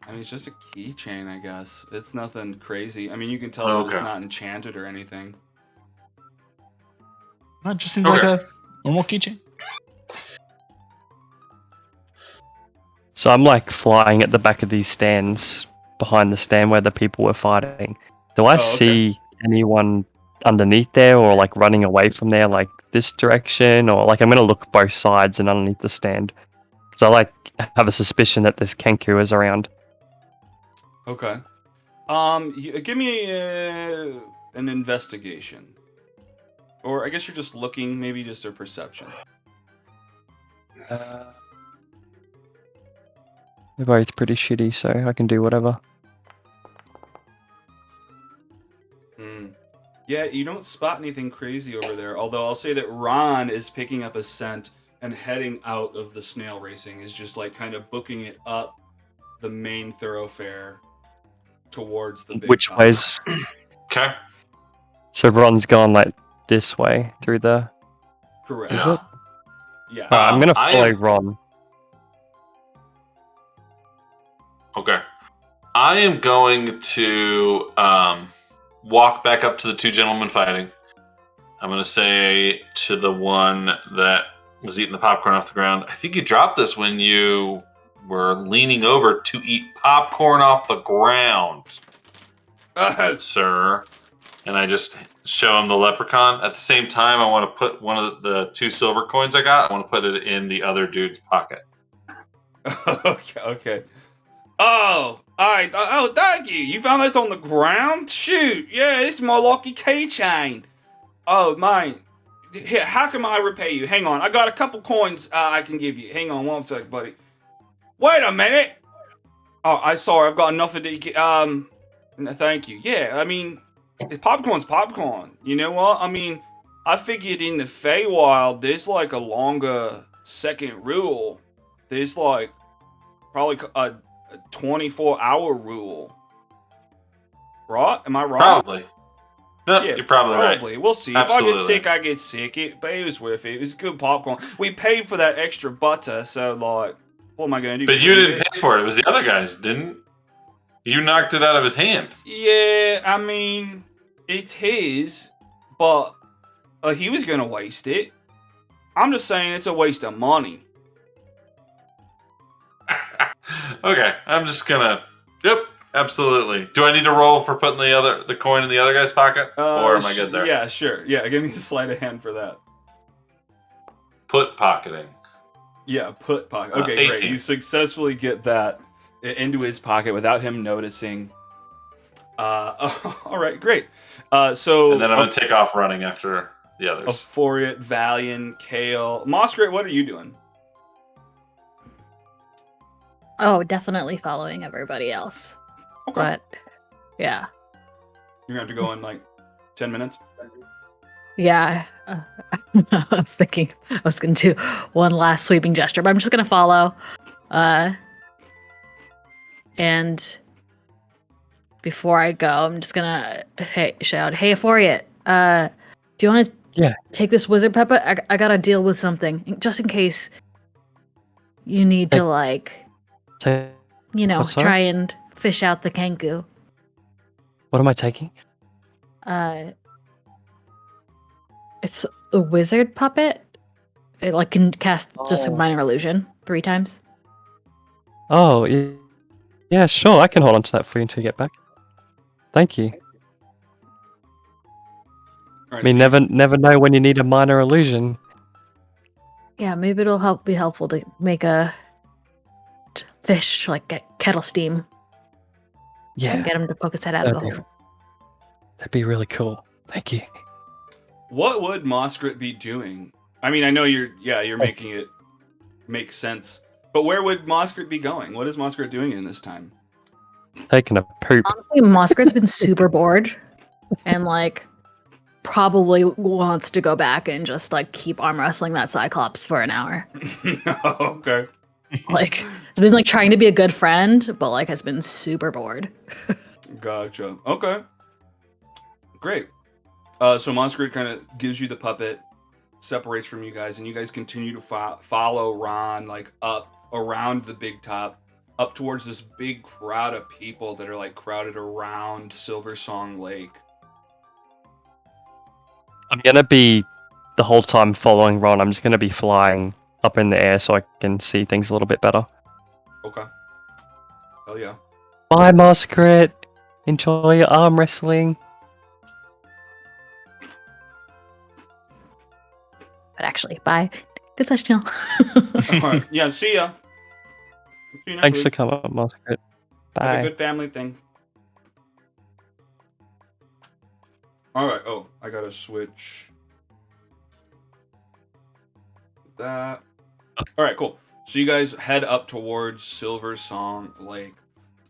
I mean, it's just a keychain, I guess. It's nothing crazy. I mean, you can tell that Okay. it's not enchanted or anything. That just seems like Okay. a normal keychain. So I'm like flying at the back of these stands behind the stand where the people were fighting. Do I okay. see anyone underneath there or like running away from there, like this direction? Or like I'm going to look both sides and underneath the stand. Because I like have a suspicion that this Kenku is around. Okay. Give me an investigation. Or I guess you're just looking, maybe just a perception. They're both pretty shitty, so I can do whatever. Yeah, you don't spot anything crazy over there. Although I'll say that Ron is picking up a scent and heading out of the snail racing. Is just like kind of booking it up the main thoroughfare towards the big Which top. way's... Okay. So Ron's gone like this way through the... Correct. Is it? Yeah. I'm going to I follow am- Ron. Okay. I am going to walk back up to the two gentlemen fighting. I'm going to say to the one that was eating the popcorn off the ground, I think you dropped this when you were leaning over to eat popcorn off the ground, sir. And I just show him the leprechaun. At the same time, I want to put one of the 2 silver coins I got, I want to put it in the other dude's pocket. Okay. Oh, alright. Oh, thank you. You found this on the ground? Shoot. Yeah, this is my lucky keychain. Oh, man. Here, how can I repay you? Hang on. I got a couple coins I can give you. Hang on one sec, buddy. Wait a minute. Oh, sorry. I've got enough of the... thank you. Yeah, I mean, popcorn's popcorn. You know what? I mean, I figured in the Feywild, there's like a longer second rule. There's like probably a 24-hour rule. Right? Am I right? Probably. No, Yeah, you're probably right. We'll see. Absolutely. If I get sick, I get sick. But it was worth it. It was good popcorn. We paid for that extra butter, so like, what am I going to do? But you didn't pay for it. It was the other guys, didn't? You knocked it out of his hand. Yeah, I mean, it's his, but he was going to waste it. I'm just saying it's a waste of money. Okay, I'm just gonna. Yep, absolutely. Do I need to roll for putting the coin in the other guy's pocket, or am I good there? Yeah, sure. Yeah, give me a sleight of hand for that. Put pocketing. Yeah, put pocket. Okay, great. 18. You successfully get that into his pocket without him noticing. All right, great. So And then I'm gonna take off running after the others. Auphoriate, Valiant, Kale, Moskrit. What are you doing? Oh, definitely following everybody else. Okay. But yeah, You're gonna have to go in like 10 minutes. yeah. I was thinking I was gonna do one last sweeping gesture, but I'm just gonna follow. And before I go, I'm just gonna shout, "Hey, Auphoriate, do you want to take this wizard puppet? I gotta deal with something, just in case you need to like." What's that? Try and fish out the Kenku. What am I taking? It's a wizard puppet. It like can cast just a Oh. minor illusion 3 times. Oh, yeah, sure. I can hold on to that for you until you get back. Thank you. All right, I mean, so never know when you need a minor illusion. Yeah, maybe it'll be helpful to make a fish like get kettle steam Yeah, and get him to poke his head out of the Okay. hole. that'd be really cool. Thank you. what would Moskrit be doing? I mean, I know you're making it make sense, but where would Moskrit be going? What is Moskrit doing in this time? Taking a poop. Honestly, Moskrit's been super bored and like probably wants to go back and just like keep arm wrestling that Cyclops for an hour. Okay. Like, has been like trying to be a good friend, but like has been super bored. Gotcha. Okay. Great. So Moskrit kind of gives you the puppet, separates from you guys, and you guys continue to follow Ron like up around the big top. up towards this big crowd of people that are like crowded around Silver Song Lake. I'm gonna be the whole time following Ron. I'm just gonna be flying up in the air so I can see things a little bit better. Okay. Hell yeah. Bye, Muskrat. Enjoy your arm wrestling. But actually, bye. Good session. Alright, yeah, see ya. See you next Thanks for week. coming, Muskrat. Have a Bye. good family thing. Alright, oh, I gotta switch that. Alright, cool. So you guys head up towards Silver Song Lake.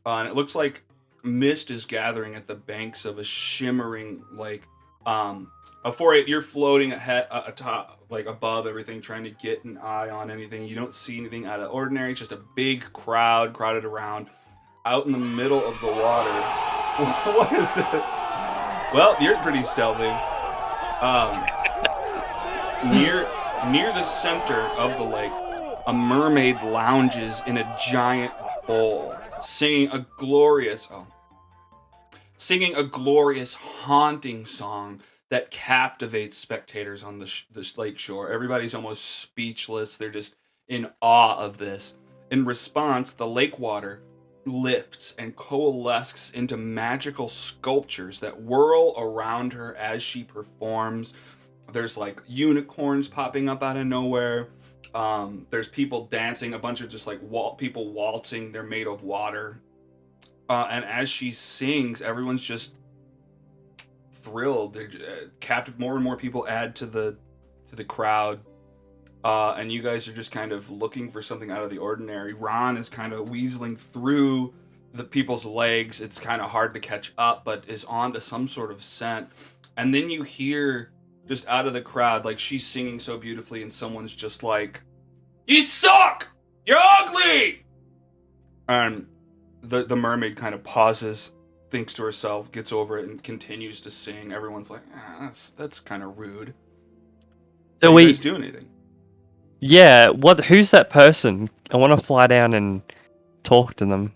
And it looks like mist is gathering at the banks of a shimmering lake. You're floating atop, like above everything, trying to get an eye on anything. You don't see anything out of ordinary. It's just a big crowd crowded around, out in the middle of the water. What is it? Well, you're pretty stealthy. Near the center of the lake, a mermaid lounges in a giant bowl, singing a glorious, haunting song that captivates spectators on this lake shore. Everybody's almost speechless. They're just in awe of this. In response, the lake water lifts and coalesces into magical sculptures that whirl around her as she performs. There's like unicorns popping up out of nowhere. There's people dancing, a bunch of just like people waltzing. They're made of water. And as she sings, everyone's just thrilled. They're captive. More and more people add to the crowd. And you guys are just kind of looking for something out of the ordinary. Ron is kind of weaseling through the people's legs. It's kind of hard to catch up, but is on to some sort of scent. And then you hear just out of the crowd, like she's singing so beautifully, and someone's just like, "You suck! You're ugly!" And the mermaid kind of pauses, thinks to herself, gets over it, and continues to sing. Everyone's like, that's kind of rude. So Did you guys do anything? Yeah, who's that person? I want to fly down and talk to them.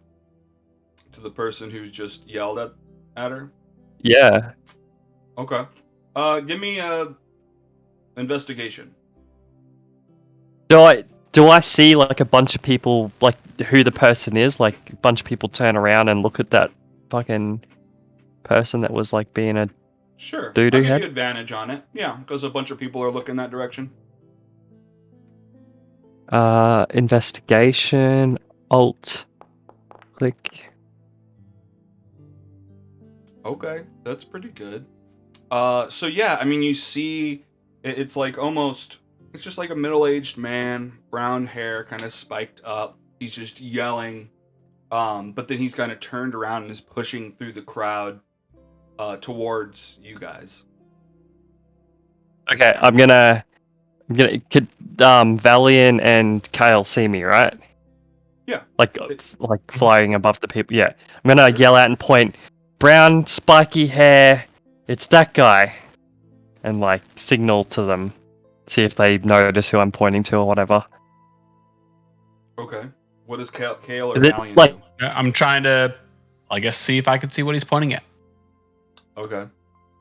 To the person who's just yelled at her? Yeah. Okay. Give me a investigation. Do I see like a bunch of people, like who the person is? Like a bunch of people turn around and look at that fucking person that was like being a Sure. doo-doo I'll give head? you advantage on it. Yeah, because a bunch of people are looking that direction. Investigation, alt, click. Okay, that's pretty good. So yeah, I mean, you see, it's like almost, it's just like a middle-aged man, brown hair, kind of spiked up. He's just yelling, but then he's kind of turned around and is pushing through the crowd, towards you guys. Okay, could Valiant and Kale see me, right? Yeah. Like flying above the people. Yeah. I'm gonna yell out and point, brown spiky hair, it's that guy, and like signal to them, see if they notice who I'm pointing to or whatever. Okay. What does Kale or Is it, Valiant like- do? I'm trying to, I guess, see if I can see what he's pointing at. Okay.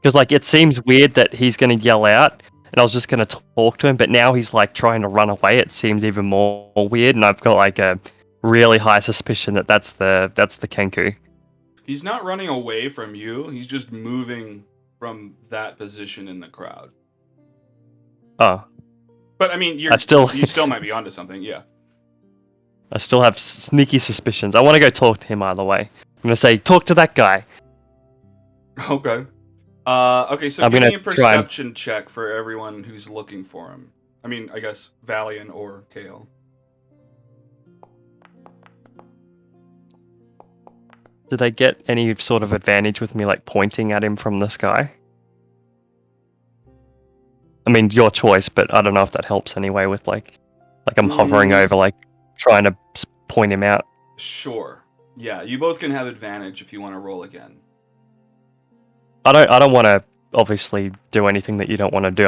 Because like it seems weird that he's gonna yell out, and I was just gonna talk to him, but now he's like trying to run away. It seems even more weird, and I've got like a really high suspicion that that's the Kenku. He's not running away from you. He's just moving from that position in the crowd. Oh, But I mean, you still might be onto something. Yeah. I still have sneaky suspicions. I want to go talk to him either way. I'm gonna say, talk to that guy. Okay. Okay, so I'm give me a gonna try and- perception check for everyone who's looking for him. I mean, I guess Valiant or Kale. Do they get any sort of advantage with me like pointing at him from the sky? I mean, your choice, but I don't know if that helps anyway with like I'm hovering over, like trying to point him out. Sure. Yeah, you both can have advantage if you want to roll again. I don't want to obviously do anything that you don't want to do.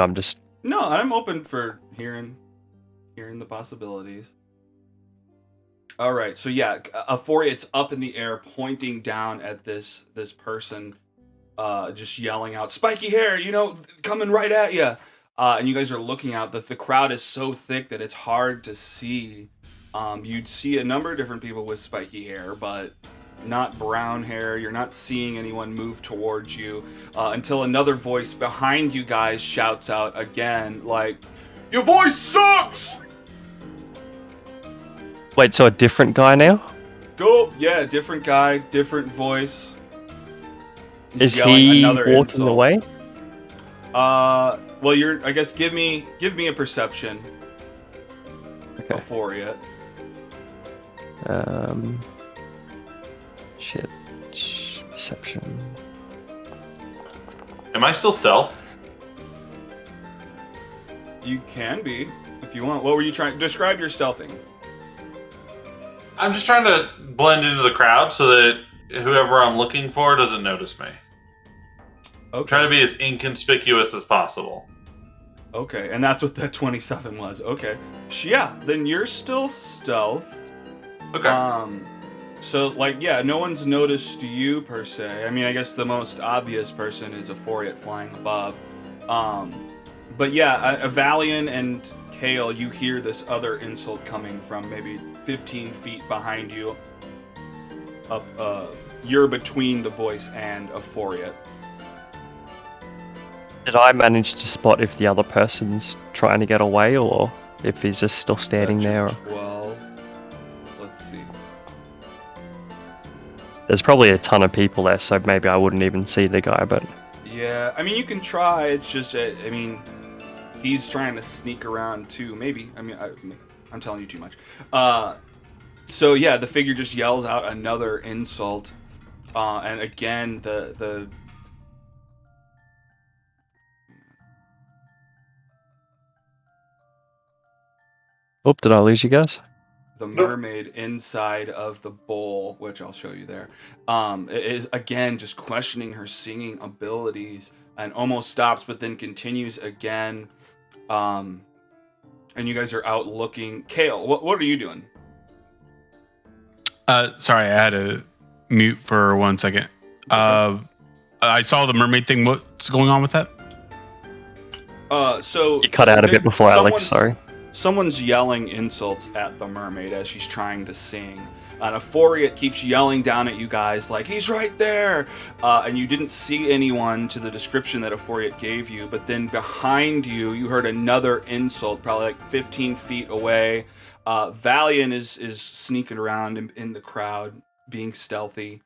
No, I'm open for hearing the possibilities. All right, so yeah, It's up in the air, pointing down at this person, just yelling out, "Spiky hair, coming right at you!" And you guys are looking out. The crowd is so thick that it's hard to see. You'd see a number of different people with spiky hair, but not brown hair. You're not seeing anyone move towards you until another voice behind you guys shouts out again, like, "Your voice sucks!" Wait, so a different guy now? Go, yeah, different guy, different voice. He's Is yelling he another walking insult. away? Well, I guess give me a perception Okay. before it. Shit. Perception. Am I still stealth? You can be if you want. What were you trying? Describe your stealthing. I'm just trying to blend into the crowd so that whoever I'm looking for doesn't notice me. Okay. Trying to be as inconspicuous as possible. Okay, and that's what that 27 was. Okay. Yeah, then you're still stealth. Okay. So, no one's noticed you per se. I mean, I guess the most obvious person is a Foriat flying above. But yeah, Avalion and Kale, you hear this other insult coming from maybe 15 feet behind you. You're between the voice and a Foriat. Did I manage to spot if the other person's trying to get away or if he's just still standing there? Or... 12. Let's see. There's probably a ton of people there, so maybe I wouldn't even see the guy, but... Yeah, I mean, you can try. It's just, he's trying to sneak around too. Maybe. I mean, I'm telling you too much. So yeah, the figure just yells out another insult, and again the Oop, did I lose you guys? the mermaid inside of the bowl, which I'll show you there, is again just questioning her singing abilities and almost stops, but then continues again. And you guys are out looking. Kale, what are you doing? Sorry, I had to mute for 1 second. I saw the mermaid thing. What's going on with that? So You cut out a bit before Alex, sorry. Someone's yelling insults at the mermaid as she's trying to sing. And a Foriat keeps yelling down at you guys like, "He's right there!" And you didn't see anyone to the description that a Foriat gave you, but then behind you, you heard another insult, probably like 15 feet away. Valiant is sneaking around in the crowd, being stealthy.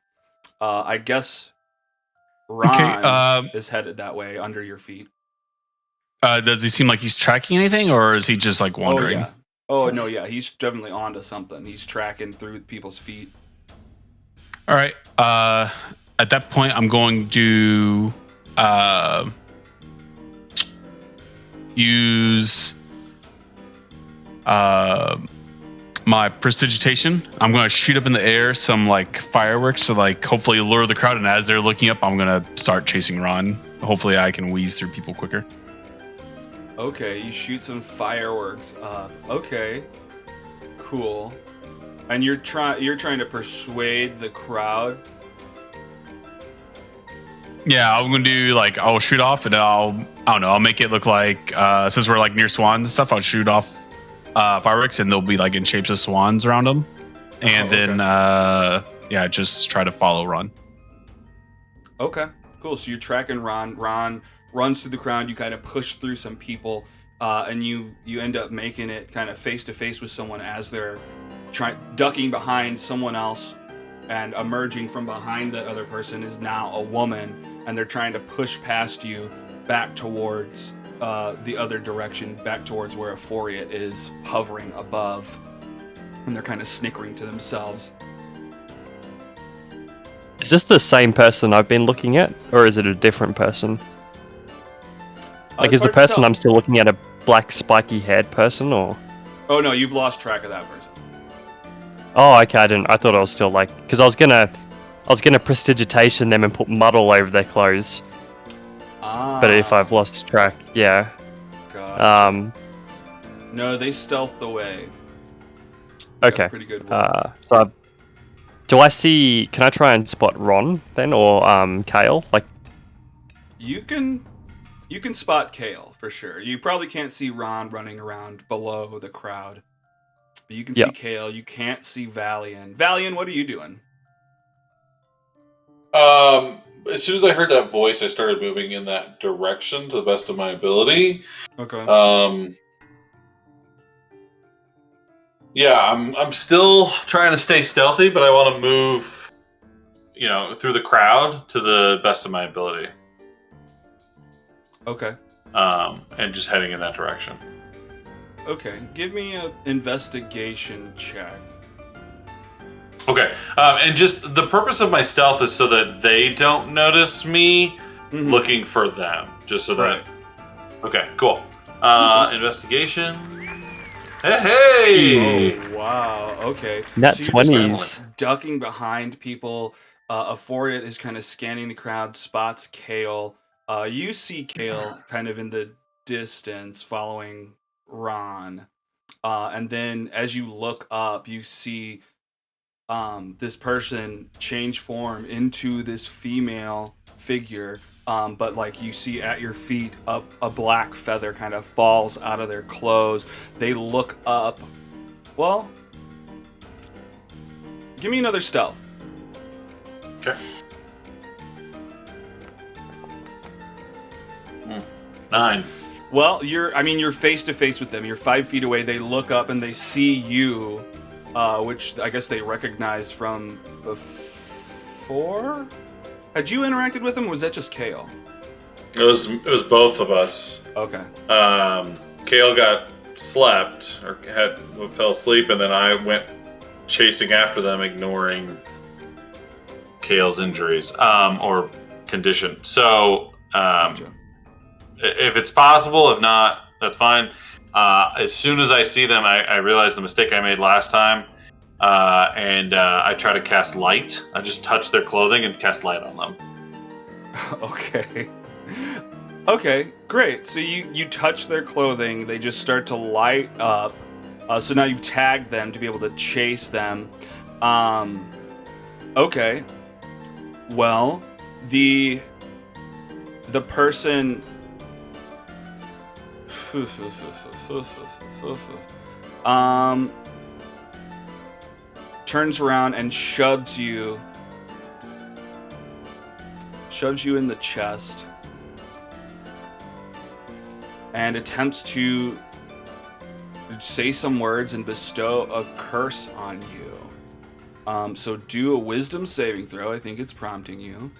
I guess Ron is headed that way, under your feet. Does he seem like he's tracking anything, or is he just like wandering? Oh, yeah. Oh, no, yeah. He's definitely onto something. He's tracking through people's feet. All right. At that point, I'm going to use my prestidigitation. I'm going to shoot up in the air some fireworks to hopefully lure the crowd. And as they're looking up, I'm going to start chasing Ron. Hopefully, I can wheeze through people quicker. Okay, you shoot some fireworks up. Okay, cool. And you're trying to persuade the crowd. Yeah, I'm gonna do I'll shoot off and I'll make it look like since we're near swans and stuff, I'll shoot off fireworks and they'll be in shapes of swans around them, and then just try to follow Ron. Okay, cool. So you're tracking Ron. Ron runs through the crowd. You kind of push through some people, and you end up making it kind of face to face with someone as they're ducking behind someone else, and emerging from behind that other person is now a woman, and they're trying to push past you back towards the other direction, back towards where a Foriat is hovering above, and they're kind of snickering to themselves. Is this the same person I've been looking at, or is it a different person? Is the person I'm still looking at a black spiky haired person, or? Oh no, you've lost track of that person. Oh, okay. I thought I was still because I was gonna prestidigitation them and put mud all over their clothes. But if I've lost track, yeah. God. No, they stealthed away. Okay. Pretty good roll. Do I see? Can I try and spot Ron then, or Kale? Like, You can spot Kale for sure. You probably can't see Ron running around below the crowd, but you can see Kale. You can't see Valian. Valian, what are you doing? As soon as I heard that voice, I started moving in that direction to the best of my ability. Okay. Yeah, I'm still trying to stay stealthy, but I want to move, through the crowd to the best of my ability. Okay. And just heading in that direction. Okay. Give me an investigation check. Okay. And just the purpose of my stealth is so that they don't notice me looking for them. Just so that. Okay. Cool. Investigation. Hey! Oh, wow. Okay. Nat so you're just 20s. kind of ducking behind people. Euphoria is kind of scanning the crowd, spots Kale. You see Kale kind of in the distance following Ron. And then as you look up, you see this person change form into this female figure. But like you see at your feet, a black feather kind of falls out of their clothes. They look up. Well, give me another stealth. Okay. 9. Well, you're face to face with them. You're 5 feet away. They look up and they see you, which I guess they recognize from before. Had you interacted with them, or was that just Kale? It was both of us. Okay. Kale got slept or fell asleep, and then I went chasing after them, ignoring Kale's injuries or condition. So, Gotcha. if it's possible, if not, that's fine. As soon as I see them, I realize the mistake I made last time. And I try to cast light. I just touch their clothing and cast light on them. Okay. Okay, great. So you touch their clothing, they just start to light up. So now you've tagged them to be able to chase them. Okay. Well, the person turns around and shoves you in the chest and attempts to say some words and bestow a curse on you. So do a wisdom saving throw. I think it's prompting you.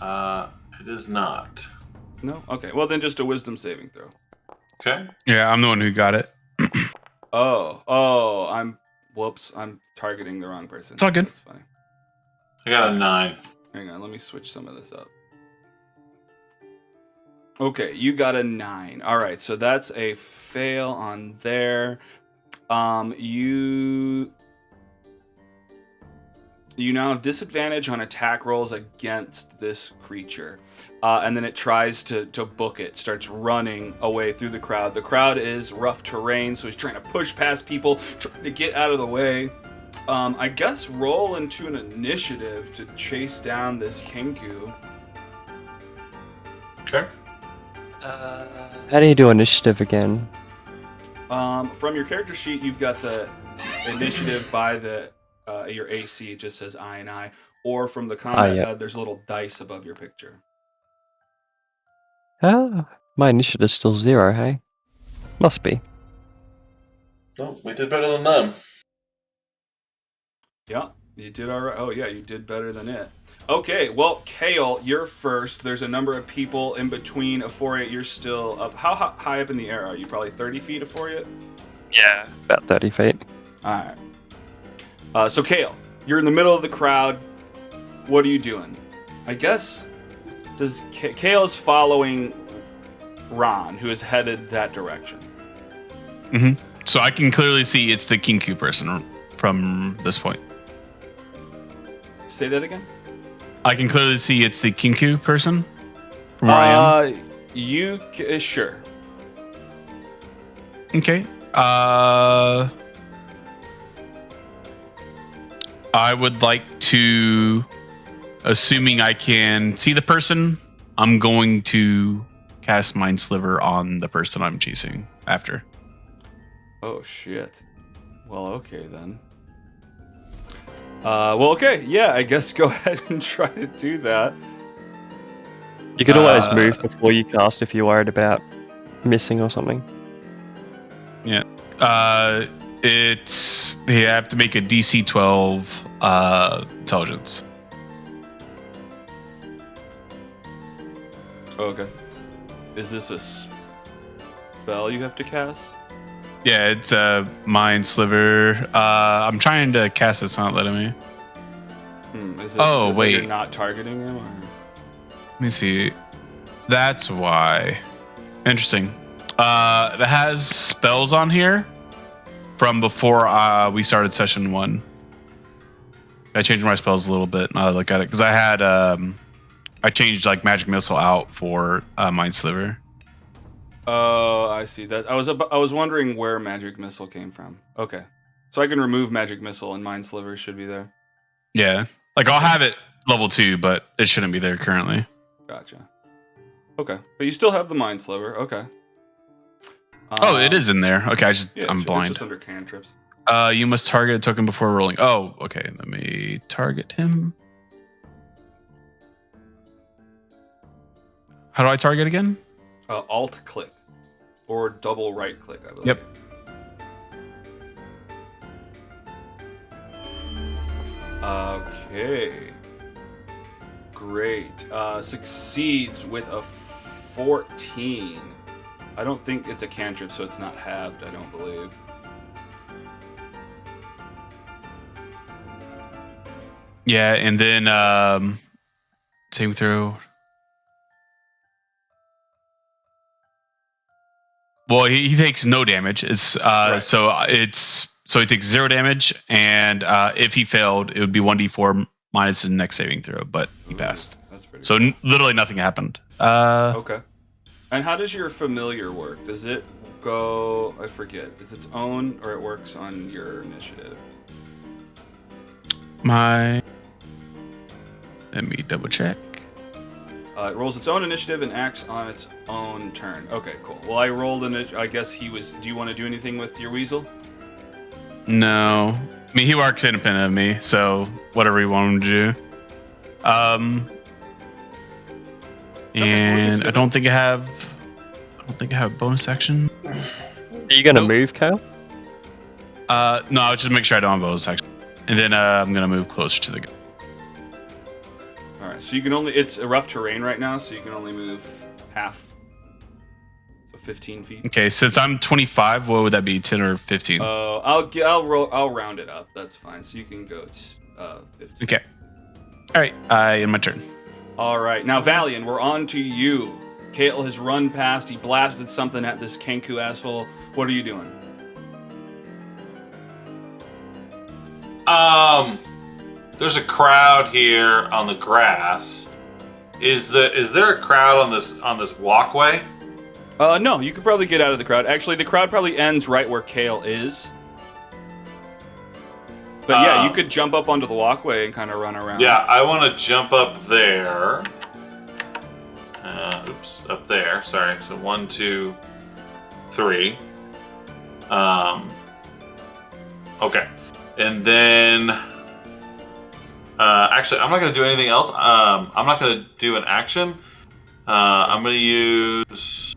It is not. No? Okay. Well, then just a wisdom saving throw. Okay. Yeah, I'm the one who got it. I'm targeting the wrong person. It's all good. That's fine. I got a 9. Hang on, let me switch some of this up. Okay, you got a 9. All right, so that's a fail on there. You now have disadvantage on attack rolls against this creature. And then it tries to book it, starts running away through the crowd. The crowd is rough terrain, so he's trying to push past people, trying to get out of the way. I guess roll into an initiative to chase down this Kenku. Okay. How do you do initiative again? From your character sheet, you've got the initiative by your AC. It just says I and I. Or from the combat HUD, there's a little dice above your picture. My initiative's still 0, hey? Must be. No, we did better than them. Yeah, you did all right. Oh, yeah, you did better than it. Okay, well, Kale, you're first. There's a number of people in between. Euphoria, you're still up. How high up in the air are you? Probably 30 feet, Euphoria? Yeah. About 30 feet. All right. So, Kale, you're in the middle of the crowd. What are you doing? I guess... Kale is following Ron, who is headed that direction. Mm-hmm. So I can clearly see it's the Kenku person from this point. Say that again? I can clearly see it's the Kenku person from where I am. Sure. Okay. I would like to, assuming I can see the person, I'm going to cast Mind Sliver on the person I'm chasing after. Oh shit. Well, okay then. Well, okay. Yeah, I guess go ahead and try to do that. You could always move before you cast if you're worried about missing or something. Yeah. It's they have to make a DC 12 intelligence. Okay. Is this a spell you have to cast? Yeah, it's a Mind Sliver. I'm trying to cast it, it's not letting me. Is it Oh, that wait. you're not targeting him? Or? Let me see. That's why. Interesting. It has spells on here from before we started session 1. I changed my spells a little bit. Now I look at it because I had I changed like Magic Missile out for Mind Sliver. Oh, I see that. I was wondering where Magic Missile came from. Okay, so I can remove Magic Missile and Mind Sliver should be there. Yeah, like I'll have it level 2, but it shouldn't be there currently. Gotcha. Okay, but you still have the Mind Sliver. Okay. Oh, it is in there. Okay, I'm blind. It's just under cantrips. You must target a token before rolling. Oh, okay. Let me target him. How do I target again? Alt click or double right click, I believe. Yep. Okay. Great. Succeeds with a 14. I don't think it's a cantrip, so it's not halved, I don't believe. Yeah, and then saving throw. Well, he takes no damage. It's Right. so he takes 0 damage, and if he failed, it would be 1d4 minus his next saving throw. But he passed. That's pretty So cool. literally nothing happened. Okay. And how does your familiar work? Does it go? I forget. It's its own, or it works on your initiative? Let me double check. It rolls its own initiative and acts on its own turn. Okay, cool. Well, I rolled I guess he was. Do you want to do anything with your weasel? No, I mean he works independent of me, so whatever you want him to do. And I don't think I have a bonus action. Are you gonna Nope. move, Kale? No, I'll just make sure I don't have a bonus action, and then I'm gonna move closer to the guy. All right. So you can only. It's a rough terrain right now, so you can only move half. So 15 feet. Okay, since I'm 25, what would that be? 10 or 15? I'll round it up. That's fine. So you can go 15. Okay. All right, I end my turn. All right. Now, Valiant, we're on to you. Kale has run past. He blasted something at this Kenku asshole. What are you doing? There's a crowd here on the grass. Is there a crowd on this walkway? No, you could probably get out of the crowd. Actually, the crowd probably ends right where Kale is. But yeah, you could jump up onto the walkway and kind of run around. Yeah, I want to jump up there. Up there. Sorry. So 1, 2, 3. Okay, and then actually, I'm not going to do anything else. I'm not going to do an action. I'm going to use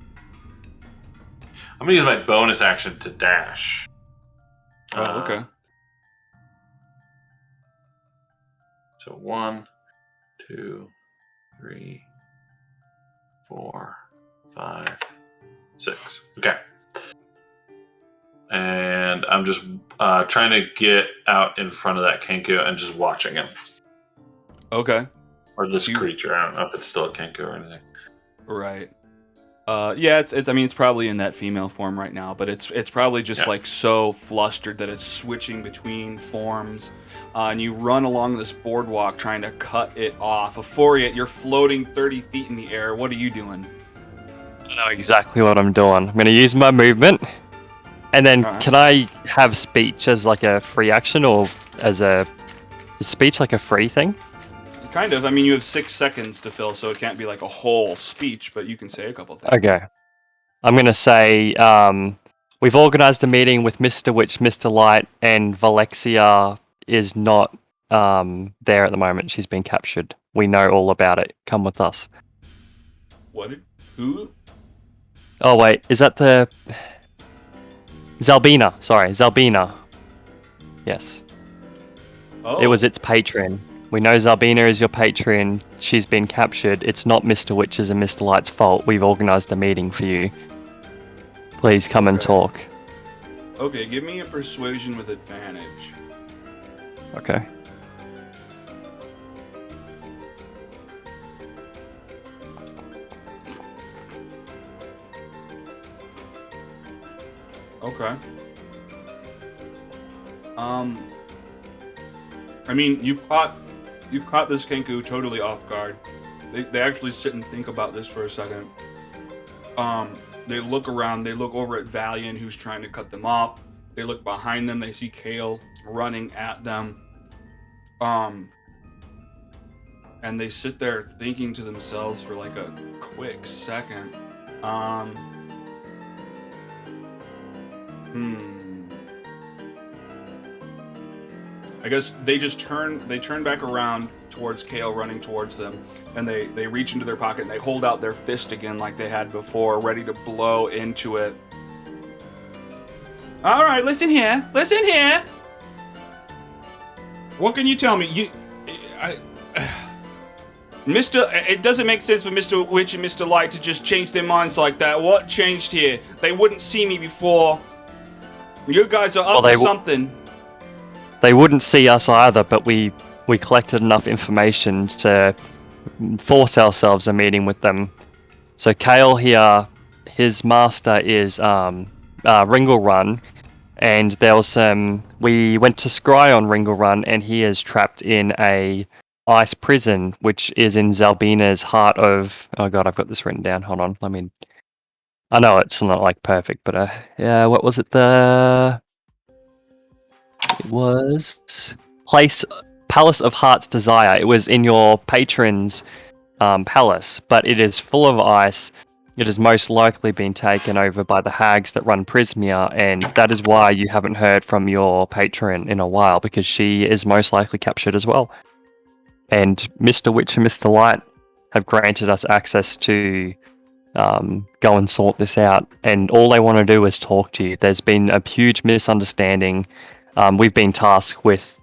my bonus action to dash. Oh, okay. So 1, 2, 3, 4, 5, 6. Okay. And I'm just trying to get out in front of that Kenku and just watching him. Okay. Or this creature. I don't know if it's still a Kenku or anything. Right. Yeah, it's. I mean, it's probably in that female form right now, but it's probably just like so flustered that it's switching between forms. And you run along this boardwalk trying to cut it off. Euphoria, you're floating 30 feet in the air. What are you doing? I know exactly what I'm doing. I'm gonna use my movement And then Alright. can I have speech as like a free action, or as a is speech like a free thing? Kind of. I mean, you have 6 seconds to fill, so it can't be like a whole speech, but you can say a couple things. Okay. I'm gonna say we've organised a meeting with Mr. Witch, Mr. Light, and Valexia is not there at the moment. She's been captured. We know all about it. Come with us. What? Who? Oh wait, is that the Zalbina? Sorry, Zalbina. Yes. Oh. It was its patron. We know Zalbina is your patron. She's been captured. It's not Mr. Witch's and Mr. Light's fault. We've organised a meeting for you. Please come and Okay. talk. Okay, give me a persuasion with advantage. Okay. Okay. I mean, you've caught this Kenku totally off guard. They actually sit and think about this for a second. They look around. They look over at Valiant, who's trying to cut them off. They look behind them. They see Kale running at them. And they sit there thinking to themselves for like a quick second. I guess they turn back around towards Kale running towards them, and they reach into their pocket and they hold out their fist again like they had before, ready to blow into it. All right, listen here. What can you tell me? It doesn't make sense for Mr. Witch and Mr. Light to just change their minds like that. What changed here? They wouldn't see me before. You guys are up to something. They wouldn't see us either, but we collected enough information to force ourselves a meeting with them. So Kale here, his master is Ringle Run, and there was we went to scry on Ringle Run, and he is trapped in a ice prison, which is in Zalbina's heart of... Oh god, I've got this written down. Hold on, I know it's not like perfect, but yeah, what was it? It was Palace of Heart's Desire. It was in your patron's palace, but it is full of ice. It has most likely been taken over by the hags that run Prismia, and that is why you haven't heard from your patron in a while, because she is most likely captured as well. And Mr. Witch and Mr. Light have granted us access to go and sort this out, and all they want to do is talk to you. There's been a huge misunderstanding. We've been tasked with,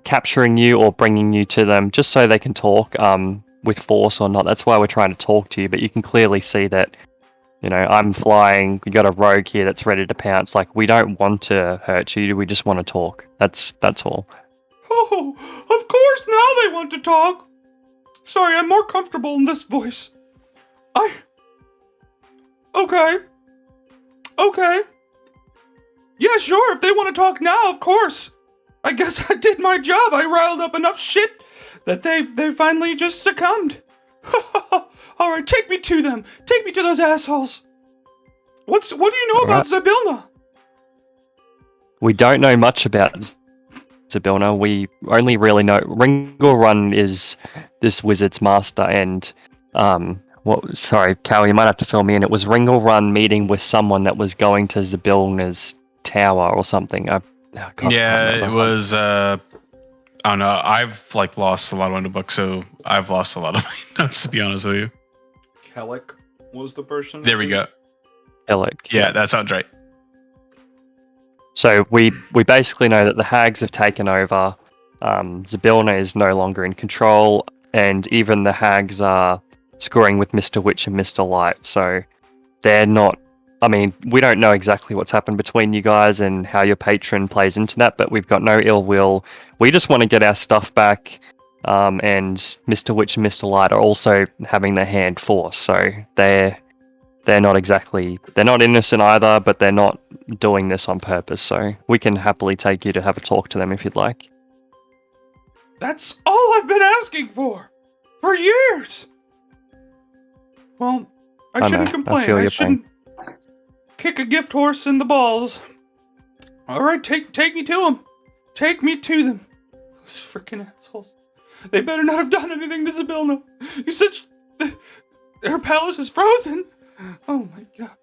capturing you or bringing you to them just so they can talk with force or not. That's why we're trying to talk to you, but you can clearly see that, I'm flying. We got a rogue here that's ready to pounce. Like, we don't want to hurt you. We just want to talk. That's all. Oh, of course now they want to talk. Sorry, I'm more comfortable in this voice. Okay. Yeah, sure, if they want to talk now, of course. I guess I did my job. I riled up enough shit that they finally just succumbed. Alright, take me to them. Take me to those assholes. What do you know about Zabilna? We don't know much about Zabilna. We only really know Ringle Run is this wizard's master, and sorry, Cal, you might have to fill me in. It was Ringle Run meeting with someone that was going to Zabilna's tower or something. It was. I don't know. I've lost a lot of my books, so I've lost a lot of my notes, to be honest with you. Kellic was the person. There we go. Kellic. Yeah, that sounds right. So we basically know that the hags have taken over. Zabilna is no longer in control, and even the hags are scoring with Mr. Witch and Mr. Light. So they're not. I mean, we don't know exactly what's happened between you guys and how your patron plays into that, but we've got no ill will. We just want to get our stuff back, and Mr. Witch and Mr. Light are also having their hand forced, so they're not innocent either, but they're not doing this on purpose, so we can happily take you to have a talk to them if you'd like. That's all I've been asking for years! Well, I shouldn't complain. I feel your pain. kick a gift horse in the balls. All right, take me to them. Take me to them. Those freaking assholes. They better not have done anything to Zybilna. You said her palace is frozen. Oh my god.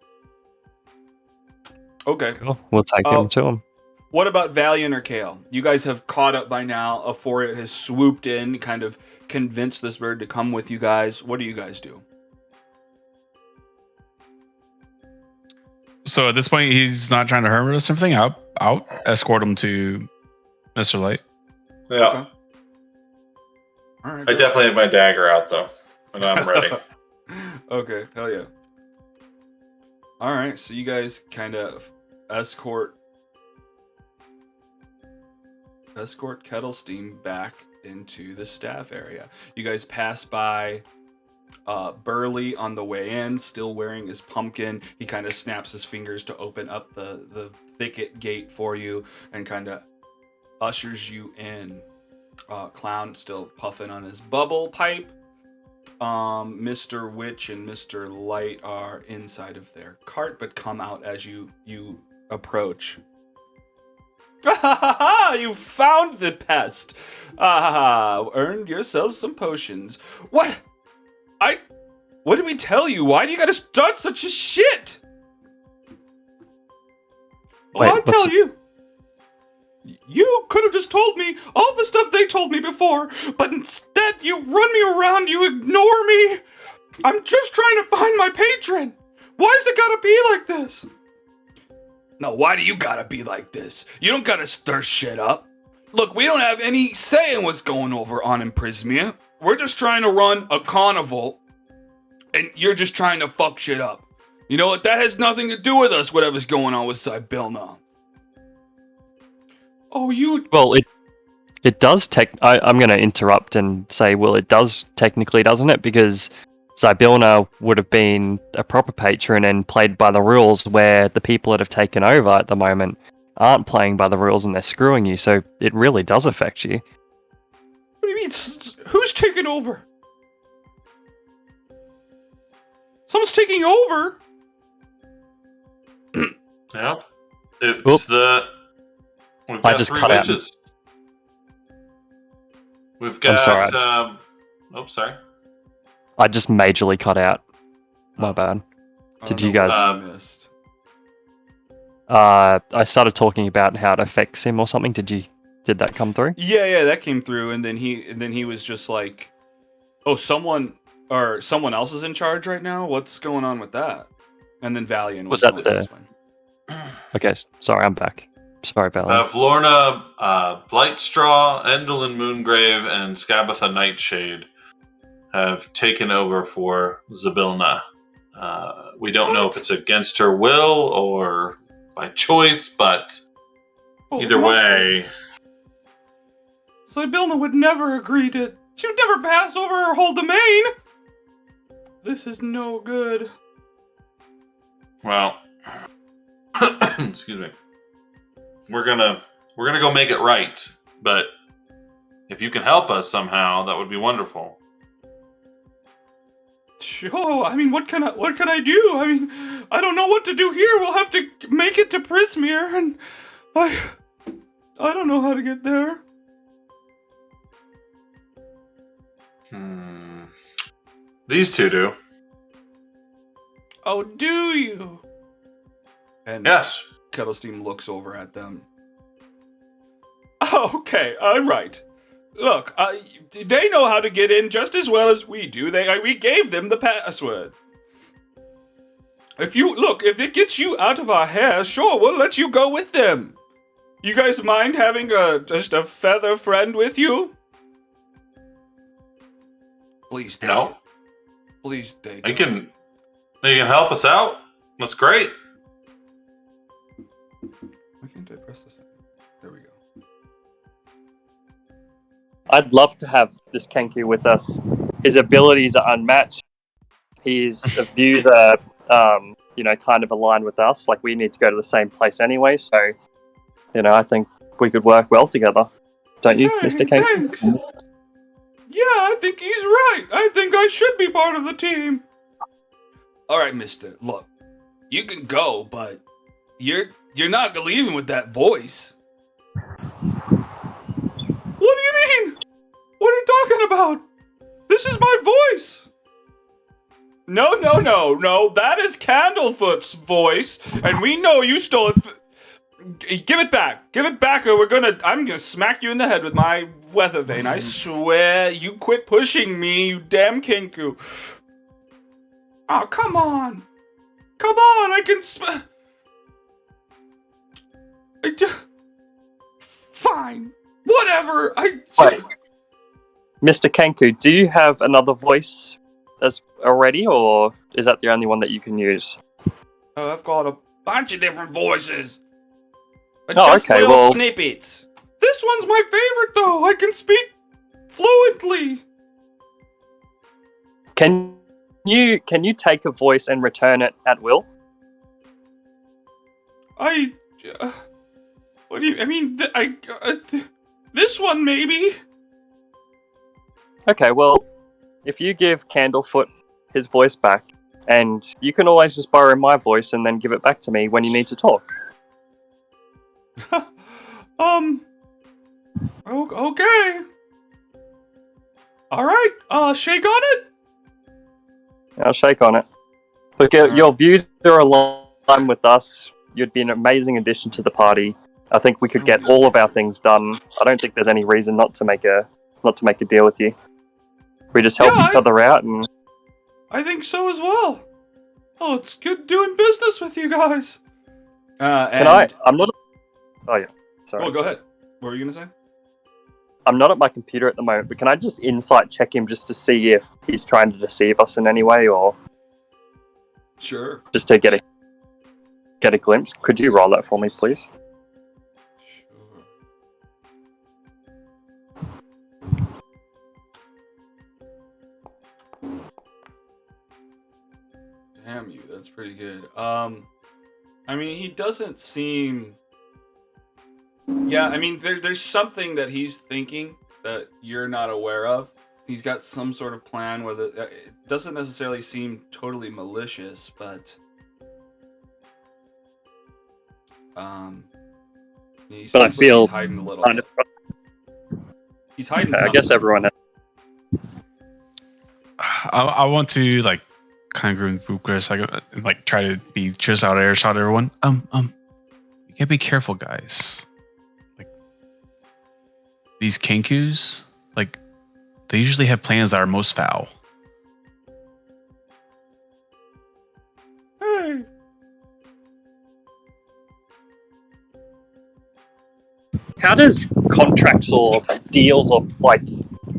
Okay. Cool. We'll take him to him. What about Valiant or Kale? You guys have caught up by now. Euphoria has swooped in, kind of convinced this bird to come with you guys. What do you guys do? So at this point, he's not trying to hurt us or something. I'll escort him to Mr. Light. Yeah. Okay. All right. I definitely have my dagger out though, and I'm ready. Okay, hell yeah. All right, so you guys kind of escort Kettlestein back into the staff area. You guys pass by Burley on the way in, still wearing his pumpkin. He kind of snaps his fingers to open up the thicket gate for you and kind of ushers you in. Clown still puffing on his bubble pipe. Mr. Witch and Mr. Light are inside of their cart, but come out as you approach. You found the pest. Earned yourself some potions. What did we tell you? Why do you gotta start such a shit? Wait, I tell you. You could have just told me all the stuff they told me before, but instead you run me around, you ignore me. I'm just trying to find my patron. Why's it gotta be like this? No, why do you gotta be like this? You don't gotta stir shit up. Look, we don't have any say in what's going over on in Prismia. We're just trying to run a carnival, and you're just trying to fuck shit up. You know what? That has nothing to do with us, whatever's going on with Zybilna. Oh, you... Well, it does I'm going to interrupt and say, well, it does technically, doesn't it? Because Zybilna would have been a proper patron and played by the rules, where the people that have taken over at the moment aren't playing by the rules and they're screwing you. So it really does affect you. What do you mean? Who's taking over? Someone's taking over? Yep. It's Oop. We've I got just 3 cut out. witches. We've got. sorry. Sorry. I just majorly cut out. My bad. Did you guys... missed? I started talking about how it affects him or something. Did that come through? Yeah, that came through, and then he was just like, "Oh, someone else is in charge right now. What's going on with that?" And then Valiant Was that the... Okay, sorry, I'm back. Sorry, Valiant. Vlorna, Blightstraw, Endel Moongrave, and Scabatha Nightshade have taken over for Zybilna. We don't know if it's against her will or by choice, but either way... Zybilna would never agree to... She would never pass over her whole domain! This is no good. Well... excuse me. We're gonna go make it right, but if you can help us somehow, that would be wonderful. Sure, I mean, what can I do? I mean, I don't know what to do here. We'll have to make it to Prismere, and I don't know how to get there. These two do. Oh, do you? And Yes. Kettlestein looks over at them. Oh, okay, right. Look, they know how to get in just as well as we do. We gave them the password. If it gets you out of our hair, sure, we'll let you go with them. You guys mind having just a feather friend with you? Please take No. it. Please take it. They can help us out. That's great. Why can't I press this? There we go. I'd love to have this Kenku with us. His abilities are unmatched. He's a view that, kind of aligned with us. Like, we need to go to the same place anyway, so, I think we could work well together. Don't you, Hey, Mr. Kenku? thanks. Yeah, I think he's right. I think I should be part of the team. All right, mister. Look, You can go, but you're not leaving with that voice. What do you mean? What are you talking about? This is my voice. No. That is Candlefoot's voice, and we know you stole it. Give it back. Give it back, or I'm gonna smack you in the head with my weather vane. I swear. You quit pushing me, you damn Kenku. Oh, come on. Come on, I can Fine. Whatever. Wait. Mr. Kenku, do you have another voice as already, or is that the only one that you can use? Oh, I've got a bunch of different voices. But Oh, just okay, little well- snippets. This one's my favorite, though. I can speak fluently. Can you take a voice and return it at will? What do you? I mean, this one maybe. Okay, well, if you give Candlefoot his voice back, and you can always just borrow my voice and then give it back to me when you need to talk. Okay. All right. Shake on it. I'll shake on it. Look, your views are aligned with us. You'd be an amazing addition to the party. I think we could get all of our things done. I don't think there's any reason not to make a deal with you. We just help each other out, and I think so as well. Oh, it's good doing business with you guys. can I? I'm not. Oh yeah, sorry. Oh, go ahead. What were you gonna say? I'm not at my computer at the moment, but can I just insight check him just to see if he's trying to deceive us in any way, or Sure. just to get a glimpse? Could you roll that for me, please? Sure. Damn you, that's pretty good. I mean, he doesn't seem. Yeah, I mean, there's something that he's thinking that you're not aware of. He's got some sort of plan, whether it doesn't necessarily seem totally malicious, but he But I seems like feel he's hiding a little. He's hiding. Okay, I guess something. everyone. I want to like kind of group Chris, like try to be just out air shot everyone. You gotta be careful, guys. Like these Kenkus, like they usually have plans that are most foul. Hey. How does contracts or deals or like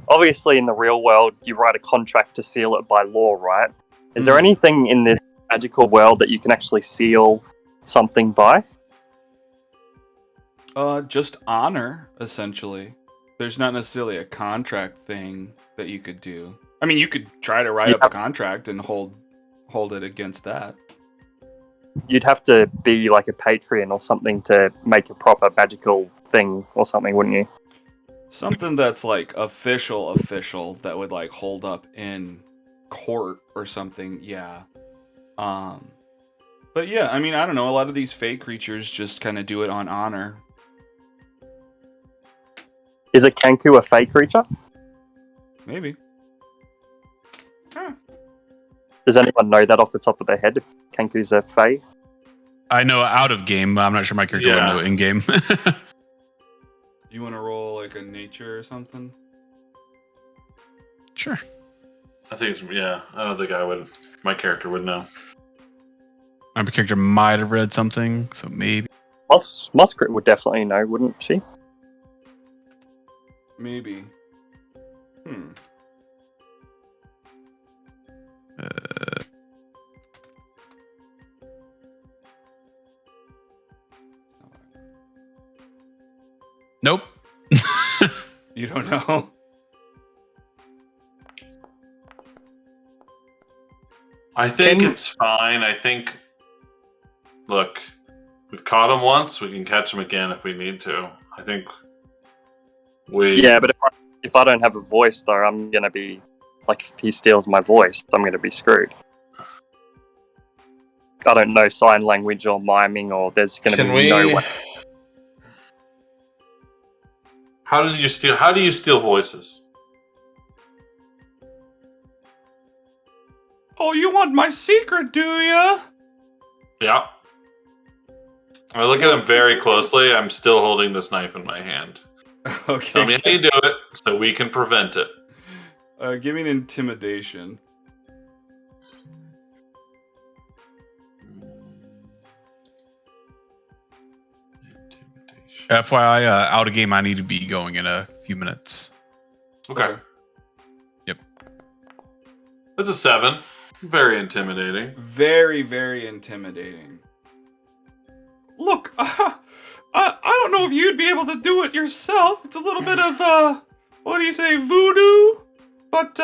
obviously in the real world you write a contract to seal it by law, right? Is there anything in this magical world that you can actually seal something by? Just honor, essentially. There's not necessarily a contract thing that you could do. I mean, you could try to write up a contract and hold it against that. You'd have to be like a Patreon or something to make a proper magical thing or something, wouldn't you? Something that's like official that would like hold up in court or something, yeah. But yeah, I mean, I don't know, a lot of these fey creatures just kind of do it on honor. Is a Kenku a fey creature? Maybe. Does anyone know that off the top of their head if Kenku's a fey? I know out of game, but I'm not sure my character would know in game. You want to roll like a nature or something? Sure. I think it's I don't think my character would know. My character might have read something, so maybe. Muskrat would definitely know, wouldn't she? Maybe. Nope. You don't know? I think it's fine. I think, look, we've caught him once. We can catch him again if we need to. I think Yeah, but if I don't have a voice, though, I'm going to be... Like, if he steals my voice, I'm going to be screwed. I don't know sign language or miming, or there's going to Can be no we? way. How do you steal voices? Oh, you want my secret, do ya? Yeah. I look at him very closely. I'm still holding this knife in my hand. Okay. Tell me how you do it so we can prevent it. Give me an intimidation. Intimidation. FYI, out of game. I need to be going in a few minutes. Okay. Yep. That's a 7. Very intimidating. Very, very intimidating. Look, I don't know if you'd be able to do it yourself. It's a little bit of, what do you say, voodoo? But,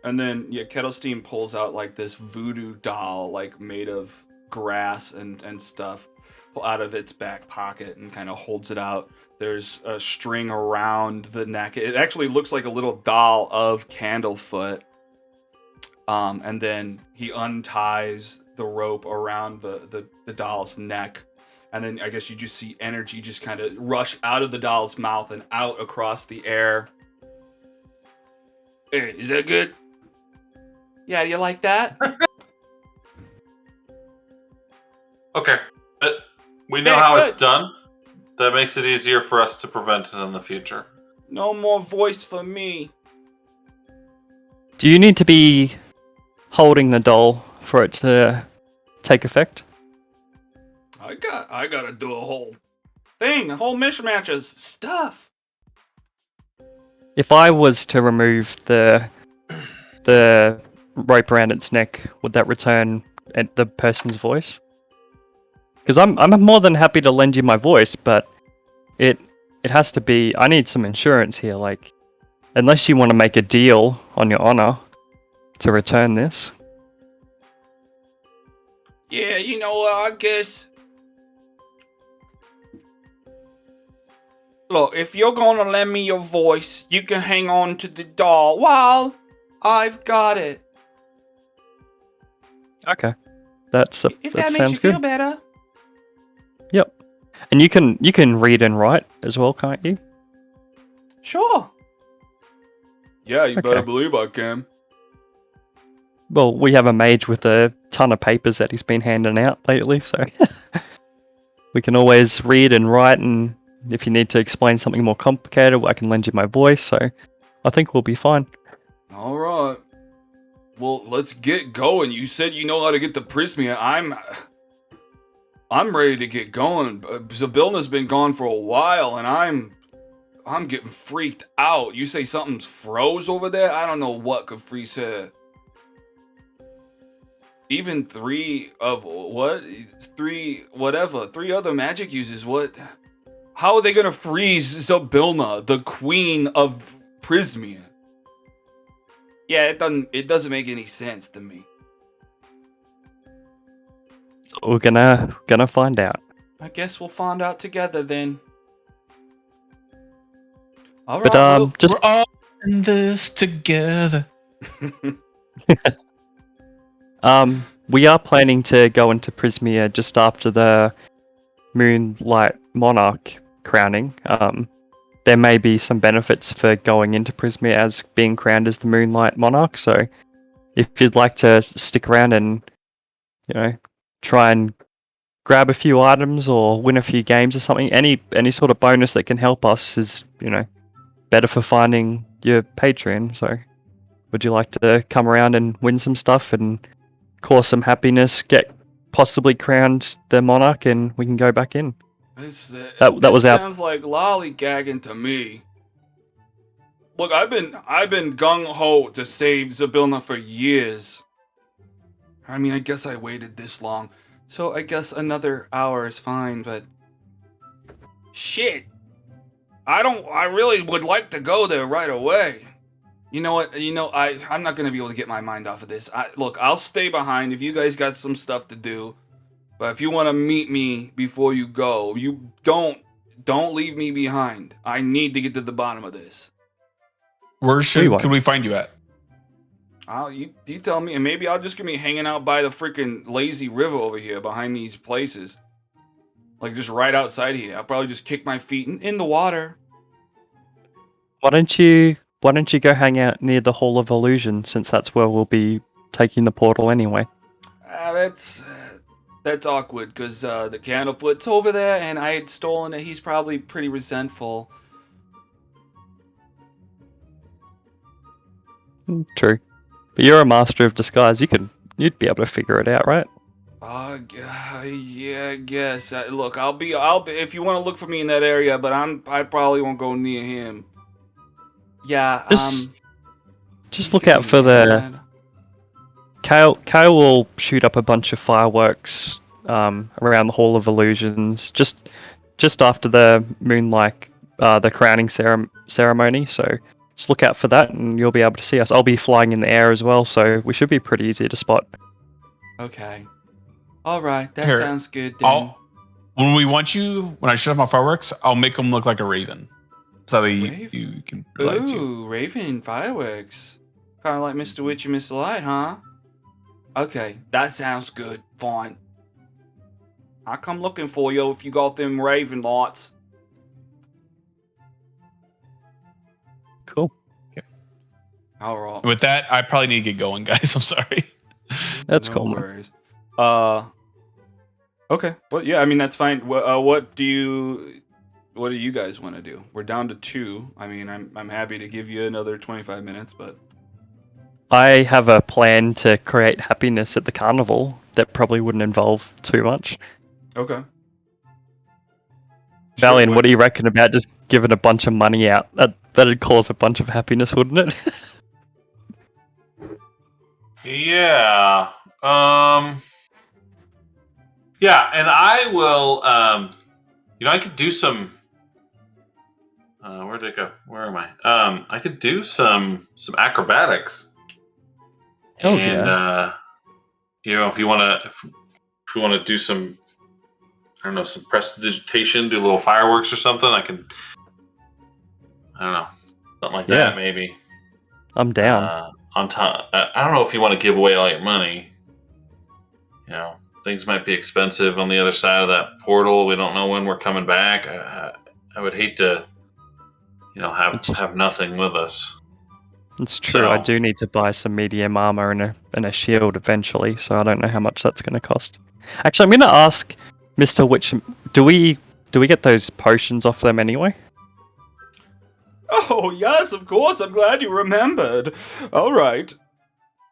And then, yeah, Kettlestein pulls out, like, this voodoo doll, like, made of grass and stuff, out of its back pocket and kind of holds it out. There's a string around the neck. It actually looks like a little doll of Candlefoot. And then he unties the rope around the doll's neck. And then I guess you just see energy just kind of rush out of the doll's mouth and out across the air. Hey, is that good? Yeah, do you like that? Okay. We know Yeah, how good. it's done. That makes it easier for us to prevent it in the future. No more voice for me. Do you need to be holding the doll for it to take effect? I gotta do a whole thing, a whole mishmatch of stuff. If I was to remove the rope around its neck, would that return the person's voice? Because I'm more than happy to lend you my voice, but it has to be. I need some insurance here. Like, unless you want to make a deal on your honor to return this. Yeah, you know what, I guess. Look, if you're gonna lend me your voice, you can hang on to the doll while I've got it. Okay, that If that makes sounds you feel good. better. Yep, and you can read and write as well, can't you? Sure. Yeah, you Okay. better believe I can. Well, we have a mage with a ton of papers that he's been handing out lately, so we can always read and write, and if you need to explain something more complicated, I can lend you my voice, so I think we'll be fine. Alright. Well, let's get going. You said you know how to get the Prismia. I'm ready to get going. Zabilna's been gone for a while, and I'm getting freaked out. You say something's froze over there? I don't know what could freeze her. Even three other magic uses, what? How are they gonna freeze Zabilna, the queen of Prismia? Yeah, it doesn't make any sense to me. So we're gonna find out. I guess we'll find out together then. All But right. just We're all in this together. we are planning to go into Prismia just after the Moonlight Monarch crowning. There may be some benefits for going into Prismia as being crowned as the Moonlight Monarch. So, if you'd like to stick around and try and grab a few items or win a few games or something, any sort of bonus that can help us is better for finding your Patreon. So, would you like to come around and win some stuff and cause some happiness, get possibly crowned the monarch, and we can go back in? This was our- sounds like lollygagging to me. Look, I've been gung ho to save Zabilna for years. I mean, I guess I waited this long, so I guess another hour is fine. But shit, I really would like to go there right away. You know what? I'm not gonna be able to get my mind off of this. Look, I'll stay behind if you guys got some stuff to do. But if you want to meet me before you go, you don't leave me behind. I need to get to the bottom of this. Where We won't. could we find you at? You tell me, and maybe I'll just gonna be hanging out by the freaking lazy river over here behind these places. Like, just right outside here. I'll probably just kick my feet in the water. Why don't you go hang out near the Hall of Illusion, since that's where we'll be taking the portal anyway? That's awkward, because the Candlefoot's over there, and I had stolen it. He's probably pretty resentful. True. But you're a master of disguise. You'd be able to figure it out, right? Yeah, I guess. Look, I'll be. If you want to look for me in that area, but I probably won't go near him. Yeah. Just look out for the. Kyle will shoot up a bunch of fireworks around the Hall of Illusions just after the the crowning ceremony. So just look out for that, and you'll be able to see us. I'll be flying in the air as well, so we should be pretty easy to spot. Okay. All right. That Here, sounds good then. When I shoot off my fireworks, I'll make them look like a raven, so that you can relate to. Ooh, Raven fireworks. Kind of like Mr. Witch and Mr. Light, huh? Okay, that sounds good. Fine. I'll come looking for you if you got them Raven lights. Cool. All right. With that, I probably need to get going, guys. I'm sorry. That's no cool. Man. Worries. Okay. Well, yeah. I mean, that's fine. What do you guys want to do? We're down to 2. I mean, I'm happy to give you another 25 minutes, but I have a plan to create happiness at the carnival that probably wouldn't involve too much. okay. Valiant, what do you reckon about just giving a bunch of money out? That'd cause a bunch of happiness, wouldn't it? Yeah. Yeah, and I will. I could do some. Where did it go? Where am I? I could do some acrobatics. Hells and yeah. if you want to do some, I don't know, some prestidigitation, do a little fireworks or something, I don't know, something like that maybe. I'm down. On top, I don't know if you want to give away all your money. Things might be expensive on the other side of that portal. We don't know when we're coming back. I would hate to, have nothing with us. It's true. So, I do need to buy some medium armor and a shield eventually, so I don't know how much that's going to cost. Actually, I'm going to ask Mr. Witch, do we get those potions off them anyway? Oh, yes, of course. I'm glad you remembered. All right.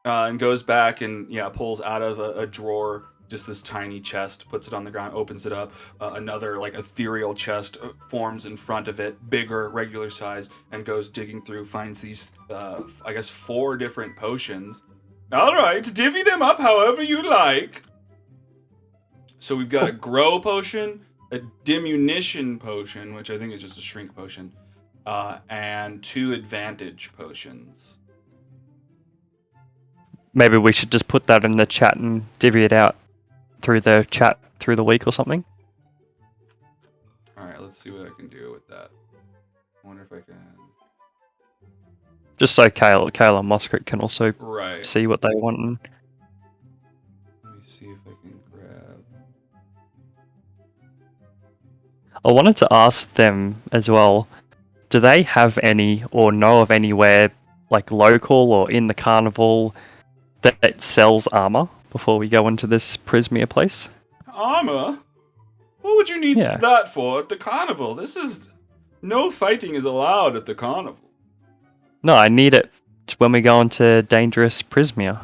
And goes back and, pulls out of a drawer just this tiny chest, puts it on the ground, opens it up. Another, ethereal chest forms in front of it, bigger, regular size, and goes digging through, finds these, 4 different potions. All right, divvy them up however you like. So we've got a grow potion, a diminution potion, which I think is just a shrink potion, and 2 advantage potions. Maybe we should just put that in the chat and divvy it out through the chat through the week or something. Alright, let's see what I can do with that. I wonder if I can... Just so Kale and Moskrit can also Right. see what they want. And... Let me see if I can grab... I wanted to ask them as well, do they have any or know of anywhere, local or in the carnival, that sells armor before we go into this Prismia place? Armor? What would you need Yeah. that for at the carnival? No fighting is allowed at the carnival. No, I need it when we go into dangerous Prismia.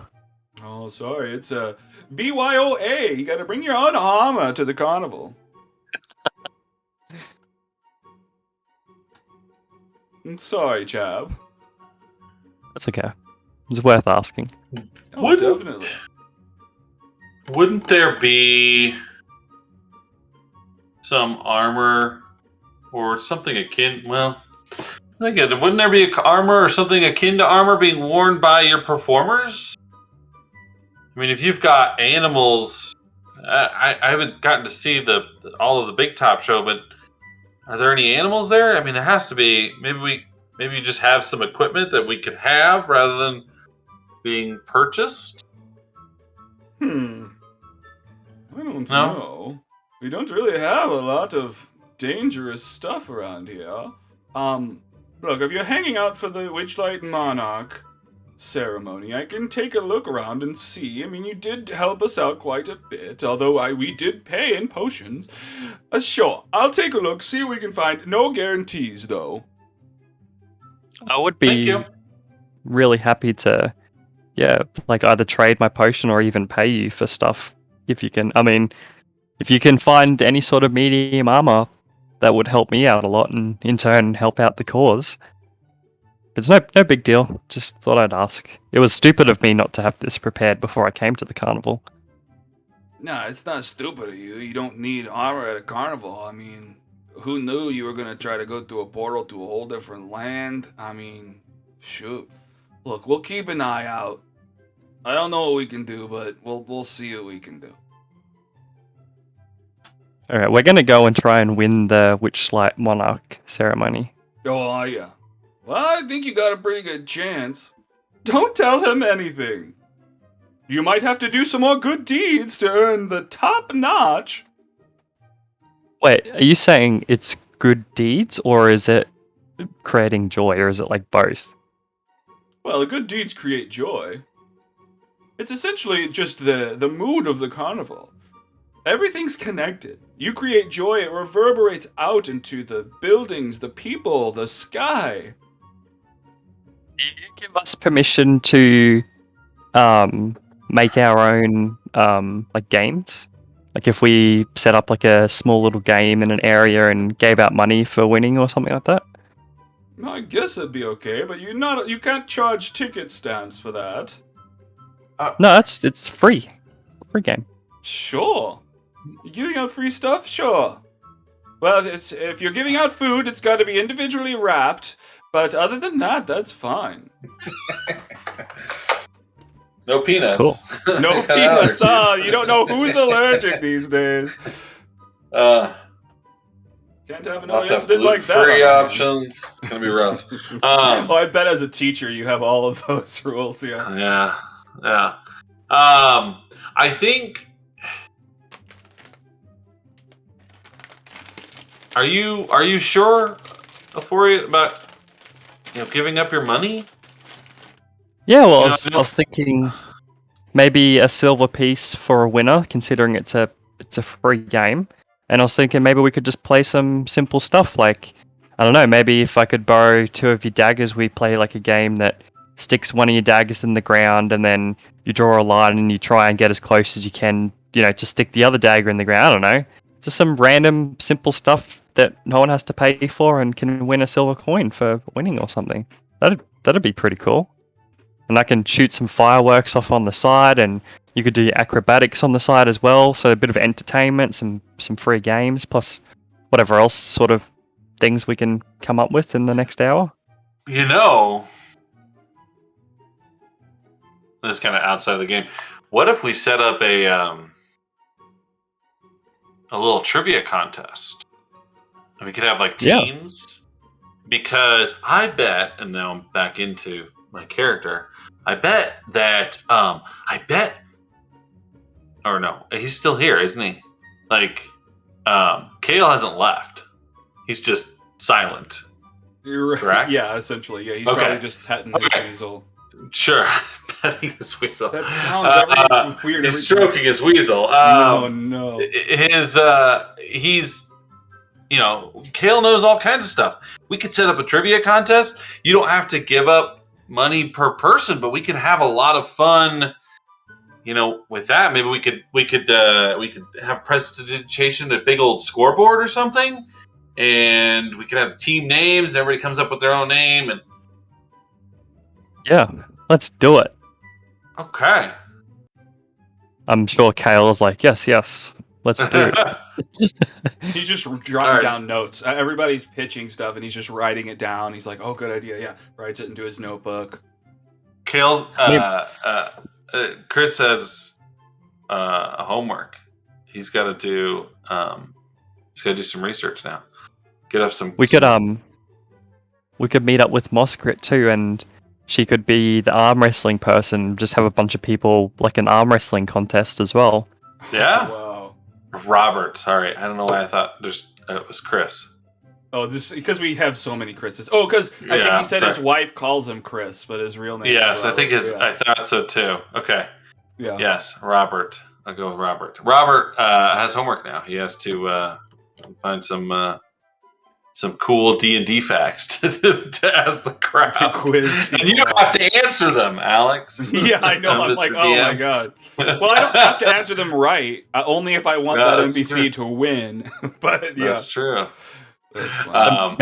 Oh, sorry, it's a BYOA. You gotta bring your own armor to the carnival. I'm sorry, chap. That's okay. It's worth asking. Oh, definitely. Wouldn't there be some armor or something akin? Well, wouldn't there be armor or something akin to armor being worn by your performers? I mean, if you've got animals, I haven't gotten to see all of the Big Top show, but are there any animals there? I mean, there has to be. Maybe you just have some equipment that we could have rather than being purchased? I don't No? know. We don't really have a lot of dangerous stuff around here. Look, if you're hanging out for the Witchlight Monarch ceremony, I can take a look around and see. I mean, you did help us out quite a bit, although we did pay in potions. Sure, I'll take a look, see what we can find. No guarantees, though. I would Thank be you. really happy to, like either trade my potion or even pay you for stuff if you can. I mean, if you can find any sort of medium armor, that would help me out a lot, and in turn help out the cause. It's no big deal. Just thought I'd ask. It was stupid of me not to have this prepared before I came to the carnival. Nah, it's not stupid of you. You don't need armor at a carnival. I mean, who knew you were gonna try to go through a portal to a whole different land? I mean, shoot. Look, we'll keep an eye out. I don't know what we can do, but we'll see what we can do. All right, we're gonna go and try and win the Witchlight Monarch ceremony. Oh, are ya? Well, I think you got a pretty good chance. Don't tell him anything. You might have to do some more good deeds to earn the top notch. Wait, are you saying it's good deeds, or is it creating joy, or is it like both? Well, the good deeds create joy. It's essentially just the mood of the carnival. Everything's connected. You create joy, it reverberates out into the buildings, the people, the sky. Do you give us permission to make our own like games? Like if we set up like a small little game in an area and gave out money for winning or something like that? I guess it'd be okay, but you can't charge ticket stamps for that. No, it's free. Free game. Sure. You giving out free stuff? Sure. Well, if you're giving out food, it's got to be individually wrapped. But other than that, that's fine. No peanuts. Cool. No Got peanuts. allergies. You don't know who's allergic these days. Uh, Can't have I'll another have to have incident like that. free on our hands. options. It's gonna be rough. Oh, I bet as a teacher you have all of those rules. Yeah. Yeah. I think. Are you sure, Euphoria, about giving up your money? Yeah, well, You know, I was thinking maybe a silver piece for a winner, considering it's a free game. And I was thinking maybe we could just play some simple stuff, like, I don't know, maybe if I could borrow 2 of your daggers, we play like a game that sticks one of your daggers in the ground, and then you draw a line and you try and get as close as you can, to stick the other dagger in the ground. I don't know. Just some random simple stuff that no one has to pay for and can win a silver coin for winning or something. That'd be pretty cool. And I can shoot some fireworks off on the side, and you could do acrobatics on the side as well. So a bit of entertainment, some free games, plus whatever else sort of things we can come up with in the next hour. This is kind of outside the game. What if we set up a little trivia contest? And we could have like Yeah. teams. Because I bet, and now I'm back into my character. I bet that or no, he's still here, isn't he? Like, Kale hasn't left. He's just silent. You're right. Correct? Yeah, essentially. Yeah, he's Okay. probably just petting his Okay. weasel. Sure, petting his weasel. That sounds weird. He's every stroking his weasel. Oh no. He's Kale knows all kinds of stuff. We could set up a trivia contest. You don't have to give up money per person, but we could have a lot of fun. With that, maybe we could have presentation at a big old scoreboard or something, and we could have the team names. Everybody comes up with their own name, and Yeah, let's do it. okay. I'm sure Kale is like, yes, let's do it. He's just jotting Alright. down notes. Everybody's pitching stuff, and he's just writing it down. He's like, "Oh, good idea." Yeah, writes it into his notebook. Kale, Chris has a homework. He's got to do. He's got to do some research now. Get up some. We could meet up with Moskrit too, and she could be the arm wrestling person. Just have a bunch of people like an arm wrestling contest as well. Yeah. Wow. Robert. Sorry, I don't know why I thought it was Chris. Oh, this because we have so many Chris's. Oh, because I think he said his wife calls him Chris, but his real name. Yes, is I Robert. think Yeah. I thought so too. Okay. Yeah. Yes, Robert. I'll go with Robert. Robert has homework now. He has to find some cool D&D facts to ask the crowd. To quiz And you don't have to answer them, Alex. Yeah, I know. I'm Mr. like, oh my DM. god. Well, I don't have to answer them right. Only if I want Yeah, that that's NPC true. to win. But yeah, That's true. that's fine.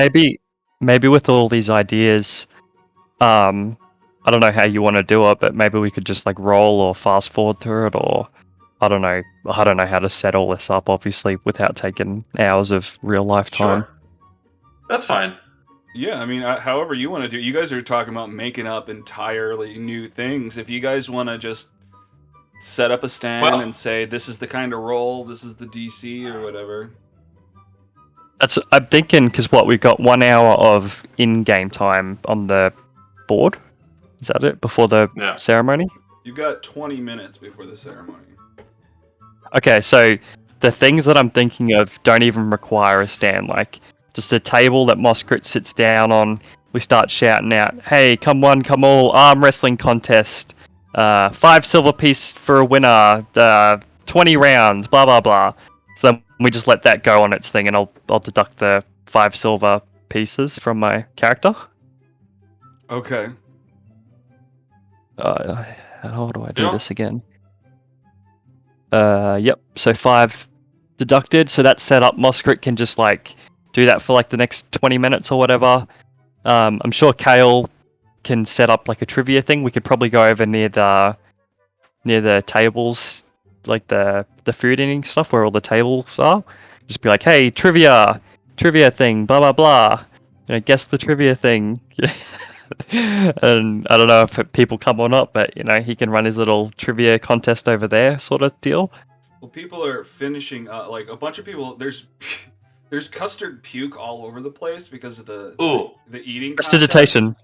Maybe with all these ideas, I don't know how you want to do it, but maybe we could just like roll or fast forward through it, or I don't know how to set all this up. Obviously, without taking hours of real life time. Sure. That's fine. Yeah, I mean, however you want to do it. You guys are talking about making up entirely new things. If you guys want to just set up a stand and say, this is the kind of roll, this is the DC, or whatever. I'm thinking because we've got 1 hour of in-game time on the board. Is that it before the ceremony? You got 20 minutes before the ceremony. Okay, so the things that I'm thinking of don't even require a stand. Like just a table that Moskrit sits down on. We start shouting out, "Hey, come one, come all! Arm wrestling contest. 5 silver piece for a winner. 20 rounds. Blah blah blah." So then we just let that go on its thing, and I'll deduct the 5 silver pieces from my character. Okay. How do I do this again? Yep. So 5 deducted. So that's set up. Moskrit can just like do that for like the next 20 minutes or whatever. I'm sure Kale can set up like a trivia thing. We could probably go over near the tables, like the food eating stuff where all the tables are. Just be like, hey, trivia thing, blah blah blah. Guess the trivia thing. And I don't know if people come or not, but he can run his little trivia contest over there, sort of deal. Well, people are finishing like a bunch of people. There's custard puke all over the place because of the eating. Prestidigitation.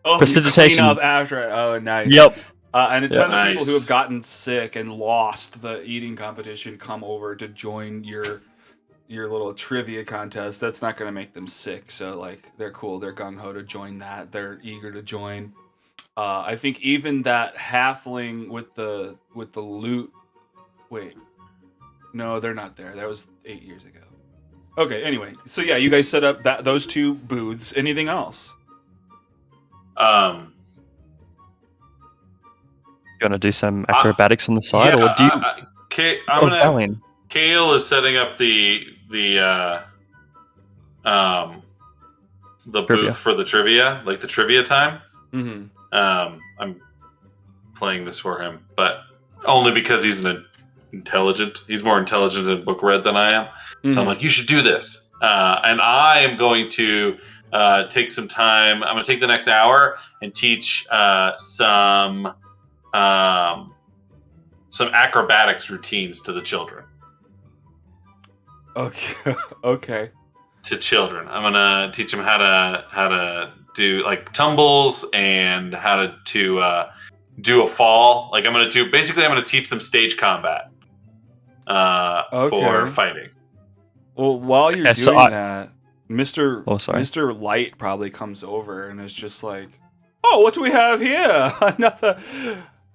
Oh, prestidigitation. You clean up after it. Oh, nice. Yep. And a ton of people who have gotten sick and lost the eating competition come over to join your little trivia contest. That's not going to make them sick. So like they're cool. They're gung ho to join that. They're eager to join. I think even that halfling with the loot. Wait, no, they're not there. That was 8 years ago. Okay. Anyway, so yeah, you guys set up those 2 booths. Anything else? You want to do some acrobatics on the side, or do you? Kale is setting up the booth for the trivia, like the trivia time. Mm-hmm. I'm playing this for him, but only because he's he's more intelligent and book read than I am. Mm-hmm. So I'm like, you should do this. And I am going to take some time. I'm going to take the next hour and teach some acrobatics routines to the children. Okay. Okay. To children, I'm gonna teach them how to do like tumbles and how to do a fall. Like I'm gonna teach them stage combat for fighting. Well, while you're doing that, Mr. Light probably comes over and is just like, "Oh, what do we have here? Another.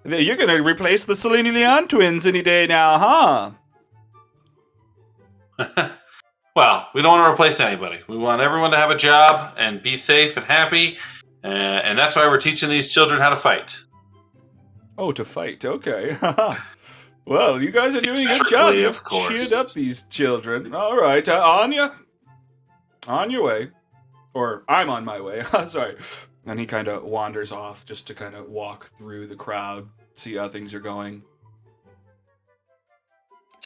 You're gonna replace the Selene Leon twins any day now, huh?" Well, we don't want to replace anybody. We want everyone to have a job and be safe and happy, and that's why we're teaching these children how to fight. Oh, to fight. Okay. Well, you guys are doing a good job. You've cheered up these children. All right, on your way. Or I'm on my way. Sorry. And he kind of wanders off just to kind of walk through the crowd, see how things are going.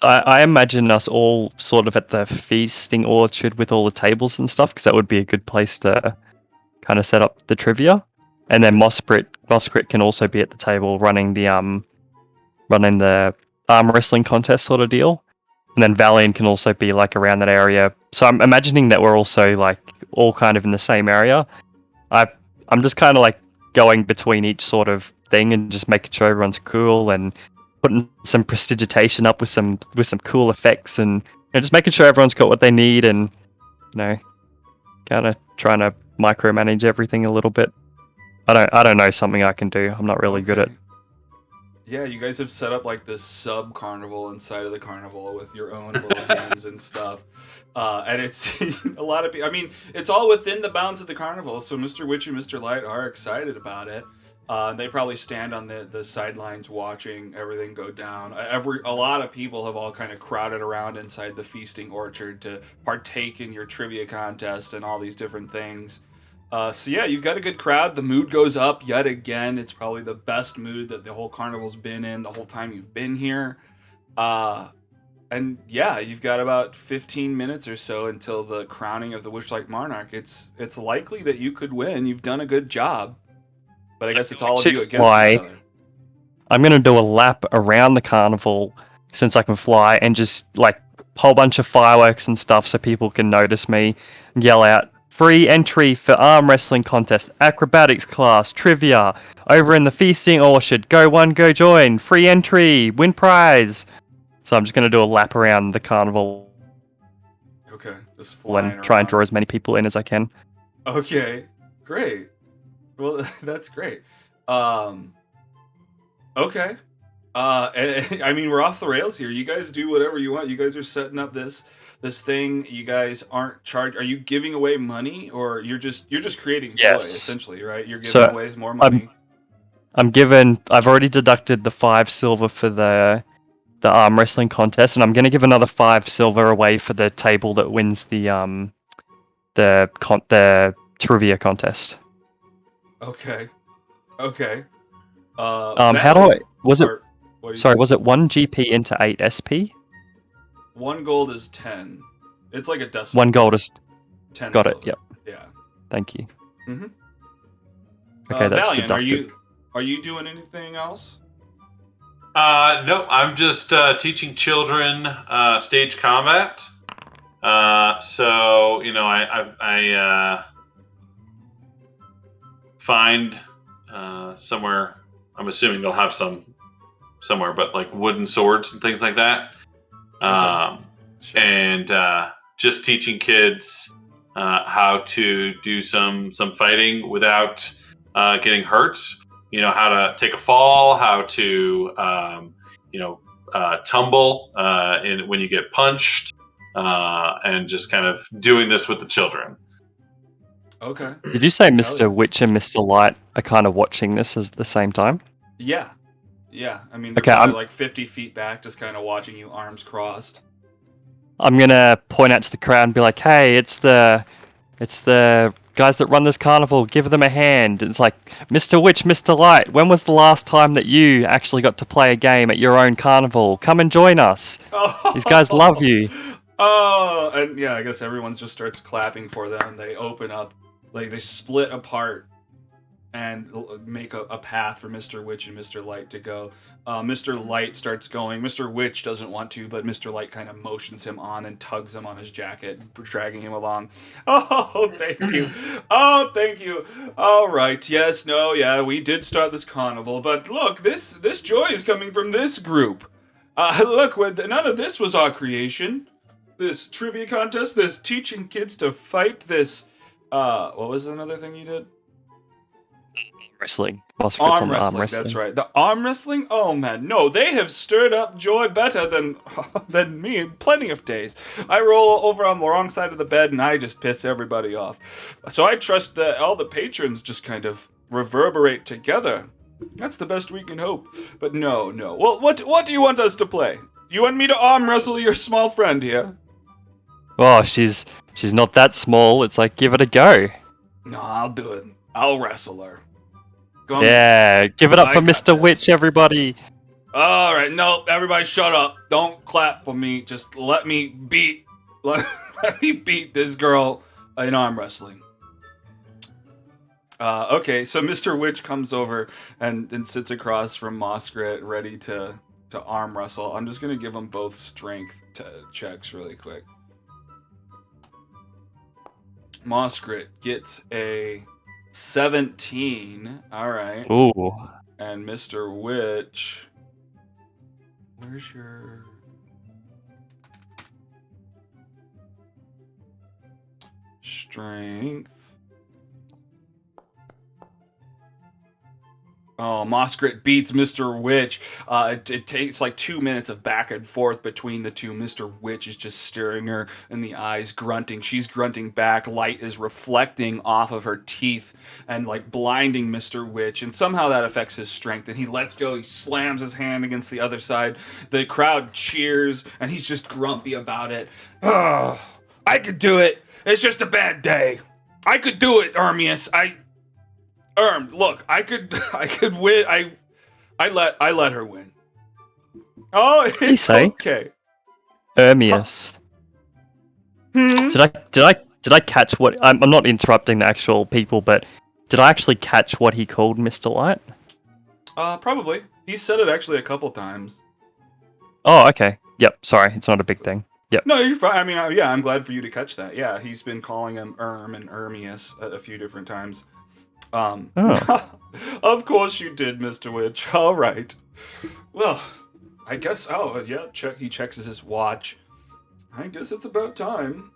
I imagine us all sort of at the feasting orchard with all the tables and stuff, because that would be a good place to kind of set up the trivia. And then Moskrit can also be at the table running the arm wrestling contest sort of deal. And then Valiant can also be like around that area. So I'm imagining that we're also like all kind of in the same area. I'm just kind of like going between each sort of thing and just making sure everyone's cool and putting some prestidigitation up with some cool effects and just making sure everyone's got what they need and kind of trying to micromanage everything a little bit. I don't know something I can do. I'm not really good at. Okay. Yeah, you guys have set up like this sub carnival inside of the carnival with your own little games and stuff. And it's a lot of people. I mean, it's all within the bounds of the carnival. So Mr. Witch and Mr. Light are excited about it. They probably stand on the sidelines watching everything go down. A lot of people have all kind of crowded around inside the feasting orchard to partake in your trivia contest and all these different things. So yeah, you've got a good crowd. The mood goes up yet again. It's probably the best mood that the whole carnival's been in the whole time you've been here. And yeah, you've got about 15 minutes or so until the crowning of the Witchlight Monarch. It's likely that you could win. You've done a good job. But I guess it's all of you against each other. I'm gonna do a lap around the carnival since I can fly and just like whole bunch of fireworks and stuff so people can notice me and yell out free entry for arm wrestling contest, acrobatics class, trivia, over in the feasting orchard, go one, go join, free entry, win prize. So I'm just going to do a lap around the carnival. Okay, just flying and try and around. draw as many people in as I can. Okay, great. Well, that's great. Okay. I mean, we're off the rails here. You guys do whatever you want. You guys are setting up this thing. You guys aren't charged. Are you giving away money, or you're just creating joy essentially, right? You're giving away more money. I've already deducted the 5 silver for the arm wrestling contest, and I'm going to give another 5 silver away for the table that wins the trivia contest. Okay. Okay. How do I? Was it? Sorry, was it 1 GP into 8 SP? 1 gold is 10. It's like a decimal. 1 gold is 10. Got silver. it. Yep. Yeah. Thank you. Mm-hmm. Okay, that's Valiant, deducted. are you doing anything else? No, I'm just teaching children stage combat. So I find somewhere. I'm assuming they'll have some somewhere, but like wooden swords and things like that. Sure. And just teaching kids how to do some fighting without getting hurt. You know, how to take a fall, how to tumble when you get punched, and just kind of doing this with the children. Okay. Did you say Mr. Witch and Mr. Light are kind of watching this at the same time? Yeah. Yeah. I mean, they're Okay, probably like 50 feet back, just kind of watching you, arms crossed. I'm gonna point out to the crowd and be like, "Hey, it's the guys that run this carnival. Give them a hand." It's like, Mr. Witch, Mr. Light, when was the last time that you actually got to play a game at your own carnival? Come and join us. Oh. These guys love you. Oh, and yeah, I guess everyone just starts clapping for them. They open up, like they split apart and make a path for Mr. Witch and Mr. Light to go. Mr. Light starts going. Mr. Witch doesn't want to, but Mr. Light kind of motions him on and tugs him on his jacket, dragging him along. Oh, thank you. Oh, thank you. All right. Yes, no, yeah, we did start this carnival, but look, this joy is coming from this group. Look, none of this was our creation. This trivia contest, this teaching kids to fight, this, what was another thing you did? Wrestling. Arm wrestling, that's right. The arm wrestling? Oh man, no, they have stirred up joy better than me in plenty of days. I roll over on the wrong side of the bed and I just piss everybody off. So I trust that all the patrons just kind of reverberate together. That's the best we can hope. But no. Well, what do you want us to play? You want me to arm wrestle your small friend here? Oh, she's not that small. It's like, give it a go. No, I'll do it. I'll wrestle her. Yeah, give it up I for got Mr. this. Witch, everybody. All right, no, everybody shut up. Don't clap for me. Just let me beat this girl in arm wrestling. Okay, so Mr. Witch comes over and sits across from Moskrit, ready to arm wrestle. I'm just going to give them both strength checks really quick. Moskrit gets a 17. All right. Ooh. And Mr. Witch, where's your strength? Oh, Moskrit beats Mr. Witch. It takes like 2 minutes of back and forth between the two. Mr. Witch is just staring her in the eyes, grunting. She's grunting back. Light is reflecting off of her teeth and like blinding Mr. Witch. And somehow that affects his strength. And he lets go. He slams his hand against the other side. The crowd cheers, and he's just grumpy about it. Oh, I could do it. It's just a bad day. I could do it, Armius. Look, I could win. I let her win. Oh, it's okay. Ermius. Did I catch what? I'm not interrupting the actual people, but did I actually catch what he called Mr. Light? Probably. He said it actually a couple times. Oh, okay. Yep. Sorry, it's not a big thing. Yep. No, you're fine. I mean, yeah, I'm glad for you to catch that. Yeah, he's been calling him and Ermius a few different times. Of course you did, Mr. Witch. All right. Well, I guess. Oh, yeah. He checks his watch. I guess it's about time.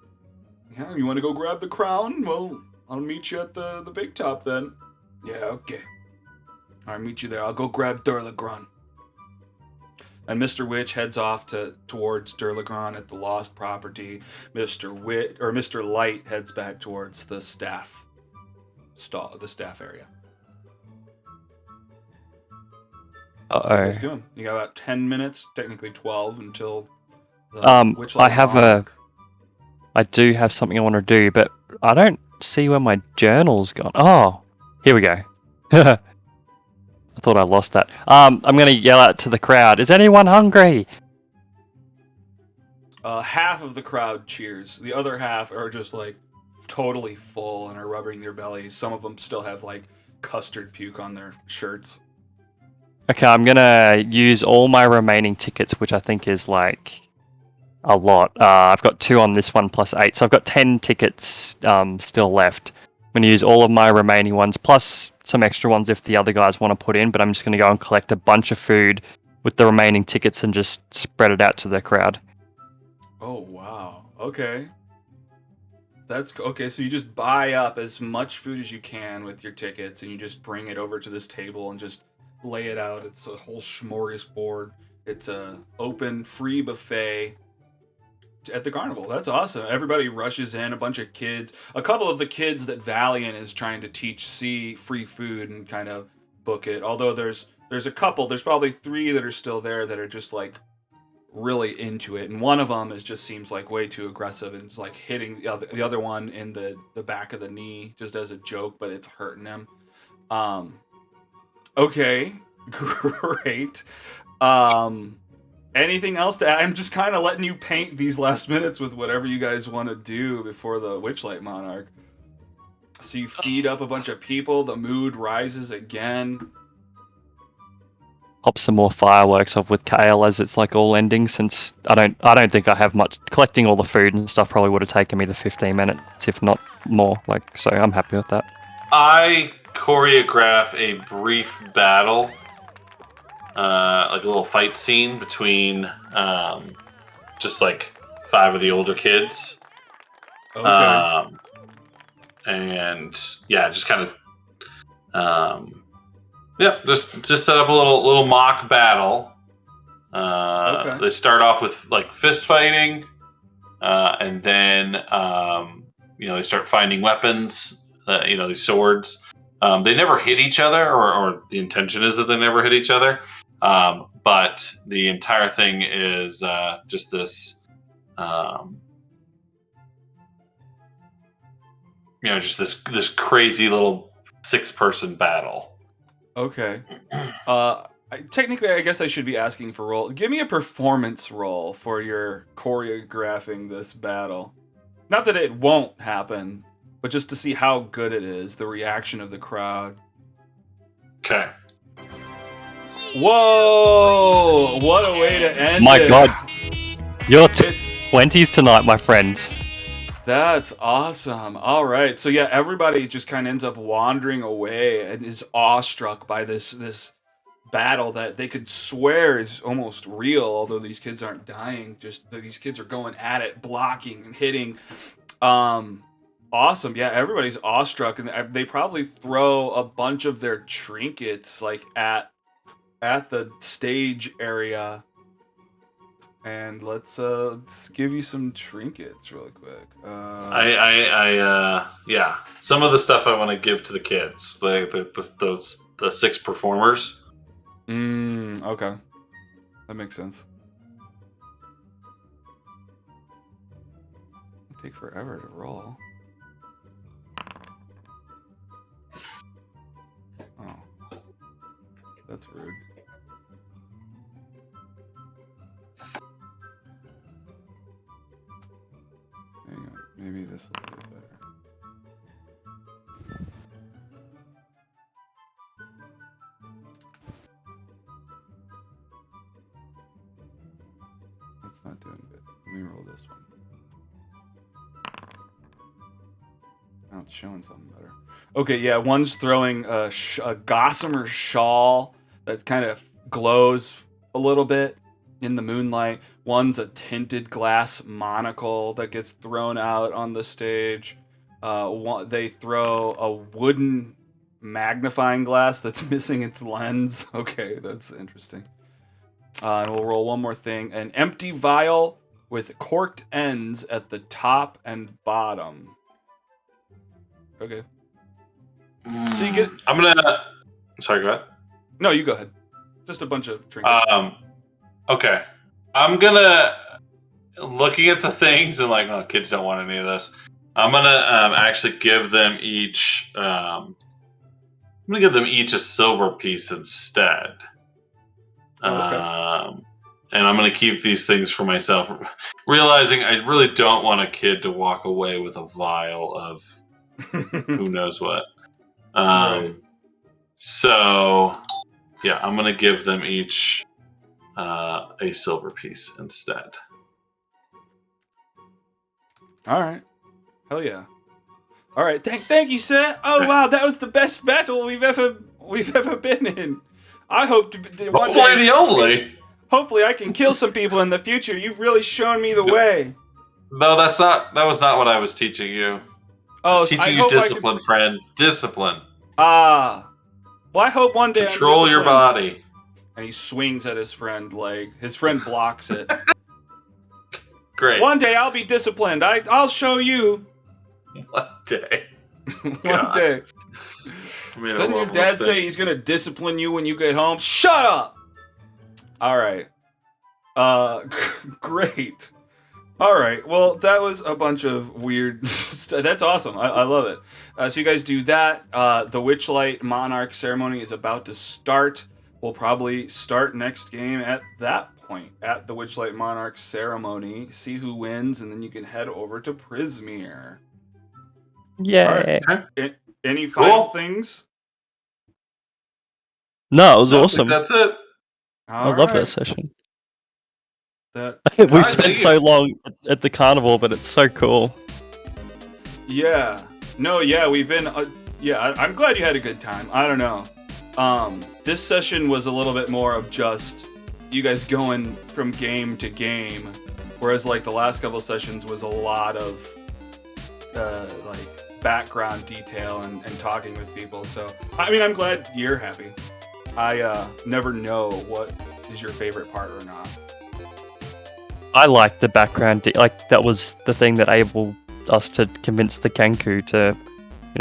Yeah, you want to go grab the crown? Well, I'll meet you at the big top then. Yeah, okay. I'll meet you there. I'll go grab Durlagron. And Mr. Witch heads off towards Durlagron at the lost property. Mr. Light heads back towards the staff area. What are you guys doing? You got about 10 minutes, technically 12, until the Witchlight I do have something I want to do, but I don't see where my journal's gone. Oh, here we go. I thought I lost that. I'm going to yell out to the crowd. Is anyone hungry? Half of the crowd cheers. The other half are just like totally full and are rubbing their bellies. Some of them still have like custard puke on their shirts. Okay, I'm gonna use all my remaining tickets, which I think is like a lot. I've got 2 on this one plus 8, so I've got 10 tickets still left. I'm gonna use all of my remaining ones plus some extra ones if the other guys want to put in, but I'm just gonna go and collect a bunch of food with the remaining tickets and just spread it out to the crowd. Oh wow. Okay. That's okay. So you just buy up as much food as you can with your tickets, and you just bring it over to this table and just lay it out. It's a whole smorgasbord. It's a open, free buffet at the carnival. That's awesome. Everybody rushes in. A bunch of kids. A couple of the kids that Valiant is trying to teach see free food and kind of book it. Although there's a couple. There's probably 3 that are still there that are just like really into it, and one of them just seems like way too aggressive and is like hitting the other one in the back of the knee just as a joke, but it's hurting him. Okay, great. Anything else to add? I'm just kind of letting you paint these last minutes with whatever you guys want to do before the Witchlight Monarch. So you feed up a bunch of people, the mood rises again. Pop some more fireworks off with Kale as it's like all ending, since I don't think I have much. Collecting all the food and stuff probably would have taken me the 15 minutes, if not more. Like, so I'm happy with that. I choreograph a brief battle, like a little fight scene between just like 5 of the older kids. Okay. And yeah, just kind of yeah, just set up a little mock battle. Okay. They start off with like fist fighting, and then they start finding weapons. These swords. They never hit each other, or the intention is that they never hit each other. But the entire thing is just this, just this crazy little 6-person battle. Okay. Technically, I guess I should be asking for roll. Give me a performance roll for your choreographing this battle. Not that it won't happen, but just to see how good it is, the reaction of the crowd. Okay. Whoa! What a way to end My it. God, you're 20s tonight, my friend. That's awesome. All right. So yeah, everybody just kind of ends up wandering away and is awestruck by this battle that they could swear is almost real, although these kids aren't dying. Just that these kids are going at it, blocking and hitting. Um, awesome. Yeah, everybody's awestruck, and they probably throw a bunch of their trinkets like at the stage area. And let's give you some trinkets really quick. Yeah. Some of the stuff I want to give to the kids, the 6 performers. Okay, that makes sense. It'll take forever to roll. Oh, that's rude. Hang on, maybe this will be better. That's not doing good. Let me roll this one. Now it's showing something better. Okay, yeah, one's throwing a gossamer shawl that kind of glows a little bit in the moonlight. One's a tinted glass monocle that gets thrown out on the stage. They throw a wooden magnifying glass that's missing its lens. Okay, that's interesting. And we'll roll one more thing. An empty vial with corked ends at the top and bottom. Okay. So you get... I'm gonna... Sorry, go ahead. No, you go ahead. Just a bunch of trinkets. Okay. I'm gonna... Looking at the things and like, oh, kids don't want any of this. I'm gonna actually give them each... I'm gonna give them each a silver piece instead. Okay. And I'm going to keep these things for myself, realizing I really don't want a kid to walk away with a vial of who knows what. Right. So, yeah, I'm going to give them each a silver piece instead. All right. Hell yeah. All right. Thank you, sir. Oh wow, that was the best battle we've ever been in. I hope to one Hopefully day, the only. Hopefully I can kill some people in the future. You've really shown me the way. No, that was not what I was teaching you. I Oh, was teaching you discipline, friend. Discipline. Well, I hope one day Control your body. And he swings at his friend leg. His friend blocks it. Great. One day I'll be disciplined. I'll show you. One day. One day. Doesn't your dad say he's gonna discipline you when you get home? Shut up! Alright. Great. Alright, well, that was a bunch of weird stuff. That's awesome. I love it. So you guys do that. The Witchlight Monarch ceremony is about to start. We'll probably start next game at that point, at the Witchlight Monarch ceremony. See who wins, and then you can head over to Prismere. Yeah. Right. Any final things? No, it was I awesome. think that's it. I love that session. We We spent so long at the carnival, but it's so cool. Yeah. No, yeah, we've been... I'm glad you had a good time. I don't know. This session was a little bit more of just you guys going from game to game, whereas like the last couple sessions was a lot of like background detail and talking with people. So, I mean, I'm glad you're happy. I never know what is your favorite part or not. I like the background. Like that was the thing that enabled us to convince the Kenku to,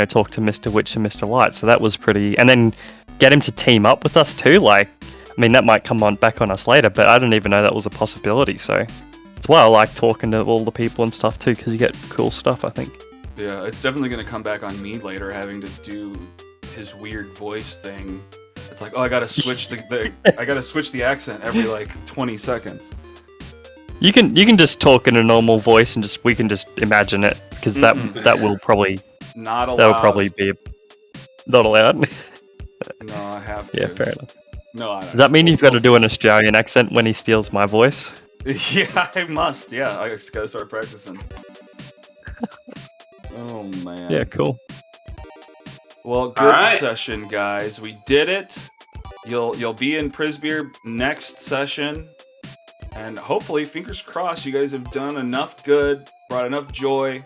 talk to Mr. Witch and Mr. Light. So that was pretty. And then get him to team up with us too. Like, I mean, that might come back on us later, but I didn't even know that was a possibility. So that's why I like talking to all the people and stuff too, because you get cool stuff, I think. Yeah, it's definitely going to come back on me later, having to do his weird voice thing. It's like, oh, I gotta switch I gotta switch the accent every like 20 seconds. You can just talk in a normal voice and we can just imagine it, because that will probably not allowed. That'll probably be not allowed. No, I have to. Yeah, fair enough. No, I don't. Does that mean you've got to do an Australian accent when he steals my voice? Yeah, I must. Yeah, I just gotta start practicing. Oh man. Yeah, cool. Well, good Alright. session, guys. We did it. You'll be in Prisbeer next session, and hopefully, fingers crossed, you guys have done enough good, brought enough joy